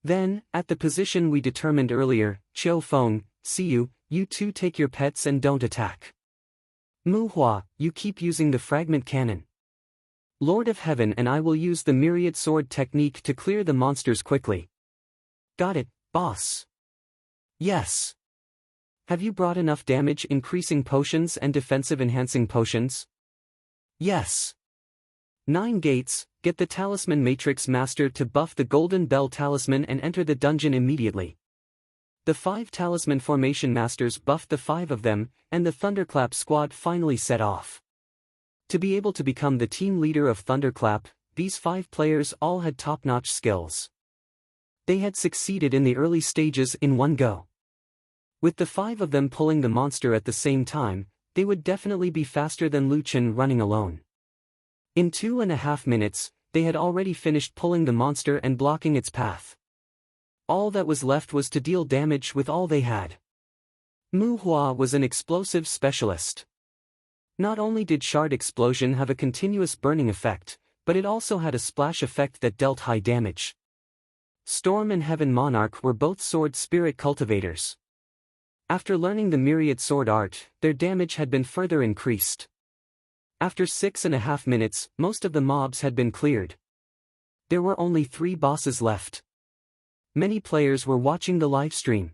Then, at the position we determined earlier, Qiu Feng, Siyu, you two take your pets and don't attack. Muhua, you keep using the fragment cannon. Lord of Heaven and I will use the myriad sword technique to clear the monsters quickly. Got it, boss. Yes. Have you brought enough damage increasing potions and defensive enhancing potions? Yes. 9 gates, get the Talisman Matrix Master to buff the Golden Bell Talisman and enter the dungeon immediately. The 5 Talisman Formation Masters buffed the 5 of them, and the Thunderclap squad finally set off. To be able to become the team leader of Thunderclap, these 5 players all had top-notch skills. They had succeeded in the early stages in one go. With the 5 of them pulling the monster at the same time, they would definitely be faster than Luchin running alone. In 2.5 minutes, they had already finished pulling the monster and blocking its path. All that was left was to deal damage with all they had. Muhua was an explosive specialist. Not only did Shard Explosion have a continuous burning effect, but it also had a splash effect that dealt high damage. Storm and Heaven Monarch were both sword spirit cultivators. After learning the myriad sword art, their damage had been further increased. After 6.5 minutes, most of the mobs had been cleared. There were only 3 bosses left. Many players were watching the livestream.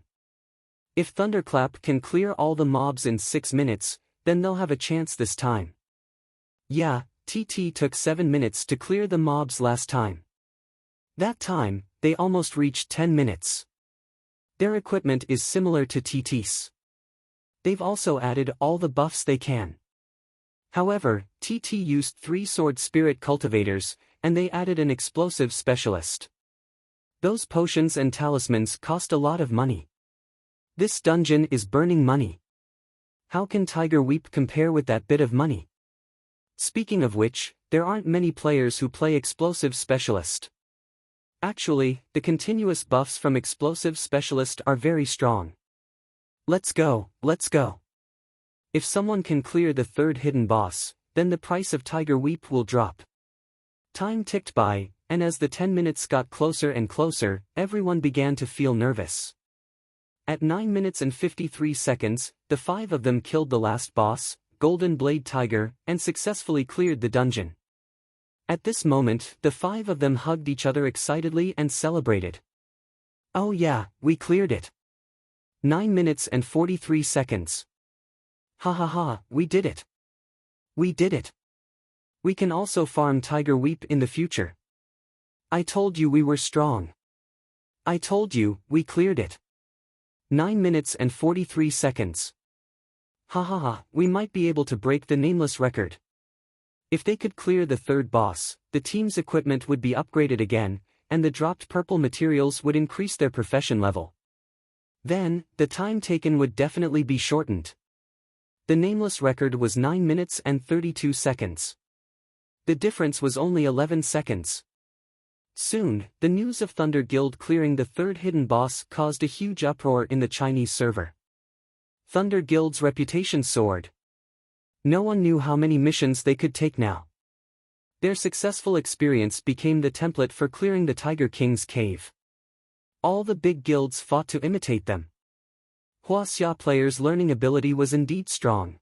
If Thunderclap can clear all the mobs in 6 minutes, then they'll have a chance this time. Yeah, TT took 7 minutes to clear the mobs last time. That time, they almost reached 10 minutes. Their equipment is similar to TT's. They've also added all the buffs they can. However, TT used 3 sword spirit cultivators, and they added an explosive specialist. Those potions and talismans cost a lot of money. This dungeon is burning money. How can Tiger Weep compare with that bit of money? Speaking of which, there aren't many players who play explosive specialist. Actually, the continuous buffs from explosive specialist are very strong. Let's go, let's go. If someone can clear the 3rd hidden boss, then the price of Tiger Weep will drop. Time ticked by, and as the 10 minutes got closer and closer, everyone began to feel nervous. At 9 minutes and 53 seconds, the 5 of them killed the last boss, Golden Blade Tiger, and successfully cleared the dungeon. At this moment, the 5 of them hugged each other excitedly and celebrated. Oh yeah, we cleared it. 9 minutes and 43 seconds. Ha ha ha, we did it. We did it. We can also farm Tiger Weep in the future. I told you we were strong. I told you, we cleared it. 9 minutes and 43 seconds. Ha ha ha, we might be able to break the nameless record. If they could clear the 3rd boss, the team's equipment would be upgraded again, and the dropped purple materials would increase their profession level. Then, the time taken would definitely be shortened. The nameless record was 9 minutes and 32 seconds. The difference was only 11 seconds. Soon, the news of Thunder Guild clearing the 3rd hidden boss caused a huge uproar in the Chinese server. Thunder Guild's reputation soared. No one knew how many missions they could take now. Their successful experience became the template for clearing the Tiger King's cave. All the big guilds fought to imitate them. Huaxia players' learning ability was indeed strong.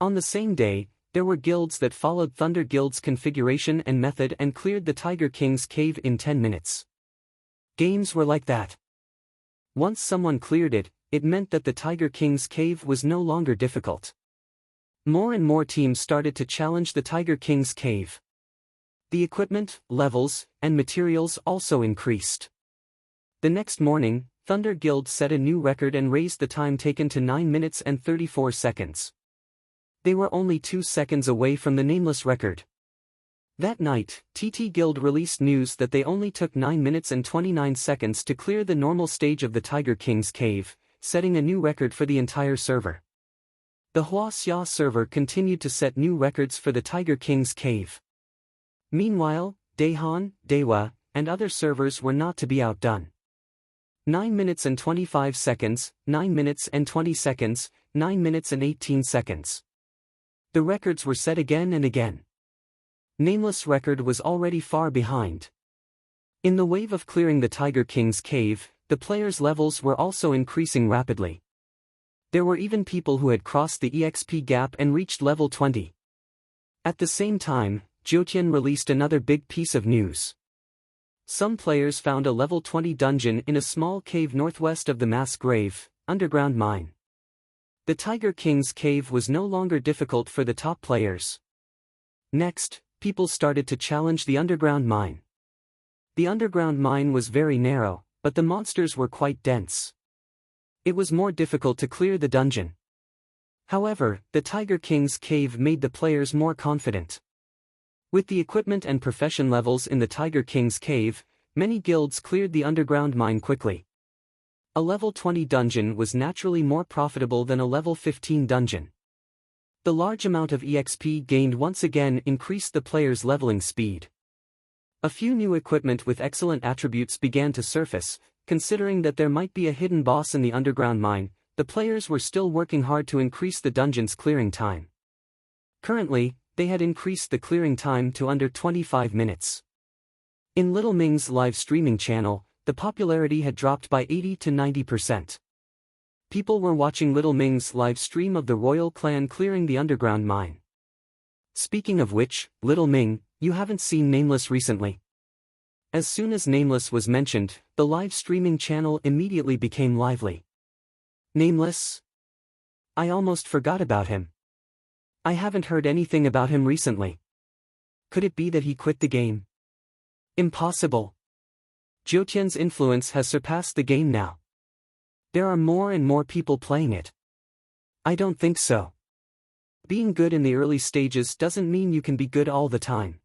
On the same day, there were guilds that followed Thunder Guild's configuration and method and cleared the Tiger King's cave in 10 minutes. Games were like that. Once someone cleared it, it meant that the Tiger King's cave was no longer difficult. More and more teams started to challenge the Tiger King's cave. The equipment, levels, and materials also increased. The next morning, Thunder Guild set a new record and raised the time taken to 9 minutes and 34 seconds. They were only 2 seconds away from the nameless record. That night, TT Guild released news that they only took 9 minutes and 29 seconds to clear the normal stage of the Tiger King's cave, setting a new record for the entire server. The Huaxia server continued to set new records for the Tiger King's cave. Meanwhile, Daehan, Daewoo, and other servers were not to be outdone. 9 minutes and 25 seconds, 9 minutes and 20 seconds, 9 minutes and 18 seconds. The records were set again and again. Nameless record was already far behind. In the wave of clearing the Tiger King's cave, the players' levels were also increasing rapidly. There were even people who had crossed the EXP gap and reached level 20. At the same time, Jiutian released another big piece of news. Some players found a level 20 dungeon in a small cave northwest of the mass grave, underground mine. The Tiger King's cave was no longer difficult for the top players. Next, people started to challenge the underground mine. The underground mine was very narrow, but the monsters were quite dense. It was more difficult to clear the dungeon. However, the Tiger King's cave made the players more confident. With the equipment and profession levels in the Tiger King's cave, many guilds cleared the underground mine quickly. A level 20 dungeon was naturally more profitable than a level 15 dungeon. The large amount of EXP gained once again increased the players' leveling speed. A few new equipment with excellent attributes began to surface. Considering that there might be a hidden boss in the underground mine, the players were still working hard to increase the dungeon's clearing time. Currently, they had increased the clearing time to under 25 minutes. In Little Ming's live streaming channel, the popularity had dropped by 80 to 90%. People were watching Little Ming's live stream of the royal clan clearing the underground mine. Speaking of which, Little Ming, you haven't seen Nameless recently. As soon as Nameless was mentioned, the live streaming channel immediately became lively. Nameless? I almost forgot about him. I haven't heard anything about him recently. Could it be that he quit the game? Impossible. Jiutian's influence has surpassed the game now. There are more and more people playing it. I don't think so. Being good in the early stages doesn't mean you can be good all the time.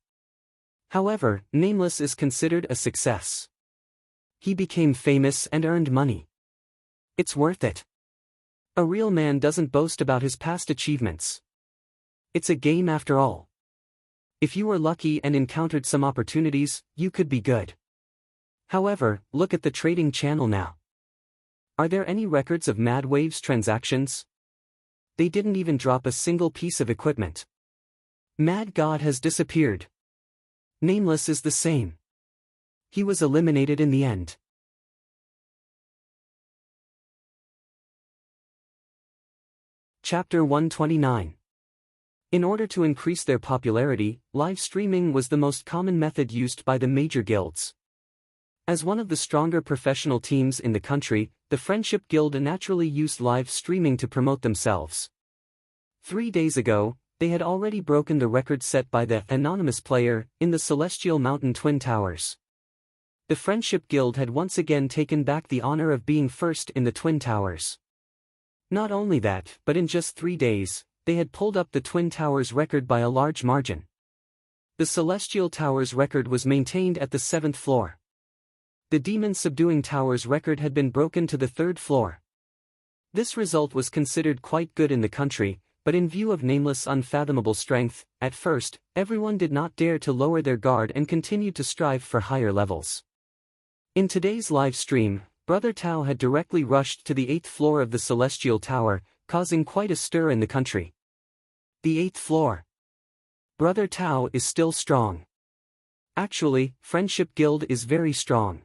However, Nameless is considered a success. He became famous and earned money. It's worth it. A real man doesn't boast about his past achievements. It's a game after all. If you were lucky and encountered some opportunities, you could be good. However, look at the trading channel now. Are there any records of Mad Wave's transactions? They didn't even drop a single piece of equipment. Mad God has disappeared. Nameless is the same. He was eliminated in the end. Chapter 129. In order to increase their popularity, live streaming was the most common method used by the major guilds. As one of the stronger professional teams in the country, the Friendship Guild naturally used live streaming to promote themselves. 3 days ago, they had already broken the record set by the anonymous player in the Celestial Mountain Twin Towers. The Friendship Guild had once again taken back the honor of being first in the Twin Towers. Not only that, but in just 3 days, they had pulled up the Twin Towers record by a large margin. The Celestial Towers record was maintained at the 7th floor. The Demon Subduing Towers record had been broken to the 3rd floor. This result was considered quite good in the country, but in view of Nameless' unfathomable strength, at first, everyone did not dare to lower their guard and continued to strive for higher levels. In today's live stream, Brother Tao had directly rushed to the 8th floor of the Celestial Tower, causing quite a stir in the country. The 8th floor. Brother Tao is still strong. Actually, Friendship Guild is very strong.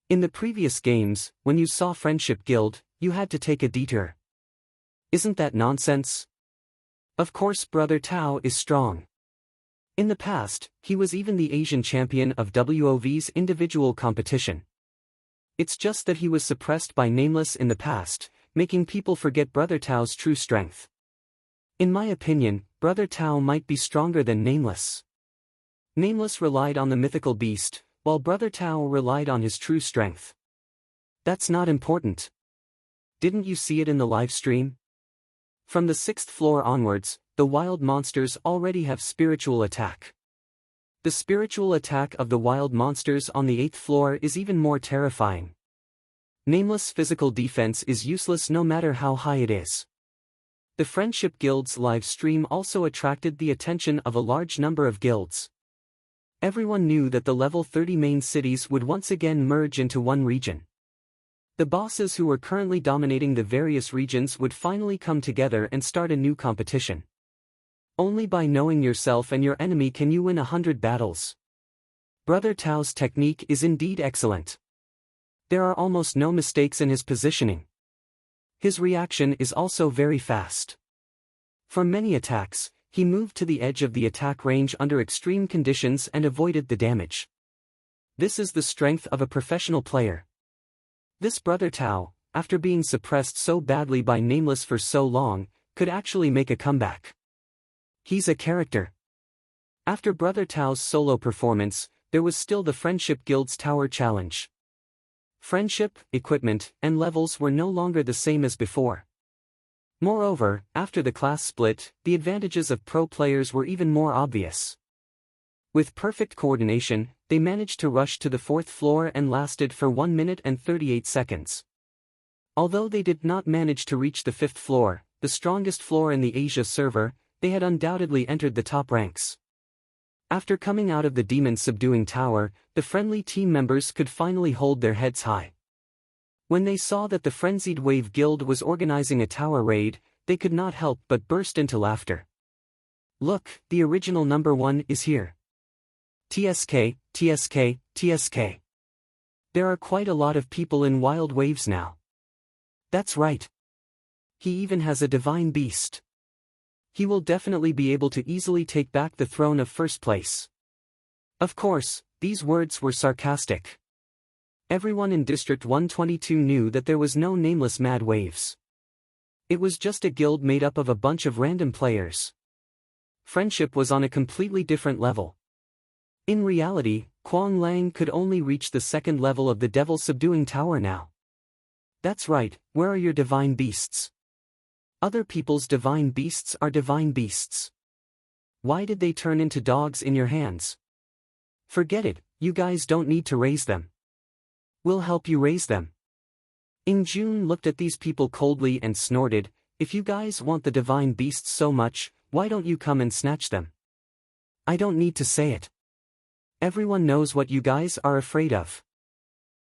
In the previous games, when you saw Friendship Guild, you had to take a detour. Isn't that nonsense? Of course Brother Tao is strong. In the past, he was even the Asian champion of WOV's individual competition. It's just that he was suppressed by Nameless in the past, making people forget Brother Tao's true strength. In my opinion, Brother Tao might be stronger than Nameless. Nameless relied on the mythical beast, while Brother Tao relied on his true strength. That's not important. Didn't you see it in the live stream? From the 6th floor onwards, the wild monsters already have spiritual attack. The spiritual attack of the wild monsters on the 8th floor is even more terrifying. Nameless physical defense is useless no matter how high it is. The Friendship Guild's live stream also attracted the attention of a large number of guilds. Everyone knew that the level 30 main cities would once again merge into one region. The bosses who were currently dominating the various regions would finally come together and start a new competition. Only by knowing yourself and your enemy can you win 100 battles. Brother Tao's technique is indeed excellent. There are almost no mistakes in his positioning. His reaction is also very fast. For many attacks, he moved to the edge of the attack range under extreme conditions and avoided the damage. This is the strength of a professional player. This Brother Tao, after being suppressed so badly by Nameless for so long, could actually make a comeback. He's a character. After Brother Tao's solo performance, there was still the Friendship Guild's Tower Challenge. Friendship, equipment, and levels were no longer the same as before. Moreover, after the class split, the advantages of pro players were even more obvious. With perfect coordination, they managed to rush to the 4th floor and lasted for 1 minute and 38 seconds. Although they did not manage to reach the 5th floor, the strongest floor in the Asia server, they had undoubtedly entered the top ranks. After coming out of the demon-subduing tower, the friendly team members could finally hold their heads high. When they saw that the Frenzied Wave Guild was organizing a tower raid, they could not help but burst into laughter. Look, the original number 1 is here. TSK, TSK, TSK. There are quite a lot of people in Wild Waves now. That's right. He even has a divine beast. He will definitely be able to easily take back the throne of first place. Of course, these words were sarcastic. Everyone in District 122 knew that there was no nameless Mad Waves. It was just a guild made up of a bunch of random players. Friendship was on a completely different level. In reality, Quang Lang could only reach the 2nd level of the Devil Subduing Tower now. That's right, where are your divine beasts? Other people's divine beasts are divine beasts. Why did they turn into dogs in your hands? Forget it, you guys don't need to raise them. We'll help you raise them. Jun looked at these people coldly and snorted, if you guys want the divine beasts so much, why don't you come and snatch them? I don't need to say it. Everyone knows what you guys are afraid of.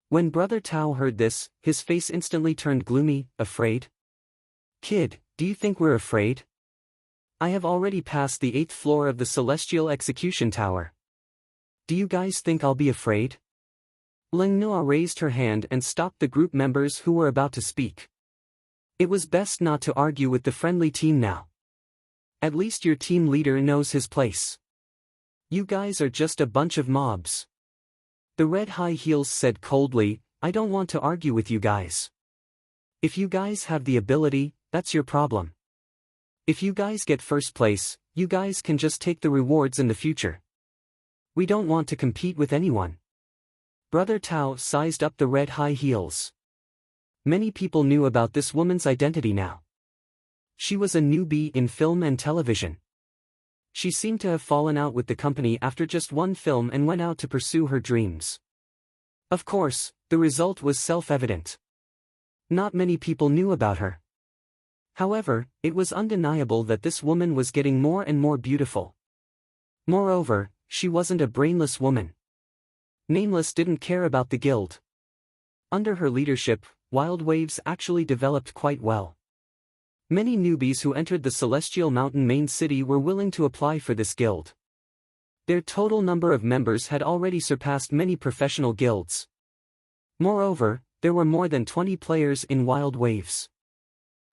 When Brother Tao heard this, his face instantly turned gloomy. Afraid? Kid, do you think we're afraid? I have already passed the 8th floor of the Celestial Execution Tower. Do you guys think I'll be afraid? Ling Noa raised her hand and stopped the group members who were about to speak. It was best not to argue with the friendly team now. At least your team leader knows his place. You guys are just a bunch of mobs. The Red High Heels said coldly, I don't want to argue with you guys. If you guys have the ability, that's your problem. If you guys get first place, you guys can just take the rewards in the future. We don't want to compete with anyone. Brother Tao sized up the Red High Heels. Many people knew about this woman's identity now. She was a newbie in film and television. She seemed to have fallen out with the company after just one film and went out to pursue her dreams. Of course, the result was self-evident. Not many people knew about her. However, it was undeniable that this woman was getting more and more beautiful. Moreover, she wasn't a brainless woman. Nameless didn't care about the guild. Under her leadership, Wild Waves actually developed quite well. Many newbies who entered the Celestial Mountain main city were willing to apply for this guild. Their total number of members had already surpassed many professional guilds. Moreover, there were more than 20 players in Wild Waves.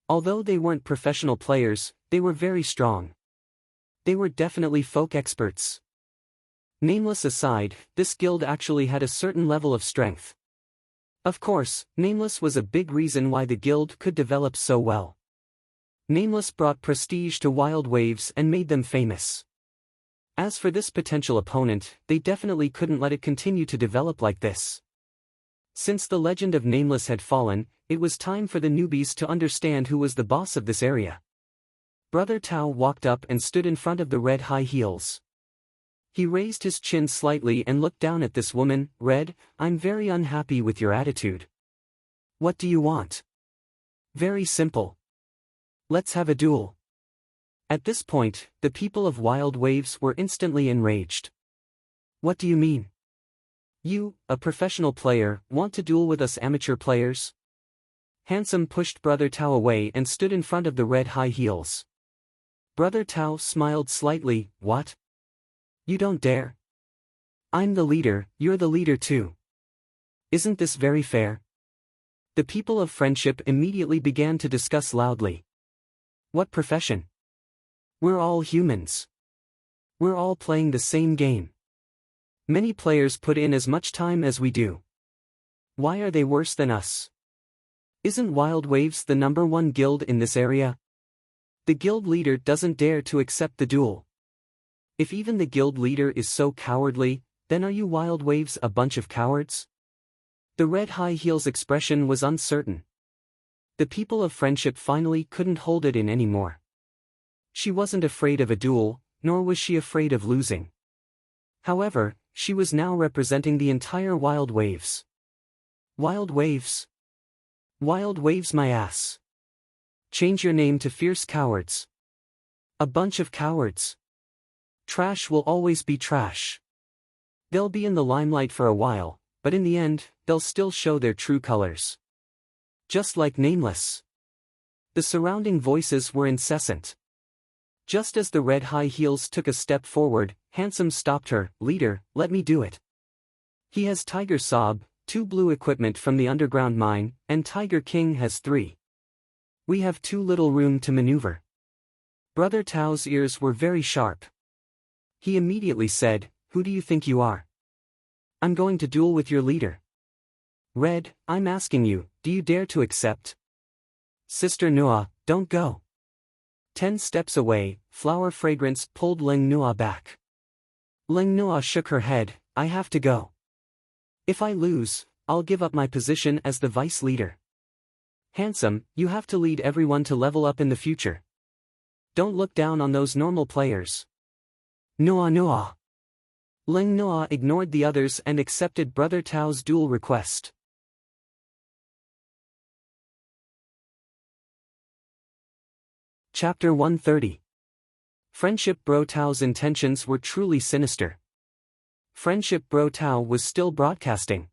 Although they weren't professional players, they were very strong. They were definitely folk experts. Nameless aside, this guild actually had a certain level of strength. Of course, Nameless was a big reason why the guild could develop so well. Nameless brought prestige to Wild Waves and made them famous. As for this potential opponent, they definitely couldn't let it continue to develop like this. Since the legend of Nameless had fallen, it was time for the newbies to understand who was the boss of this area. Brother Tao walked up and stood in front of the Red High Heels. He raised his chin slightly and looked down at this woman. Red, I'm very unhappy with your attitude. What do you want? Very simple. Let's have a duel. At this point, the people of Wild Waves were instantly enraged. What do you mean? You, a professional player, want to duel with us amateur players? Handsome pushed Brother Tao away and stood in front of the Red High Heels. Brother Tao smiled slightly. What? You don't dare. I'm the leader, you're the leader too. Isn't this very fair? The people of friendship immediately began to discuss loudly. What profession? We're all humans. We're all playing the same game. Many players put in as much time as we do. Why are they worse than us? Isn't Wild Waves the #1 guild in this area? The guild leader doesn't dare to accept the duel. If even the guild leader is so cowardly, then are you Wild Waves a bunch of cowards? The red high heels expression was uncertain. The people of friendship finally couldn't hold it in anymore. She wasn't afraid of a duel, nor was she afraid of losing. However, she was now representing the entire Wild Waves. Wild Waves? Wild Waves my ass. Change your name to Fierce Cowards. A bunch of cowards. Trash will always be trash. They'll be in the limelight for a while, but in the end, they'll still show their true colors. Just like Nameless. The surrounding voices were incessant. Just as the red high heels took a step forward, Handsome stopped her. Leader, let me do it. He has Tiger Sob, 2 blue equipment from the underground mine, and Tiger King has 3. We have too little room to maneuver. Brother Tao's ears were very sharp. He immediately said, who do you think you are? I'm going to duel with your leader. Red, I'm asking you, do you dare to accept? Sister Nua, don't go. 10 steps away, Flower Fragrance pulled Ling Nua back. Ling Nua shook her head, I have to go. If I lose, I'll give up my position as the vice leader. Handsome, you have to lead everyone to level up in the future. Don't look down on those normal players. Nua Nua. Ling Nua ignored the others and accepted Brother Tao's duel request. Chapter 130. Friendship Bro Tao's intentions were truly sinister. Friendship Bro Tao was still broadcasting.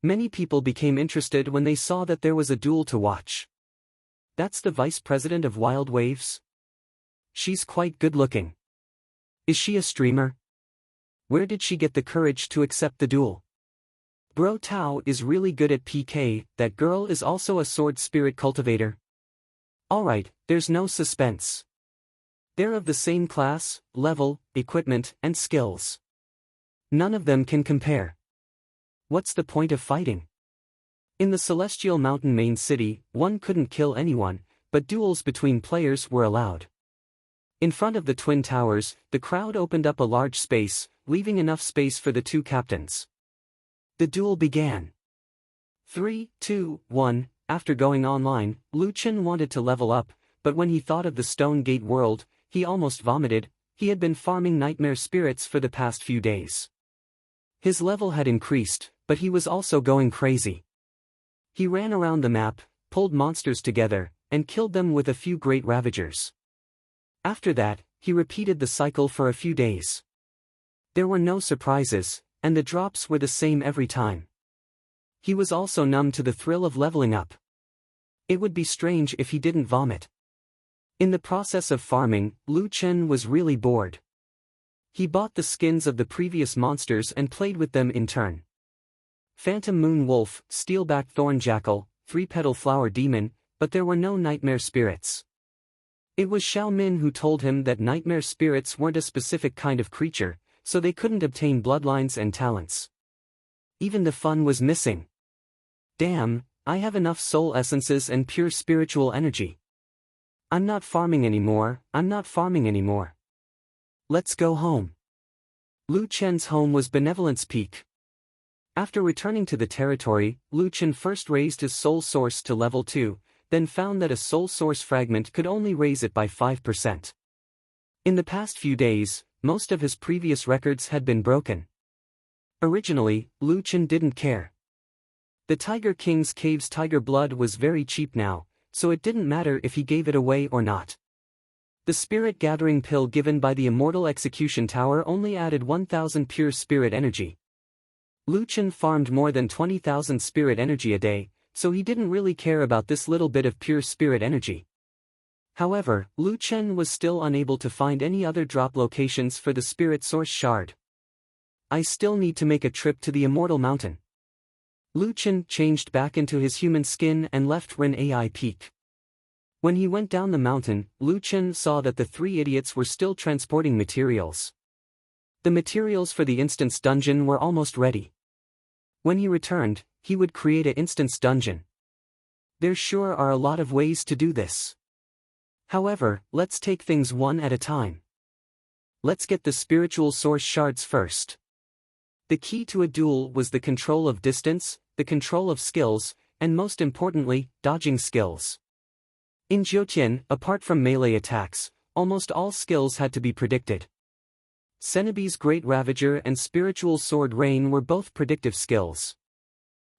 Many people became interested when they saw that there was a duel to watch. That's the vice president of Wild Waves? She's quite good looking. Is she a streamer? Where did she get the courage to accept the duel? Bro Tao is really good at PK, that girl is also a sword spirit cultivator. Alright, there's no suspense. They're of the same class, level, equipment, and skills. None of them can compare. What's the point of fighting? In the Celestial Mountain main city, one couldn't kill anyone, but duels between players were allowed. In front of the Twin Towers, the crowd opened up a large space, leaving enough space for the 2 captains. The duel began. 3, 2, 1, after going online, Lu Chen wanted to level up, but when he thought of the Stone Gate world, he almost vomited. He had been farming nightmare spirits for the past few days. His level had increased, but he was also going crazy. He ran around the map, pulled monsters together, and killed them with a few great ravagers. After that, he repeated the cycle for a few days. There were no surprises, and the drops were the same every time. He was also numb to the thrill of leveling up. It would be strange if he didn't vomit. In the process of farming, Lu Chen was really bored. He bought the skins of the previous monsters and played with them in turn. Phantom Moon Wolf, Steelback Thorn Jackal, 3-Petal Flower Demon, but there were no nightmare spirits. It was Xiao Min who told him that nightmare spirits weren't a specific kind of creature, so they couldn't obtain bloodlines and talents. Even the fun was missing. Damn, I have enough soul essences and pure spiritual energy. I'm not farming anymore. Let's go home. Lu Chen's home was Benevolence Peak. After returning to the territory, Lu Chen first raised his soul source to level 2, then found that a soul source fragment could only raise it by 5%. In the past few days, most of his previous records had been broken. Originally, Lu Chen didn't care. The Tiger King's Cave's tiger blood was very cheap now, so it didn't matter if he gave it away or not. The spirit gathering pill given by the Immortal Execution Tower only added 1,000 pure spirit energy. Lu Chen farmed more than 20,000 spirit energy a day, so he didn't really care about this little bit of pure spirit energy. However, Lu Chen was still unable to find any other drop locations for the spirit source shard. I still need to make a trip to the Immortal Mountain. Lu Chen changed back into his human skin and left Ren Ai Peak. When he went down the mountain, Lu Chen saw that the three idiots were still transporting materials. The materials for the instance dungeon were almost ready. When he returned, he would create an instance dungeon. There sure are a lot of ways to do this. However, let's take things one at a time. Let's get the spiritual source shards first. The key to a duel was the control of distance, the control of skills, and most importantly, dodging skills. In Jiutian, apart from melee attacks, almost all skills had to be predicted. Cenobi's Great Ravager and Spiritual Sword Rain were both predictive skills.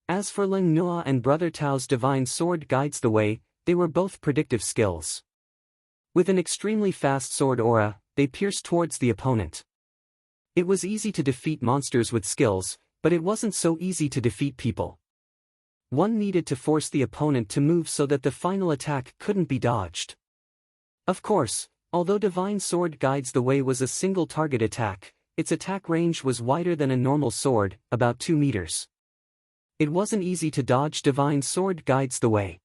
As for Ling Nua and Brother Tao's Divine Sword Guides the Way, they were both predictive skills. With an extremely fast sword aura, they pierced towards the opponent. It was easy to defeat monsters with skills, but it wasn't so easy to defeat people. One needed to force the opponent to move so that the final attack couldn't be dodged. Of course, although Divine Sword Guides the Way was a single target attack, its attack range was wider than a normal sword, about 2 meters. It wasn't easy to dodge Divine Sword Guides the Way.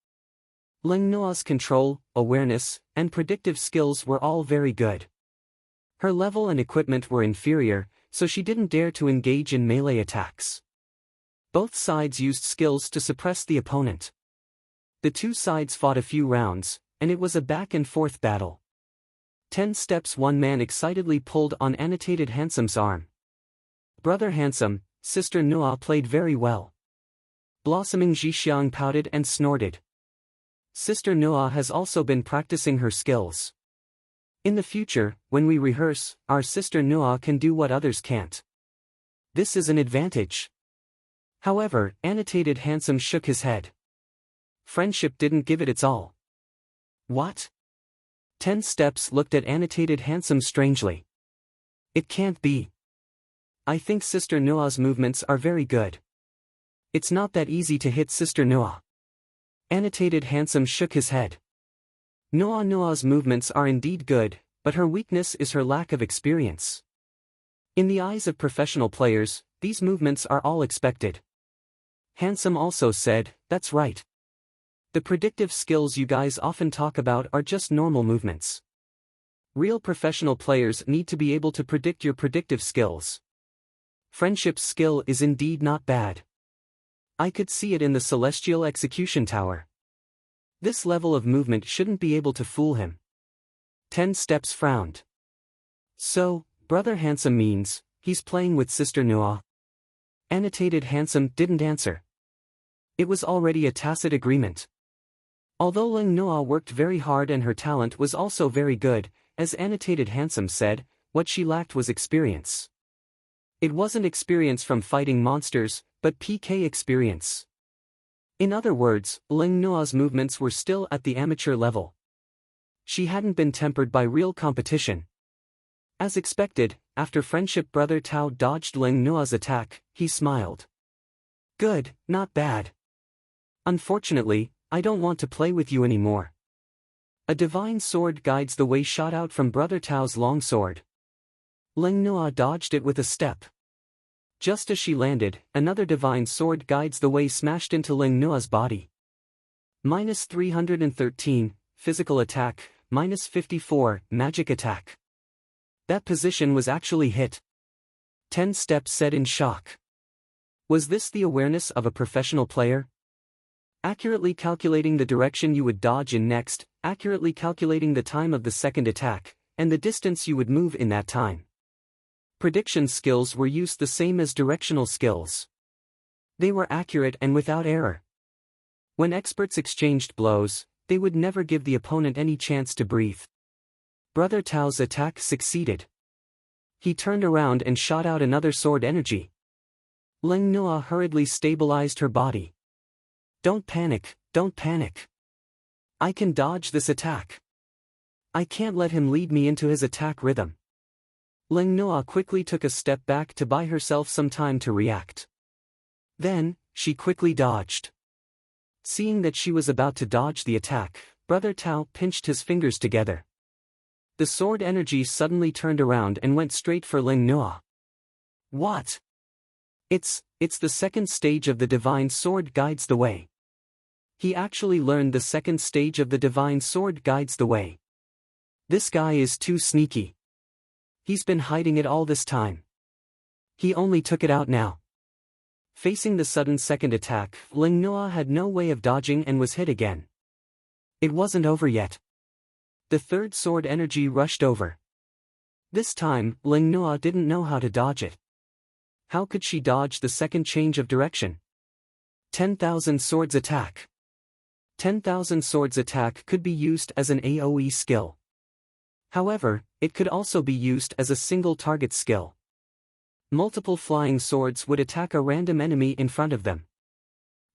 Ling Nua's control, awareness, and predictive skills were all very good. Her level and equipment were inferior, so she didn't dare to engage in melee attacks. Both sides used skills to suppress the opponent. The two sides fought a few rounds, and it was a back-and-forth battle. 10 steps. One man excitedly pulled on Annotated Handsome's arm. Brother Handsome, Sister Nua played very well. Blossoming Zhixiang pouted and snorted. Sister Nua has also been practicing her skills. In the future, when we rehearse, our Sister Nua can do what others can't. This is an advantage. However, Annotated Handsome shook his head. Friendship didn't give it its all. What? 10 steps looked at Annotated Handsome strangely. It can't be. I think Sister Nua's movements are very good. It's not that easy to hit Sister Nua. Annotated Handsome shook his head. Nua's movements are indeed good, but her weakness is her lack of experience. In the eyes of professional players, these movements are all expected. Handsome also said, that's right. The predictive skills you guys often talk about are just normal movements. Real professional players need to be able to predict your predictive skills. Friendship's skill is indeed not bad. I could see it in the Celestial Execution Tower. This level of movement shouldn't be able to fool him. 10 steps frowned. So, Brother Handsome means, he's playing with Sister Nua? Annotated Handsome didn't answer. It was already a tacit agreement. Although Ling Nua worked very hard and her talent was also very good, as Annotated Handsome said, what she lacked was experience. It wasn't experience from fighting monsters, but PK experience. In other words, Ling Nua's movements were still at the amateur level. She hadn't been tempered by real competition. As expected, after Friendship Brother Tao dodged Ling Nua's attack, he smiled. Good, not bad. Unfortunately, I don't want to play with you anymore. A divine sword guides the way shot out from Brother Tao's long sword. Ling Nua dodged it with a step. Just as she landed, another divine sword guides the way smashed into Ling Nua's body. -313, physical attack, -54, magic attack. That position was actually hit. 10 steps said in shock. Was this the awareness of a professional player? Accurately calculating the direction you would dodge in next, accurately calculating the time of the second attack, and the distance you would move in that time. Prediction skills were used the same as directional skills. They were accurate and without error. When experts exchanged blows, they would never give the opponent any chance to breathe. Brother Tao's attack succeeded. He turned around and shot out another sword energy. Ling Nua hurriedly stabilized her body. Don't panic, don't panic. I can dodge this attack. I can't let him lead me into his attack rhythm. Ling Nua quickly took a step back to buy herself some time to react. Then, she quickly dodged. Seeing that she was about to dodge the attack, Brother Tao pinched his fingers together. The sword energy suddenly turned around and went straight for Ling Nua. What? It's the second stage of the divine sword guides the way. He actually learned the second stage of the divine sword guides the way. This guy is too sneaky. He's been hiding it all this time. He only took it out now. Facing the sudden second attack, Ling Noa had no way of dodging and was hit again. It wasn't over yet. The third sword energy rushed over. This time, Ling Noa didn't know how to dodge it. How could she dodge the second change of direction? 10,000 swords attack. 10,000 swords attack could be used as an AoE skill. However, it could also be used as a single target skill. Multiple flying swords would attack a random enemy in front of them.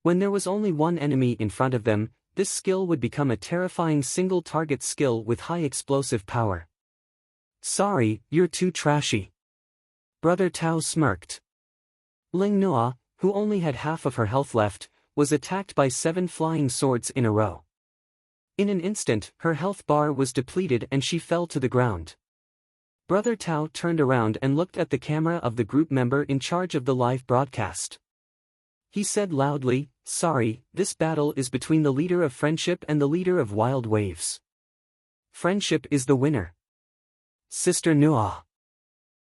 When there was only one enemy in front of them, this skill would become a terrifying single target skill with high explosive power. Sorry, you're too trashy. Brother Tao smirked. Ling Noa, who only had half of her health left, was attacked by 7 flying swords in a row. In an instant, her health bar was depleted and she fell to the ground. Brother Tao turned around and looked at the camera of the group member in charge of the live broadcast. He said loudly, "Sorry, this battle is between the leader of Friendship and the leader of Wild Waves. Friendship is the winner. Sister Noa."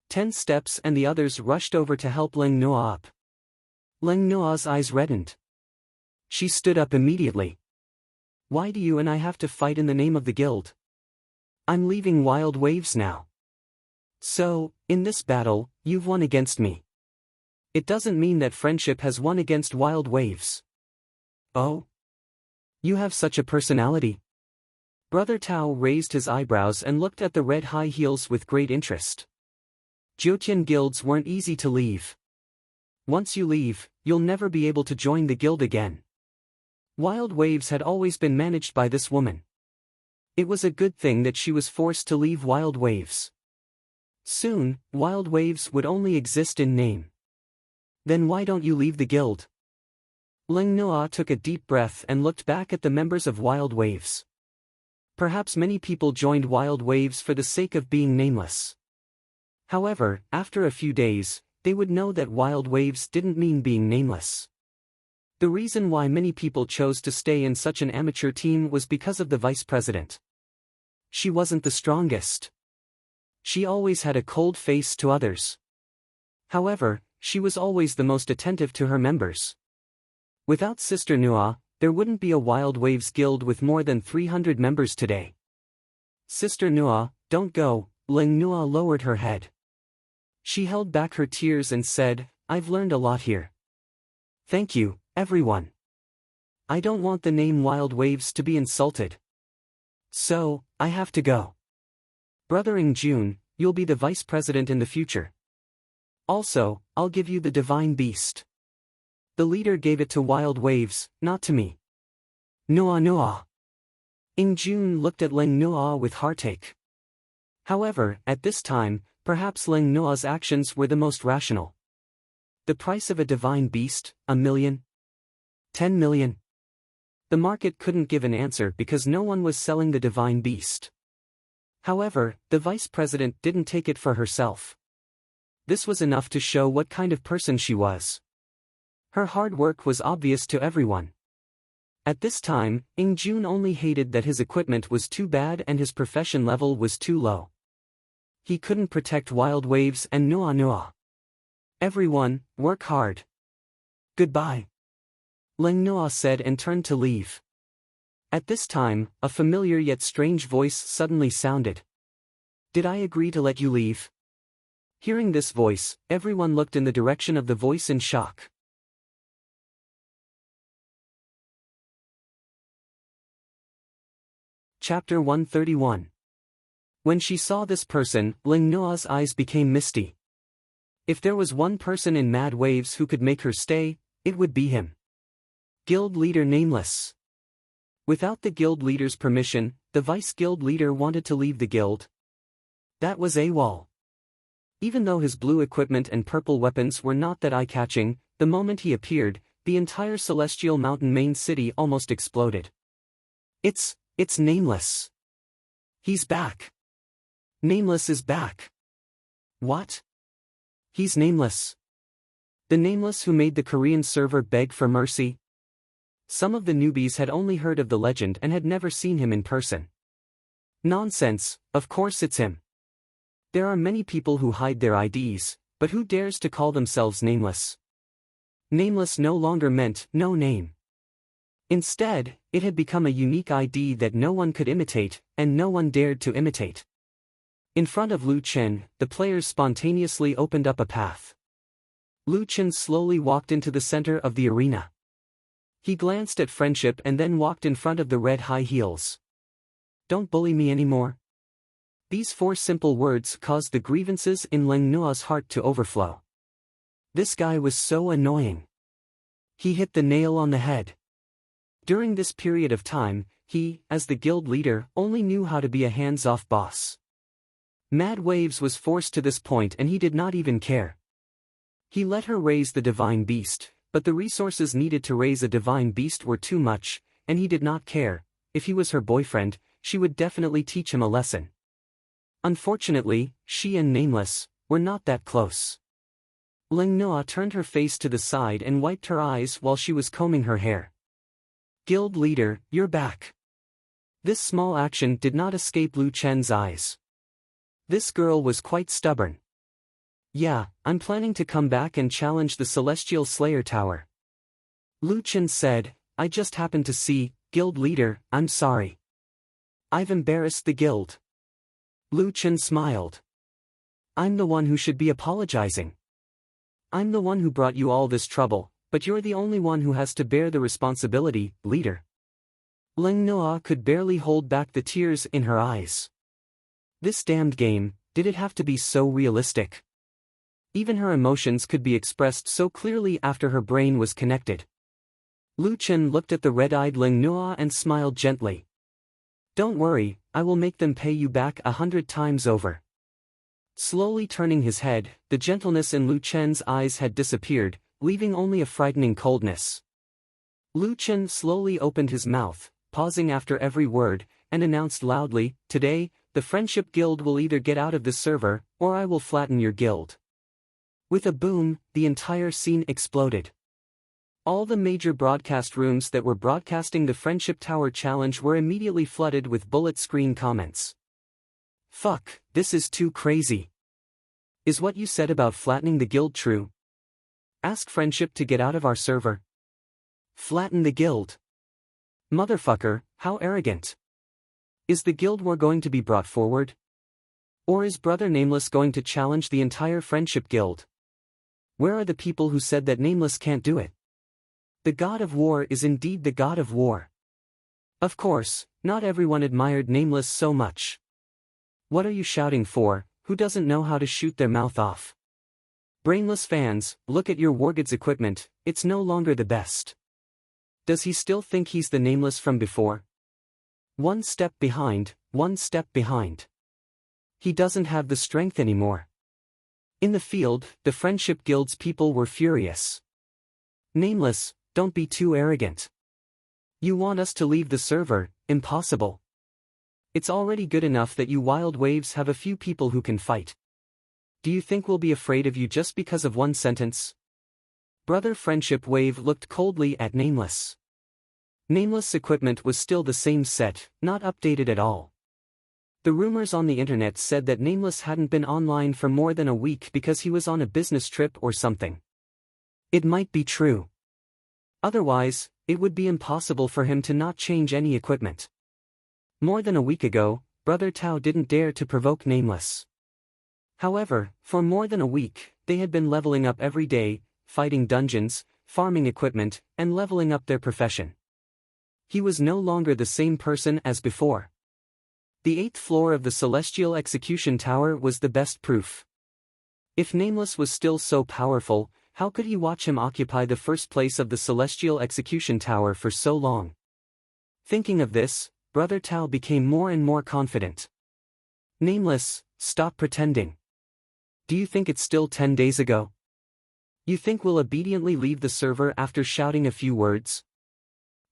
10 steps and the others rushed over to help Ling Noa up. Ling Noa's eyes reddened. She stood up immediately. "Why do you and I have to fight in the name of the guild? I'm leaving Wild Waves now. So, in this battle, you've won against me. It doesn't mean that Friendship has won against Wild Waves." "Oh? You have such a personality?" Brother Tao raised his eyebrows and looked at the red high heels with great interest. Jyotian guilds weren't easy to leave. Once you leave, you'll never be able to join the guild again. Wild Waves had always been managed by this woman. It was a good thing that she was forced to leave Wild Waves. Soon, Wild Waves would only exist in name. Then why don't you leave the guild? Ling Noa took a deep breath and looked back at the members of Wild Waves. Perhaps many people joined Wild Waves for the sake of being nameless. However, after a few days, they would know that Wild Waves didn't mean being nameless. The reason why many people chose to stay in such an amateur team was because of the vice president. She wasn't the strongest. She always had a cold face to others. However, she was always the most attentive to her members. Without Sister Noa, there wouldn't be a Wild Waves guild with more than 300 members today. "Sister Noa, don't go." Ling Noa lowered her head. She held back her tears and said, "I've learned a lot here. Thank you, everyone. I don't want the name Wild Waves to be insulted. So, I have to go. Brother Jun, you'll be the vice president in the future. Also, I'll give you the divine beast." The leader gave it to Wild Waves, not to me. Noa Noa. Jun looked at Ling Noa with heartache. However, at this time, perhaps Ling Noa's actions were the most rational. The price of a divine beast, 1 million? 10 million? The market couldn't give an answer because no one was selling the divine beast. However, the vice president didn't take it for herself. This was enough to show what kind of person she was. Her hard work was obvious to everyone. At this time, Jun only hated that his equipment was too bad and his profession level was too low. He couldn't protect Wild Waves and Noa Noa. "Everyone, work hard. Goodbye," Ling Noa said and turned to leave. At this time, a familiar yet strange voice suddenly sounded. "Did I agree to let you leave?" Hearing this voice, everyone looked in the direction of the voice in shock. Chapter 131. When she saw this person, Ling Noa's eyes became misty. If there was one person in Mad Waves who could make her stay, it would be him. Guild leader Nameless. Without the guild leader's permission, the vice guild leader wanted to leave the guild. That was AWOL. Even though his blue equipment and purple weapons were not that eye-catching, the moment he appeared, the entire Celestial Mountain main city almost exploded. It's Nameless. He's back. Nameless is back. What? He's Nameless. The nameless who made the Korean server beg for mercy? Some of the newbies had only heard of the legend and had never seen him in person. Nonsense, of course it's him. There are many people who hide their IDs, but who dares to call themselves nameless? Nameless no longer meant no name. Instead, it had become a unique ID that no one could imitate, and no one dared to imitate. In front of Lu Chen, the players spontaneously opened up a path. Lu Chen slowly walked into the center of the arena. He glanced at Friendship and then walked in front of the red high heels. Don't bully me anymore. These 4 simple words caused the grievances in Leng Nua's heart to overflow. This guy was so annoying. He hit the nail on the head. During this period of time, he, as the guild leader, only knew how to be a hands-off boss. Mad Waves was forced to this point and he did not even care. He let her raise the divine beast, but the resources needed to raise a divine beast were too much, and he did not care. If he was her boyfriend, she would definitely teach him a lesson. Unfortunately, she and Nameless were not that close. Leng Nua turned her face to the side and wiped her eyes while she was combing her hair. Guild leader, you're back. This small action did not escape Lu Chen's eyes. This girl was quite stubborn. Yeah, I'm planning to come back and challenge the Celestial Slayer Tower. Lu Chen said, I just happened to see, guild leader, I'm sorry. I've embarrassed the guild. Lu Chen smiled. I'm the one who should be apologizing. I'm the one who brought you all this trouble, but you're the only one who has to bear the responsibility, leader. Leng Noa could barely hold back the tears in her eyes. This damned game, did it have to be so realistic? Even her emotions could be expressed so clearly after her brain was connected. Lu Chen looked at the red-eyed Leng Noa and smiled gently. Don't worry, I will make them pay you back 100 times over. Slowly turning his head, the gentleness in Lu Chen's eyes had disappeared, leaving only a frightening coldness. Lu Chen slowly opened his mouth, pausing after every word, and announced loudly, Today, the Friendship Guild will either get out of this server, or I will flatten your guild. With a boom, the entire scene exploded. All the major broadcast rooms that were broadcasting the Friendship Tower Challenge were immediately flooded with bullet screen comments. Fuck, this is too crazy. Is what you said about flattening the guild true? Ask Friendship to get out of our server. Flatten the guild. Motherfucker, how arrogant. Is the guild war going to be brought forward? Or is Brother Nameless going to challenge the entire Friendship Guild? Where are the people who said that Nameless can't do it? The God of War is indeed the God of War. Of course, not everyone admired Nameless so much. What are you shouting for? Who doesn't know how to shoot their mouth off? Brainless fans, look at your Wargood's equipment, it's no longer the best. Does he still think he's the Nameless from before? One step behind, one step behind. He doesn't have the strength anymore. In the field, the Friendship Guild's people were furious. Nameless, don't be too arrogant. You want us to leave the server? Impossible. It's already good enough that you Wild Waves have a few people who can fight. Do you think we'll be afraid of you just because of one sentence? Brother Friendship Wave looked coldly at Nameless. Nameless' equipment was still the same set, not updated at all. The rumors on the internet said that Nameless hadn't been online for more than a week because he was on a business trip or something. It might be true. Otherwise, it would be impossible for him to not change any equipment. More than a week ago, Brother Tao didn't dare to provoke Nameless. However, for more than a week, they had been leveling up every day, fighting dungeons, farming equipment, and leveling up their profession. He was no longer the same person as before. The 8th floor of the Celestial Execution Tower was the best proof. If Nameless was still so powerful, how could he watch him occupy the first place of the Celestial Execution Tower for so long? Thinking of this, Brother Tao became more and more confident. Nameless, stop pretending. Do you think it's still 10 days ago? You think we'll obediently leave the server after shouting a few words?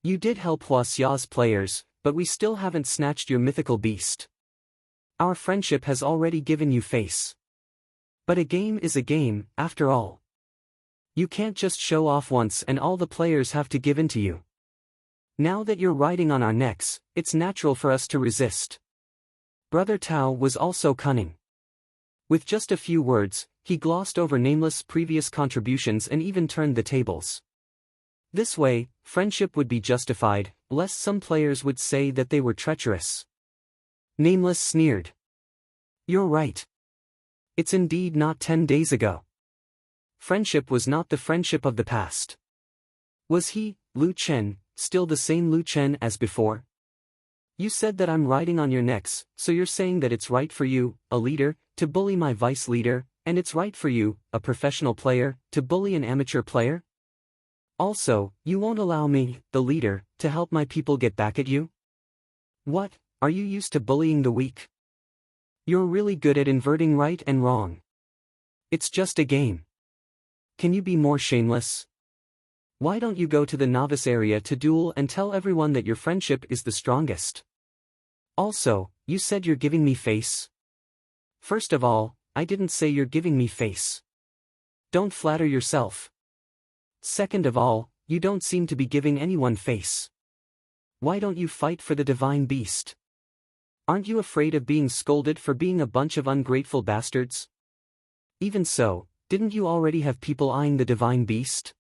You did help Huaxia's players, but we still haven't snatched your mythical beast. Our friendship has already given you face. But a game is a game, after all. You can't just show off once and all the players have to give in to you. Now that you're riding on our necks, it's natural for us to resist. Brother Tao was also cunning. With just a few words, he glossed over Nameless' previous contributions and even turned the tables. This way, friendship would be justified, lest some players would say that they were treacherous. Nameless sneered. You're right. It's indeed not 10 days ago. Friendship was not the friendship of the past. Was he, Lu Chen, still the same Lu Chen as before? You said that I'm riding on your necks, so you're saying that it's right for you, a leader, to bully my vice leader, and it's right for you, a professional player, to bully an amateur player? Also, you won't allow me, the leader, to help my people get back at you? What, are you used to bullying the weak? You're really good at inverting right and wrong. It's just a game. Can you be more shameless? Why don't you go to the novice area to duel and tell everyone that your friendship is the strongest? Also, you said you're giving me face? First of all, I didn't say you're giving me face. Don't flatter yourself. Second of all, you don't seem to be giving anyone face. Why don't you fight for the divine beast? Aren't you afraid of being scolded for being a bunch of ungrateful bastards? Even so, didn't you already have people eyeing the divine beast?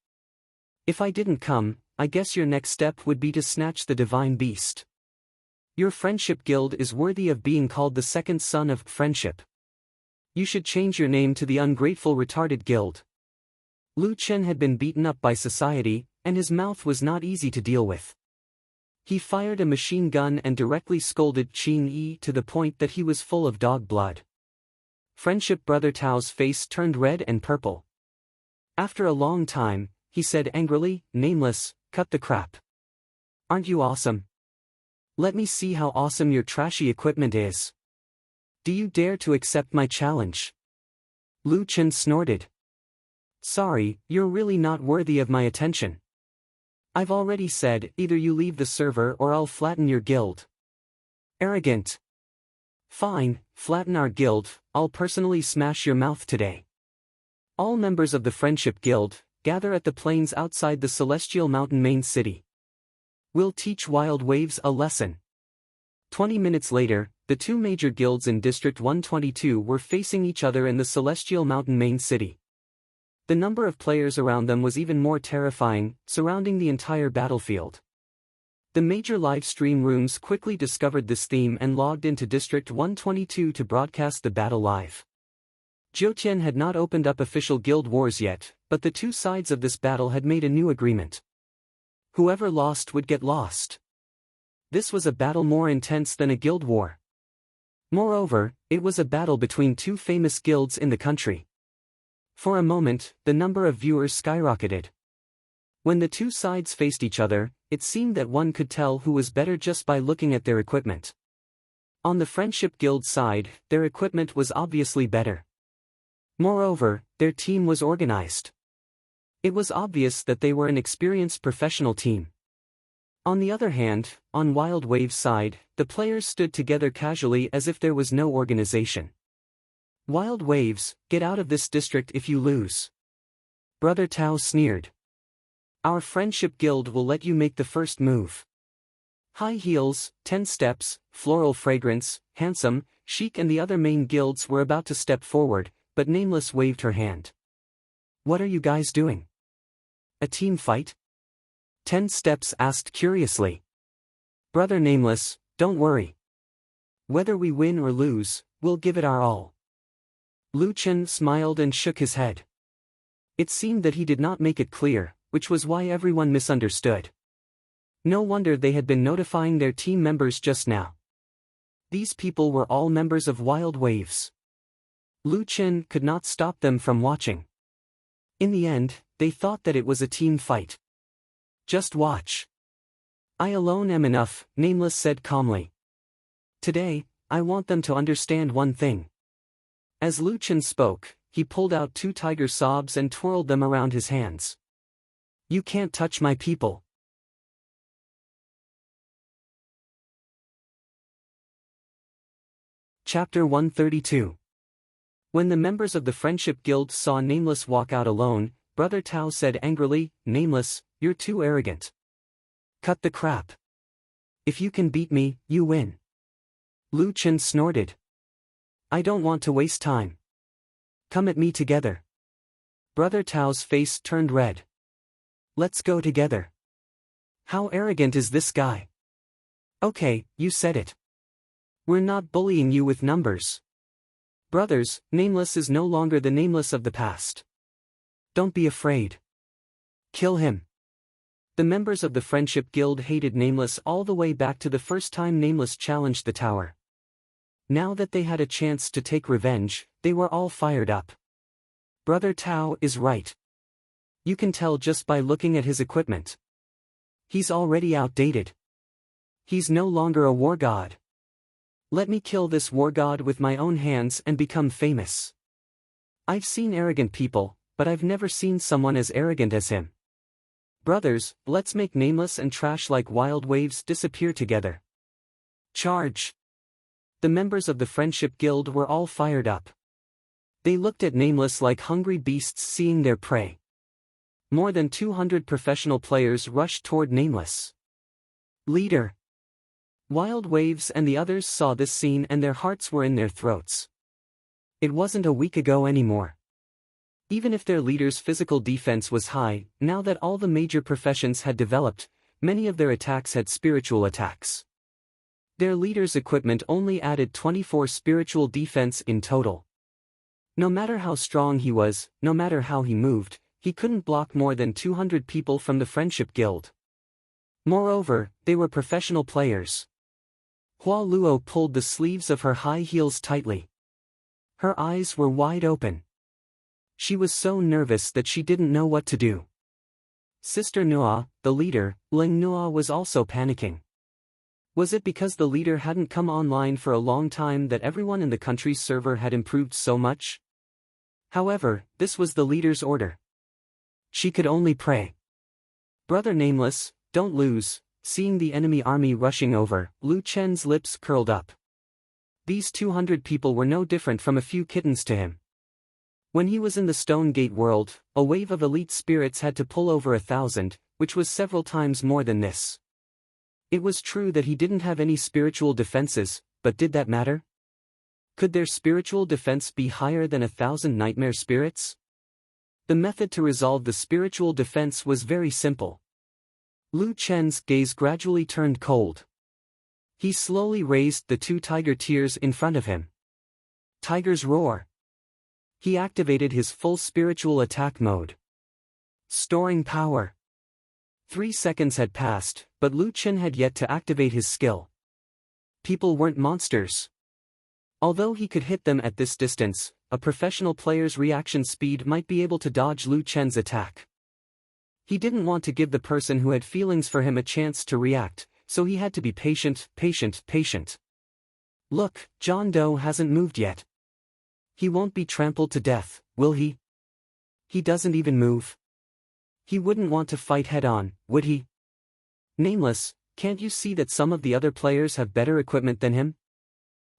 If I didn't come, I guess your next step would be to snatch the divine beast. Your friendship guild is worthy of being called the second son of friendship. You should change your name to the ungrateful retarded guild. Lu Chen had been beaten up by society, and his mouth was not easy to deal with. He fired a machine gun and directly scolded Qin Yi to the point that he was full of dog blood. Friendship Brother Tao's face turned red and purple. After a long time, he said angrily, Nameless, cut the crap. Aren't you awesome? Let me see how awesome your trashy equipment is. Do you dare to accept my challenge? Lu Chen snorted. Sorry, you're really not worthy of my attention. I've already said, either you leave the server or I'll flatten your guild. Arrogant. Fine, flatten our guild, I'll personally smash your mouth today. All members of the Friendship Guild, gather at the plains outside the Celestial Mountain main city. We'll teach Wild Waves a lesson. 20 minutes later, the two major guilds in District 122 were facing each other in the Celestial Mountain main city. The number of players around them was even more terrifying, surrounding the entire battlefield. The major live stream rooms quickly discovered this theme and logged into District 122 to broadcast the battle live. Jiutian had not opened up official guild wars yet, but the two sides of this battle had made a new agreement. Whoever lost would get lost. This was a battle more intense than a guild war. Moreover, it was a battle between two famous guilds in the country. For a moment, the number of viewers skyrocketed. When the two sides faced each other, it seemed that one could tell who was better just by looking at their equipment. On the Friendship Guild side, their equipment was obviously better. Moreover, their team was organized. It was obvious that they were an experienced professional team. On the other hand, on Wild Wave's side, the players stood together casually as if there was no organization. Wild Waves, get out of this district if you lose. Brother Tao sneered. Our Friendship Guild will let you make the first move. High Heels, 10 Steps, Floral Fragrance, Handsome, Chic and the other main guilds were about to step forward, but Nameless waved her hand. What are you guys doing? A team fight? 10 Steps asked curiously. Brother Nameless, don't worry. Whether we win or lose, we'll give it our all. Lu Chen smiled and shook his head. It seemed that he did not make it clear, which was why everyone misunderstood. No wonder they had been notifying their team members just now. These people were all members of Wild Waves. Lu Chen could not stop them from watching. In the end, they thought that it was a team fight. Just watch. I alone am enough, Nameless said calmly. Today, I want them to understand one thing. As Lu Chen spoke, he pulled out 2 tiger sobs and twirled them around his hands. You can't touch my people. Chapter 132. When the members of the Friendship Guild saw Nameless walk out alone, Brother Tao said angrily, Nameless, you're too arrogant. Cut the crap. If you can beat me, you win. Lu Chen snorted. I don't want to waste time. Come at me together. Brother Tao's face turned red. Let's go together. How arrogant is this guy? Okay, you said it. We're not bullying you with numbers. Brothers, Nameless is no longer the Nameless of the past. Don't be afraid. Kill him. The members of the Friendship Guild hated Nameless all the way back to the first time Nameless challenged the tower. Now that they had a chance to take revenge, they were all fired up. Brother Tao is right. You can tell just by looking at his equipment. He's already outdated. He's no longer a war god. Let me kill this war god with my own hands and become famous. I've seen arrogant people, but I've never seen someone as arrogant as him. Brothers, let's make Nameless and Trash like wild waves disappear together. Charge! The members of the Friendship Guild were all fired up. They looked at Nameless like hungry beasts seeing their prey. More than 200 professional players rushed toward Nameless. Leader! Wild Waves and the others saw this scene and their hearts were in their throats. It wasn't a week ago anymore. Even if their leader's physical defense was high, now that all the major professions had developed, many of their attacks had spiritual attacks. Their leader's equipment only added 24 spiritual defense in total. No matter how strong he was, no matter how he moved, he couldn't block more than 200 people from the Friendship Guild. Moreover, they were professional players. Hua Luo pulled the sleeves of her high heels tightly. Her eyes were wide open. She was so nervous that she didn't know what to do. Sister Nua, the leader, Ling Nua was also panicking. Was it because the leader hadn't come online for a long time that everyone in the country's server had improved so much? However, this was the leader's order. She could only pray. Brother Nameless, don't lose. Seeing the enemy army rushing over, Lu Chen's lips curled up. These 200 people were no different from a few kittens to him. When he was in the Stone Gate world, a wave of elite spirits had to pull over 1,000, which was several times more than this. It was true that he didn't have any spiritual defenses, but did that matter? Could their spiritual defense be higher than 1,000 nightmare spirits? The method to resolve the spiritual defense was very simple. Lu Chen's gaze gradually turned cold. He slowly raised the 2 tiger tears in front of him. Tiger's roar. He activated his full spiritual attack mode. Storing power. 3 seconds had passed, but Lu Chen had yet to activate his skill. People weren't monsters. Although he could hit them at this distance, a professional player's reaction speed might be able to dodge Lu Chen's attack. He didn't want to give the person who had feelings for him a chance to react, so he had to be patient. Look, John Doe hasn't moved yet. He won't be trampled to death, will he? He doesn't even move. He wouldn't want to fight head-on, would he? Nameless, can't you see that some of the other players have better equipment than him?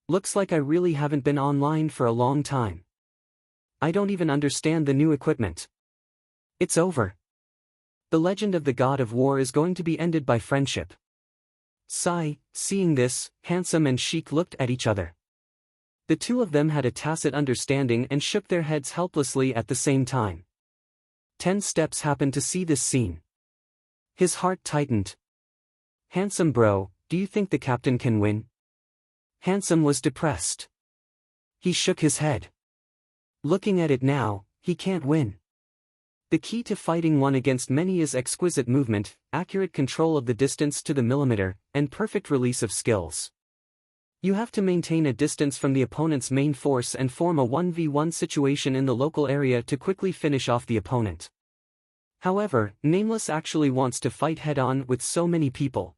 Looks like I really haven't been online for a long time. I don't even understand the new equipment. It's over. The legend of the God of War is going to be ended by friendship. Sigh, seeing this, Handsome and Sheik looked at each other. The two of them had a tacit understanding and shook their heads helplessly at the same time. 10 Steps happened to see this scene. His heart tightened. Handsome bro, do you think the captain can win? Handsome was depressed. He shook his head. Looking at it now, he can't win. The key to fighting one against many is exquisite movement, accurate control of the distance to the millimeter, and perfect release of skills. You have to maintain a distance from the opponent's main force and form a 1v1 situation in the local area to quickly finish off the opponent. However, Nameless actually wants to fight head-on with so many people.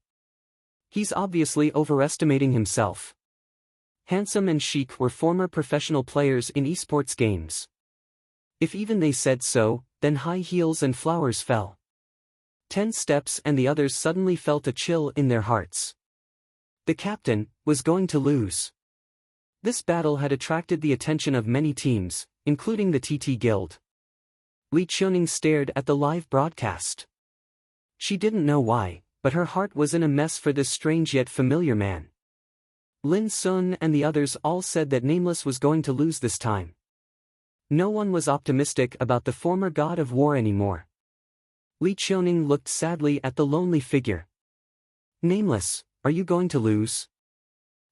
He's obviously overestimating himself. Handsome and Sheik were former professional players in esports games. If even they said so, then high heels and flowers fell. 10 Steps and the others suddenly felt a chill in their hearts. The captain was going to lose. This battle had attracted the attention of many teams, including the TT Guild. Li Chuning stared at the live broadcast. She didn't know why, but her heart was in a mess for this strange yet familiar man. Lin Sun and the others all said that Nameless was going to lose this time. No one was optimistic about the former god of war anymore. Li Chuning looked sadly at the lonely figure. Nameless, are you going to lose?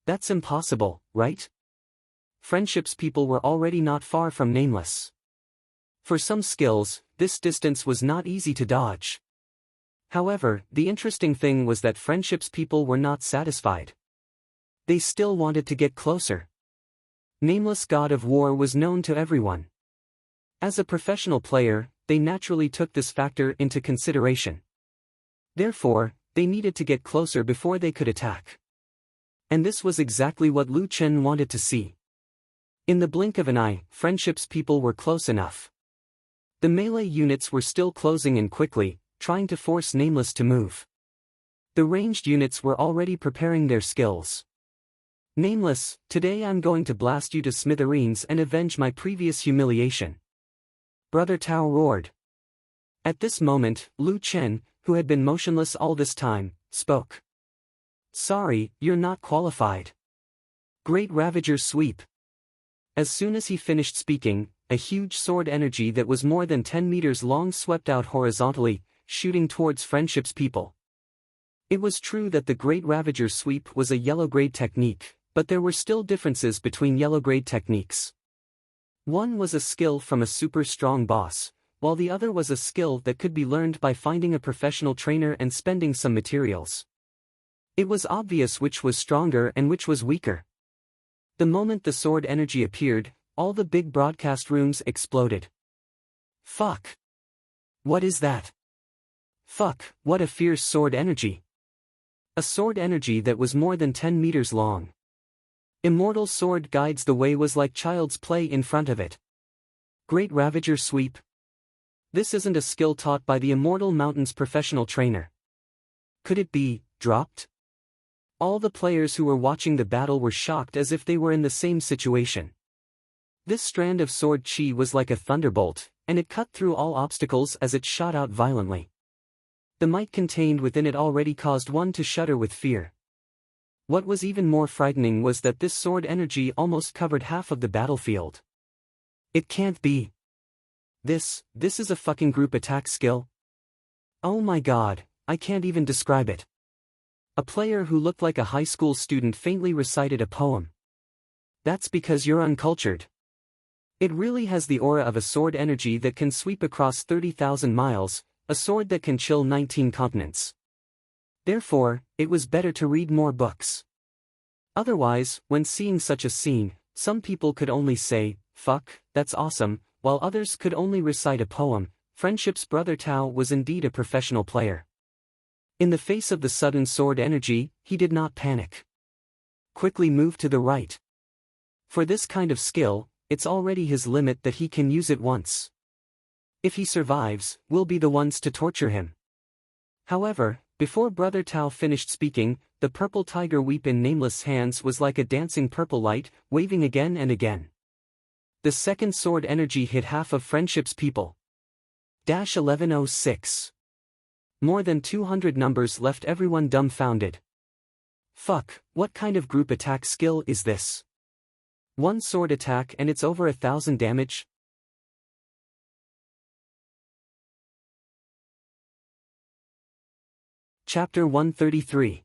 That's impossible, right? Friendship's people were already not far from Nameless. For some skills, this distance was not easy to dodge. However, the interesting thing was that Friendship's people were not satisfied. They still wanted to get closer. Nameless God of War was known to everyone. As a professional player, they naturally took this factor into consideration. Therefore, they needed to get closer before they could attack. And this was exactly what Lu Chen wanted to see. In the blink of an eye, Friendship's people were close enough. The melee units were still closing in quickly, trying to force Nameless to move. The ranged units were already preparing their skills. Nameless, today I'm going to blast you to smithereens and avenge my previous humiliation. Brother Tao roared. At this moment, Lu Chen, who had been motionless all this time, spoke. Sorry, you're not qualified. Great Ravager sweep. As soon as he finished speaking, a huge sword energy that was more than 10 meters long swept out horizontally, shooting towards Friendship's people. It was true that the Great Ravager sweep was a yellow-grade technique, but there were still differences between yellow-grade techniques. One was a skill from a super strong boss, while the other was a skill that could be learned by finding a professional trainer and spending some materials. It was obvious which was stronger and which was weaker. The moment the sword energy appeared, all the big broadcast rooms exploded. Fuck! What is that? Fuck, what a fierce sword energy! A sword energy that was more than 10 meters long. Immortal sword guides the way was like child's play in front of it. Great Ravager sweep. This isn't a skill taught by the Immortal Mountain's professional trainer. Could it be dropped? All the players who were watching the battle were shocked as if they were in the same situation. This strand of sword chi was like a thunderbolt, and it cut through all obstacles as it shot out violently. The might contained within it already caused one to shudder with fear. What was even more frightening was that this sword energy almost covered half of the battlefield. It can't be. This is a fucking group attack skill? Oh my god, I can't even describe it. A player who looked like a high school student faintly recited a poem. That's because you're uncultured. It really has the aura of a sword energy that can sweep across 30,000 miles, a sword that can chill 19 continents. Therefore, it was better to read more books. Otherwise, when seeing such a scene, some people could only say, fuck, that's awesome, while others could only recite a poem. Friendship's brother Tao was indeed a professional player. In the face of the sudden sword energy, he did not panic. Quickly move to the right. For this kind of skill, it's already his limit that he can use it once. If he survives, we'll be the ones to torture him. However, before Brother Tao finished speaking, the purple tiger whip in Nameless' hands was like a dancing purple light, waving again and again. The second sword energy hit half of Friendship's people. 1106. More than 200 numbers left everyone dumbfounded. Fuck, what kind of group attack skill is this? One sword attack and it's over 1,000 damage? Chapter 133.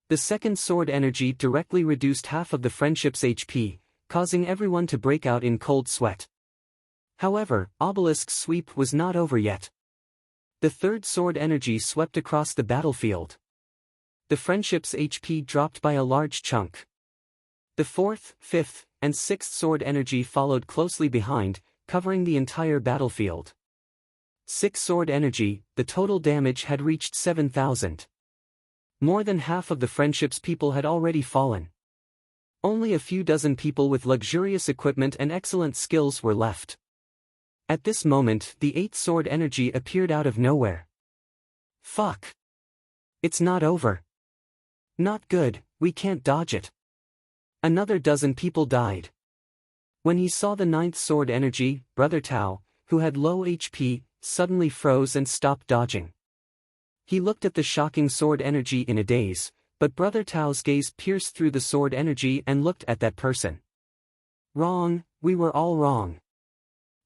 The second sword energy directly reduced half of the Friendship's HP, causing everyone to break out in cold sweat. However, Obelisk's sweep was not over yet. The third sword energy swept across the battlefield. The Friendship's HP dropped by a large chunk. The fourth, fifth, and sixth sword energy followed closely behind, covering the entire battlefield. Sixth sword energy, the total damage had reached 7,000. More than half of the Friendship's people had already fallen. Only a few dozen people with luxurious equipment and excellent skills were left. At this moment, the eighth sword energy appeared out of nowhere. Fuck. It's not over. Not good, we can't dodge it. Another dozen people died. When he saw the ninth sword energy, Brother Tao, who had low HP, suddenly froze and stopped dodging. He looked at the shocking sword energy in a daze, but Brother Tao's gaze pierced through the sword energy and looked at that person. Wrong, we were all wrong.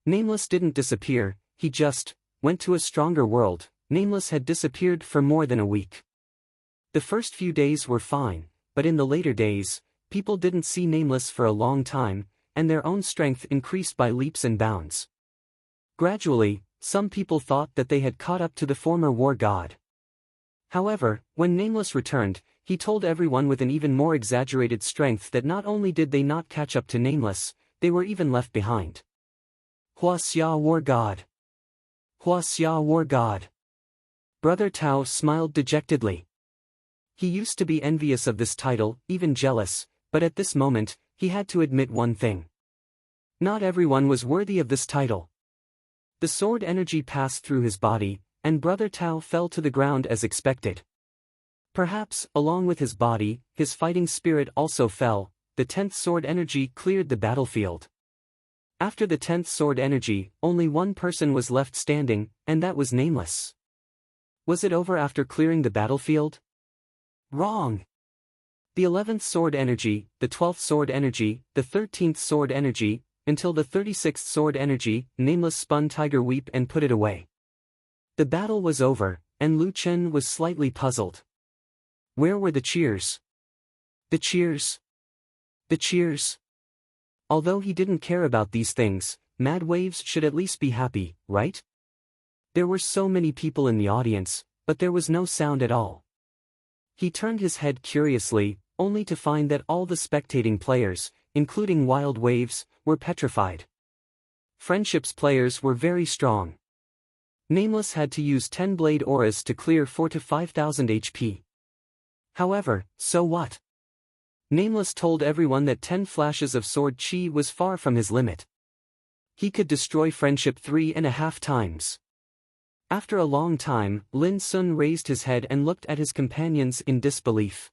Nameless didn't disappear, he just went to a stronger world. Nameless had disappeared for more than a week. The first few days were fine, but in the later days, people didn't see Nameless for a long time, and their own strength increased by leaps and bounds. Gradually, some people thought that they had caught up to the former war god. However, when Nameless returned, he told everyone with an even more exaggerated strength that not only did they not catch up to Nameless, they were even left behind. Huaxia War God. Huaxia War God. Brother Tao smiled dejectedly. He used to be envious of this title, even jealous, but at this moment, he had to admit one thing. Not everyone was worthy of this title. The sword energy passed through his body, and Brother Tao fell to the ground as expected. Perhaps, along with his body, his fighting spirit also fell. The 10th sword energy cleared the battlefield. After the 10th sword energy, only one person was left standing, and that was Nameless. Was it over after clearing the battlefield? Wrong. The 11th sword energy, the 12th sword energy, the 13th sword energy, until the 36th sword energy, Nameless spun Tiger Weep and put it away. The battle was over, and Lu Chen was slightly puzzled. Where were the cheers? The cheers? The cheers? Although he didn't care about these things, Mad Waves should at least be happy, right? There were so many people in the audience, but there was no sound at all. He turned his head curiously, only to find that all the spectating players, including Wild Waves, were petrified. Friendship's players were very strong. Nameless had to use 10 blade auras to clear 4 to 5,000 HP. However, so what? Nameless told everyone that 10 flashes of sword chi was far from his limit. He could destroy Friendship 3.5 times. After a long time, Lin Sun raised his head and looked at his companions in disbelief.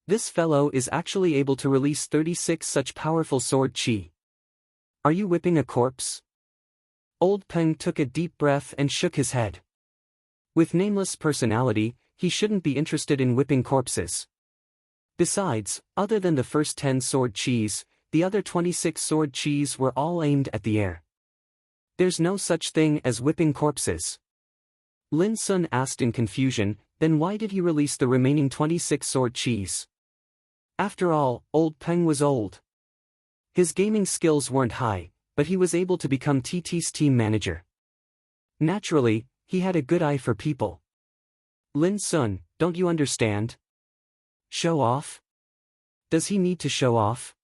This fellow is actually able to release 36 such powerful sword chi. Are you whipping a corpse? Old Peng took a deep breath and shook his head. With Nameless' personality, he shouldn't be interested in whipping corpses. Besides, other than the first 10 sword chis, the other 26 sword chis were all aimed at the air. There's no such thing as whipping corpses. Lin Sun asked in confusion, then why did he release the remaining 26 sword chis? After all, Old Peng was old. His gaming skills weren't high, but he was able to become TT's team manager. Naturally, he had a good eye for people. Lin Sun, don't you understand? Show off? Does he need to show off?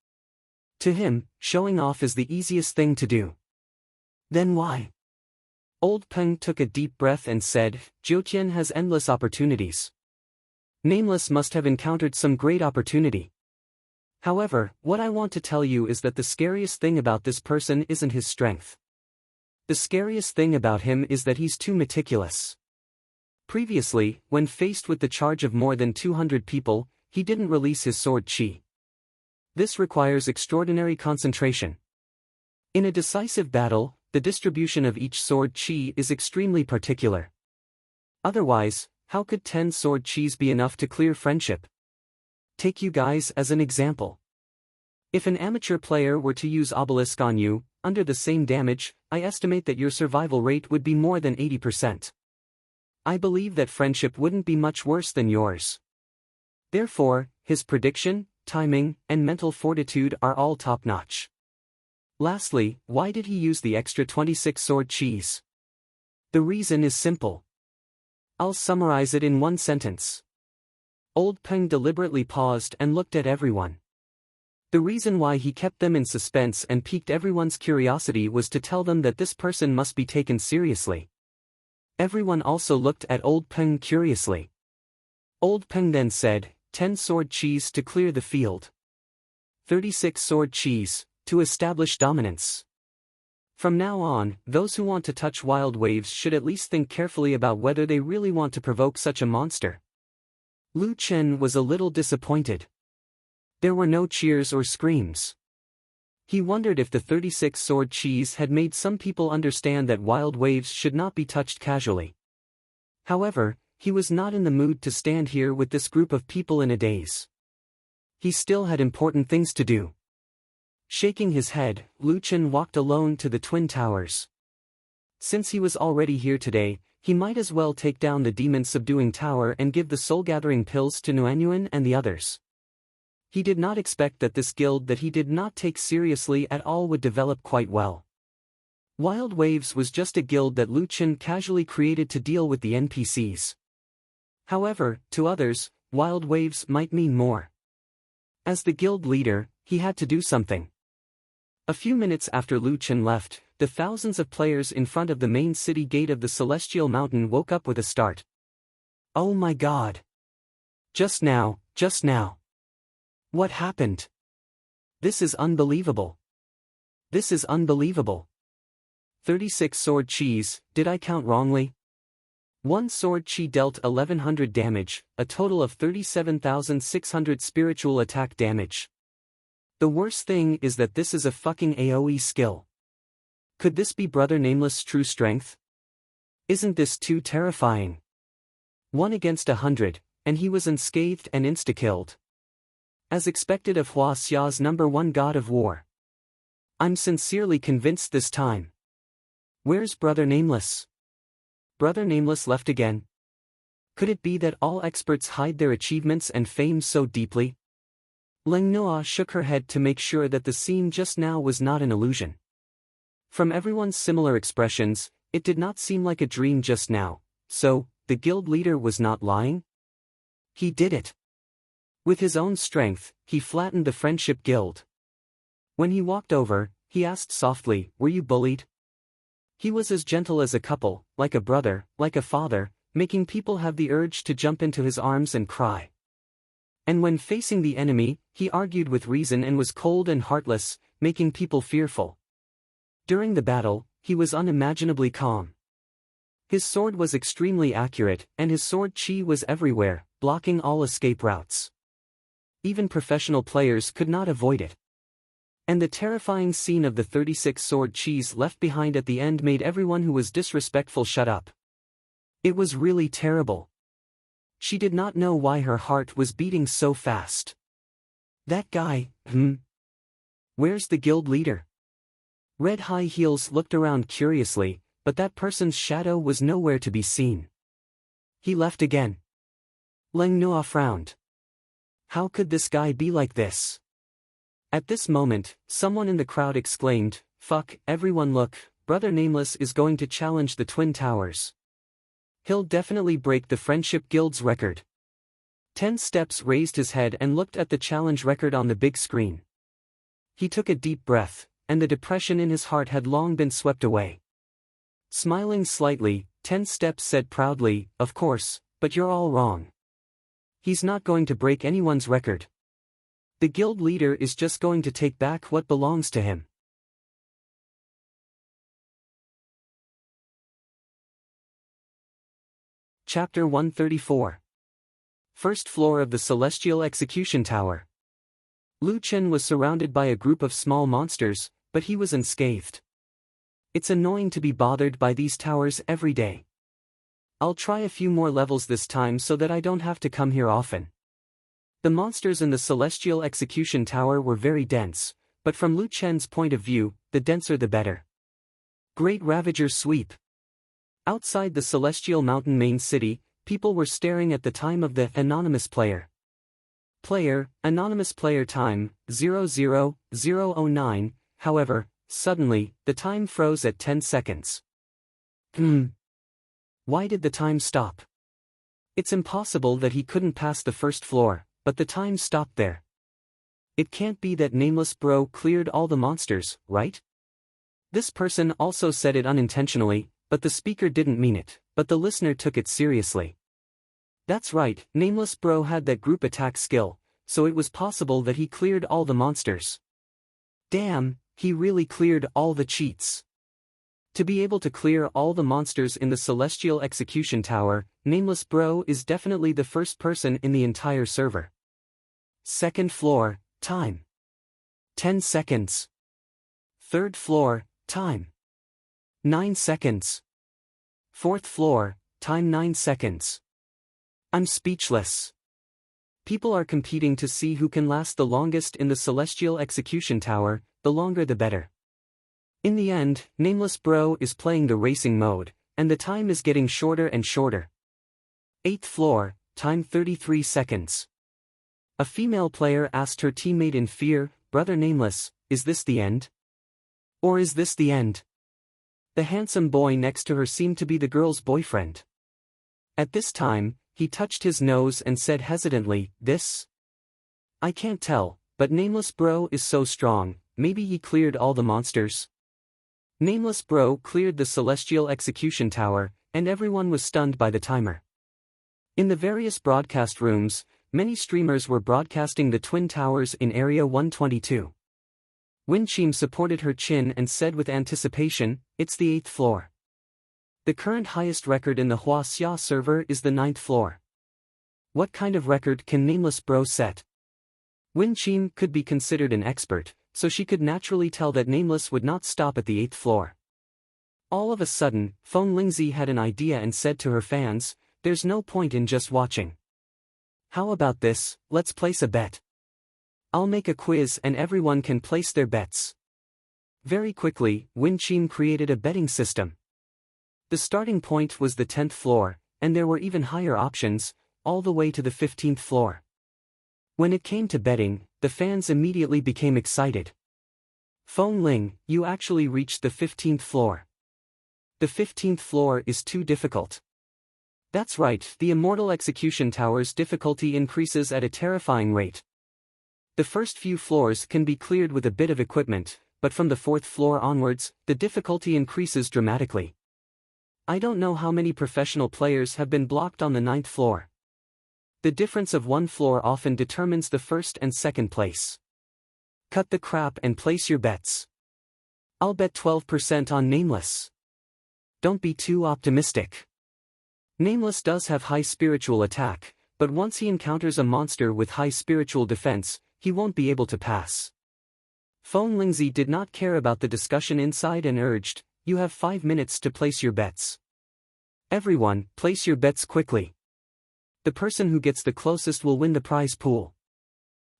To him, showing off is the easiest thing to do. Then why? Old Peng took a deep breath and said, Jiutian has endless opportunities. Nameless must have encountered some great opportunity. However, what I want to tell you is that the scariest thing about this person isn't his strength. The scariest thing about him is that he's too meticulous. Previously, when faced with the charge of more than 200 people, he didn't release his sword chi. This requires extraordinary concentration. In a decisive battle, the distribution of each sword chi is extremely particular. Otherwise, how could 10 sword chis be enough to clear Friendship? Take you guys as an example. If an amateur player were to use Obelisk on you, under the same damage, I estimate that your survival rate would be more than 80%. I believe that Friendship wouldn't be much worse than yours. Therefore, his prediction, timing, and mental fortitude are all top-notch. Lastly, why did he use the extra 26 sword chis? The reason is simple. I'll summarize it in one sentence. Old Peng deliberately paused and looked at everyone. The reason why he kept them in suspense and piqued everyone's curiosity was to tell them that this person must be taken seriously. Everyone also looked at Old Peng curiously. Old Peng then said, 10 sword chis to clear the field. 36 sword chis, to establish dominance. From now on, those who want to touch Wild Waves should at least think carefully about whether they really want to provoke such a monster. Lu Chen was a little disappointed. There were no cheers or screams. He wondered if the 36-sword cheese had made some people understand that wild waves should not be touched casually. However, he was not in the mood to stand here with this group of people in a daze. He still had important things to do. Shaking his head, Lu Chen walked alone to the Twin Towers. Since he was already here today, he might as well take down the demon-subduing tower and give the soul-gathering pills to Nuanyuan and the others. He did not expect that this guild that he did not take seriously at all would develop quite well. Wild Waves was just a guild that Lu Chen casually created to deal with the NPCs. However, to others, Wild Waves might mean more. As the guild leader, he had to do something. A few minutes after Lu Chen left, the thousands of players in front of the main city gate of the Celestial Mountain woke up with a start. Oh my god! Just now. What happened? This is unbelievable. This is unbelievable. 36 sword cheese, did I count wrongly? One sword chi dealt 1100 damage, a total of 37,600 spiritual attack damage. The worst thing is that this is a fucking AoE skill. Could this be Brother Nameless' true strength? Isn't this too terrifying? 1 against 100, and he was unscathed and insta-killed. As expected of Hua Xia's #1 god of war. I'm sincerely convinced this time. Where's Brother Nameless? Brother Nameless left again? Could it be that all experts hide their achievements and fame so deeply? Leng Noa shook her head to make sure that the scene just now was not an illusion. From everyone's similar expressions, it did not seem like a dream just now, so, the guild leader was not lying? He did it. With his own strength, he flattened the Friendship Guild. When he walked over, he asked softly, "Were you bullied?" He was as gentle as a couple, like a brother, like a father, making people have the urge to jump into his arms and cry. And when facing the enemy, he argued with reason and was cold and heartless, making people fearful. During the battle, he was unimaginably calm. His sword was extremely accurate, and his sword chi was everywhere, blocking all escape routes. Even professional players could not avoid it. And the terrifying scene of the 36 sword cheese left behind at the end made everyone who was disrespectful shut up. It was really terrible. She did not know why her heart was beating so fast. That guy, Where's the guild leader? Red High Heels looked around curiously, but that person's shadow was nowhere to be seen. He left again. Leng Noa frowned. How could this guy be like this? At this moment, someone in the crowd exclaimed, "Fuck, everyone look, Brother Nameless is going to challenge the Twin Towers. He'll definitely break the Friendship Guild's record." 10 Steps raised his head and looked at the challenge record on the big screen. He took a deep breath, and the depression in his heart had long been swept away. Smiling slightly, 10 Steps said proudly, "Of course, but you're all wrong. He's not going to break anyone's record. The guild leader is just going to take back what belongs to him." Chapter 134. First floor of the Celestial Execution Tower. Lu Chen was surrounded by a group of small monsters, but he was unscathed. It's annoying to be bothered by these towers every day. I'll try a few more levels this time so that I don't have to come here often. The monsters in the Celestial Execution Tower were very dense, but from Lu Chen's point of view, the denser the better. Great Ravager Sweep. Outside the Celestial Mountain main city, people were staring at the time of the anonymous player. Anonymous player time, 00009, however, suddenly, the time froze at 10 seconds. Why did the time stop? It's impossible that he couldn't pass the first floor, but the time stopped there. It can't be that Nameless Bro cleared all the monsters, right? This person also said it unintentionally, but the speaker didn't mean it, but the listener took it seriously. That's right, Nameless Bro had that group attack skill, so it was possible that he cleared all the monsters. Damn, he really cleared all the cheats. To be able to clear all the monsters in the Celestial Execution Tower, Nameless Bro is definitely the first person in the entire server. Second floor, time. 10 seconds. Third floor, time. 9 seconds. Fourth floor, time 9 seconds. I'm speechless. People are competing to see who can last the longest in the Celestial Execution Tower, the longer the better. In the end, Nameless Bro is playing the racing mode, and the time is getting shorter and shorter. 8th floor, time 33 seconds. A female player asked her teammate in fear, "Brother Nameless, is this the end? Or is this the end?" The handsome boy next to her seemed to be the girl's boyfriend. At this time, he touched his nose and said hesitantly, "This? I can't tell, but Nameless Bro is so strong, maybe he cleared all the monsters." Nameless Bro cleared the Celestial Execution Tower, and everyone was stunned by the timer. In the various broadcast rooms, many streamers were broadcasting the Twin Towers in Area 122. Winchim supported her chin and said with anticipation, "It's the 8th floor. The current highest record in the Huaxia server is the 9th floor. What kind of record can Nameless Bro set?" Winchim could be considered an expert, so she could naturally tell that Nameless would not stop at the 8th floor. All of a sudden, Feng Lingzi had an idea and said to her fans, "There's no point in just watching. How about this, let's place a bet. I'll make a quiz and everyone can place their bets." Very quickly, Winchim created a betting system. The starting point was the 10th floor, and there were even higher options, all the way to the 15th floor. When it came to betting, the fans immediately became excited. "Feng Ling, you actually reached the 15th floor. The 15th floor is too difficult." That's right, the Immortal Execution Tower's difficulty increases at a terrifying rate. The first few floors can be cleared with a bit of equipment, but from the 4th floor onwards, the difficulty increases dramatically. I don't know how many professional players have been blocked on the 9th floor. The difference of one floor often determines the first and second place. Cut the crap and place your bets. I'll bet 12% on Nameless. Don't be too optimistic. Nameless does have high spiritual attack, but once he encounters a monster with high spiritual defense, he won't be able to pass. Feng Lingzi did not care about the discussion inside and urged, "You have 5 minutes to place your bets. Everyone, place your bets quickly. The person who gets the closest will win the prize pool."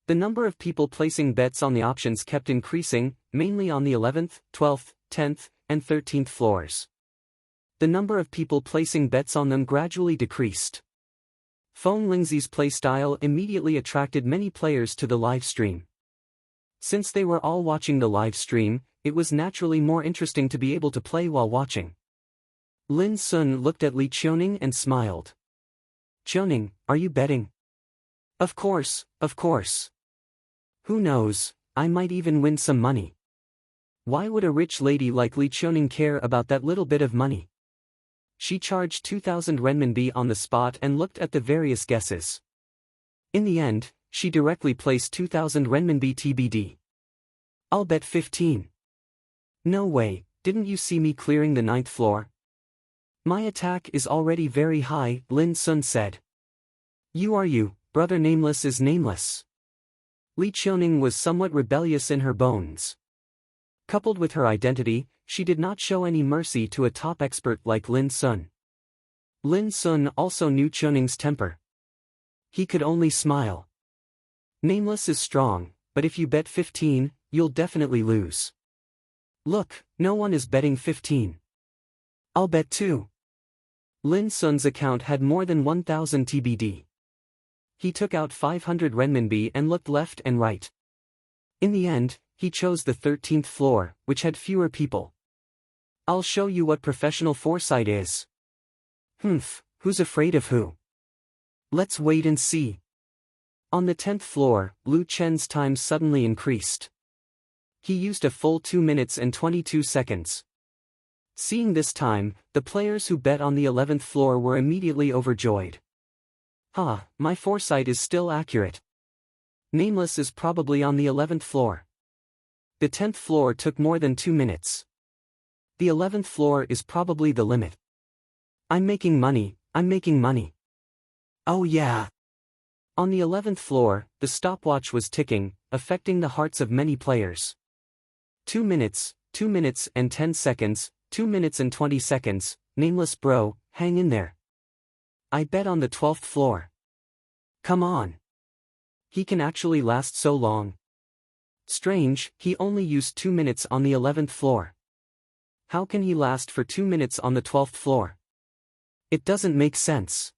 The number of people placing bets on the options kept increasing, mainly on the 11th, 12th, 10th, and 13th floors. The number of people placing bets on them gradually decreased. Feng Lingzi's playstyle immediately attracted many players to the live stream. Since they were all watching the live stream, it was naturally more interesting to be able to play while watching. Lin Sun looked at Li Qiuning and smiled. "Qiuning, are you betting?" Of course, of course. Who knows, I might even win some money." Why would a rich lady like Li Qiuning care about that little bit of money? She charged 2,000 renminbi on the spot and looked at the various guesses. In the end, she directly placed 2,000 renminbi TBD. "I'll bet 15. "No way, didn't you see me clearing the 9th floor? My attack is already very high," Lin Sun said. You, brother Nameless is nameless." Li Qiuning was somewhat rebellious in her bones. Coupled with her identity, she did not show any mercy to a top expert like Lin Sun. Lin Sun also knew Qiuning's temper. He could only smile. "Nameless is strong, but if you bet 15, you'll definitely lose. Look, no one is betting 15. I'll bet 2. Lin Sun's account had more than 1,000 TBD. He took out 500 renminbi and looked left and right. In the end, he chose the 13th floor, which had fewer people. "I'll show you what professional foresight is." Who's afraid of who? Let's wait and see. On the 10th floor, Lu Chen's time suddenly increased. He used a full 2 minutes and 22 seconds. Seeing this time, the players who bet on the 11th floor were immediately overjoyed. My foresight is still accurate. Nameless is probably on the 11th floor. The 10th floor took more than 2 minutes. The 11th floor is probably the limit. I'm making money. Oh yeah. On the 11th floor, the stopwatch was ticking, affecting the hearts of many players. 2 minutes, 2 minutes and 10 seconds, 2 minutes and 20 seconds, nameless bro, hang in there. I bet on the 12th floor. Come on. He can actually last so long. Strange, he only used 2 minutes on the 11th floor. How can he last for 2 minutes on the 12th floor? It doesn't make sense.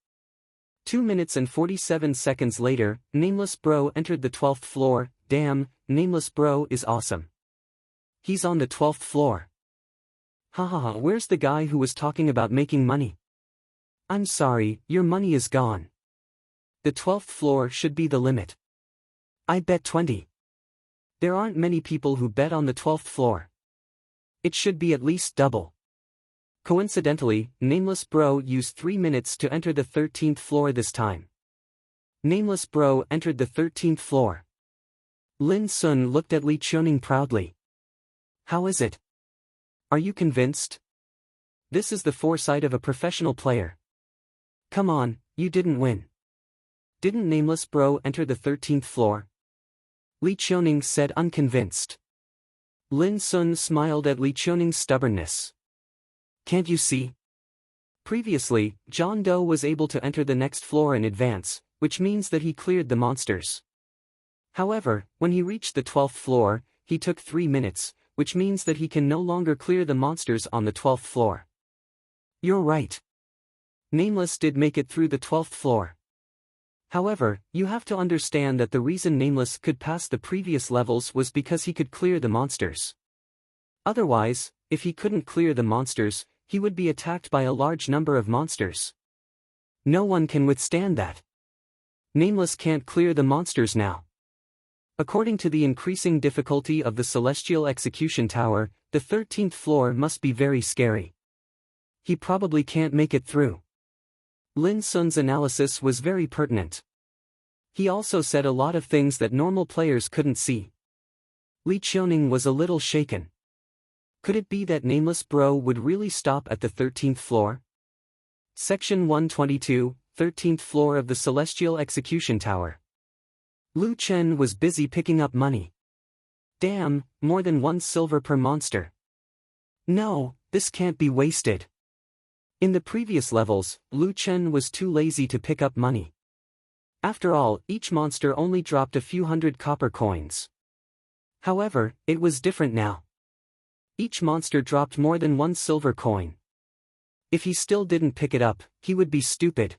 2 minutes and 47 seconds later, nameless bro entered the 12th floor. Damn, nameless bro is awesome. He's on the 12th floor. Hahaha, where's the guy who was talking about making money? I'm sorry, your money is gone. The 12th floor should be the limit. I bet 20. There aren't many people who bet on the 12th floor. It should be at least double. Coincidentally, nameless bro used 3 minutes to enter the 13th floor this time. Nameless bro entered the 13th floor. Lin Sun looked at Li Chuning proudly. How is it? Are you convinced? This is the foresight of a professional player. Come on, you didn't win. Didn't nameless bro enter the 13th floor? Li Chuning said unconvinced. Lin Sun smiled at Li Chuning's stubbornness. Can't you see? Previously, John Doe was able to enter the next floor in advance, which means that he cleared the monsters. However, when he reached the 12th floor, he took 3 minutes, which means that he can no longer clear the monsters on the 12th floor. You're right. Nameless did make it through the 12th floor. However, you have to understand that the reason Nameless could pass the previous levels was because he could clear the monsters. Otherwise, if he couldn't clear the monsters, he would be attacked by a large number of monsters. No one can withstand that. Nameless can't clear the monsters now. According to the increasing difficulty of the Celestial Execution Tower, the 13th floor must be very scary. He probably can't make it through. Lin Sun's analysis was very pertinent. He also said a lot of things that normal players couldn't see. Li Chuning was a little shaken. Could it be that nameless bro would really stop at the 13th floor? Section 122, 13th floor of the Celestial Execution Tower. Lu Chen was busy picking up money. Damn, more than 1 silver per monster. No, this can't be wasted. In the previous levels, Lu Chen was too lazy to pick up money. After all, each monster only dropped a few hundred copper coins. However, it was different now. Each monster dropped more than 1 silver coin. If he still didn't pick it up, he would be stupid.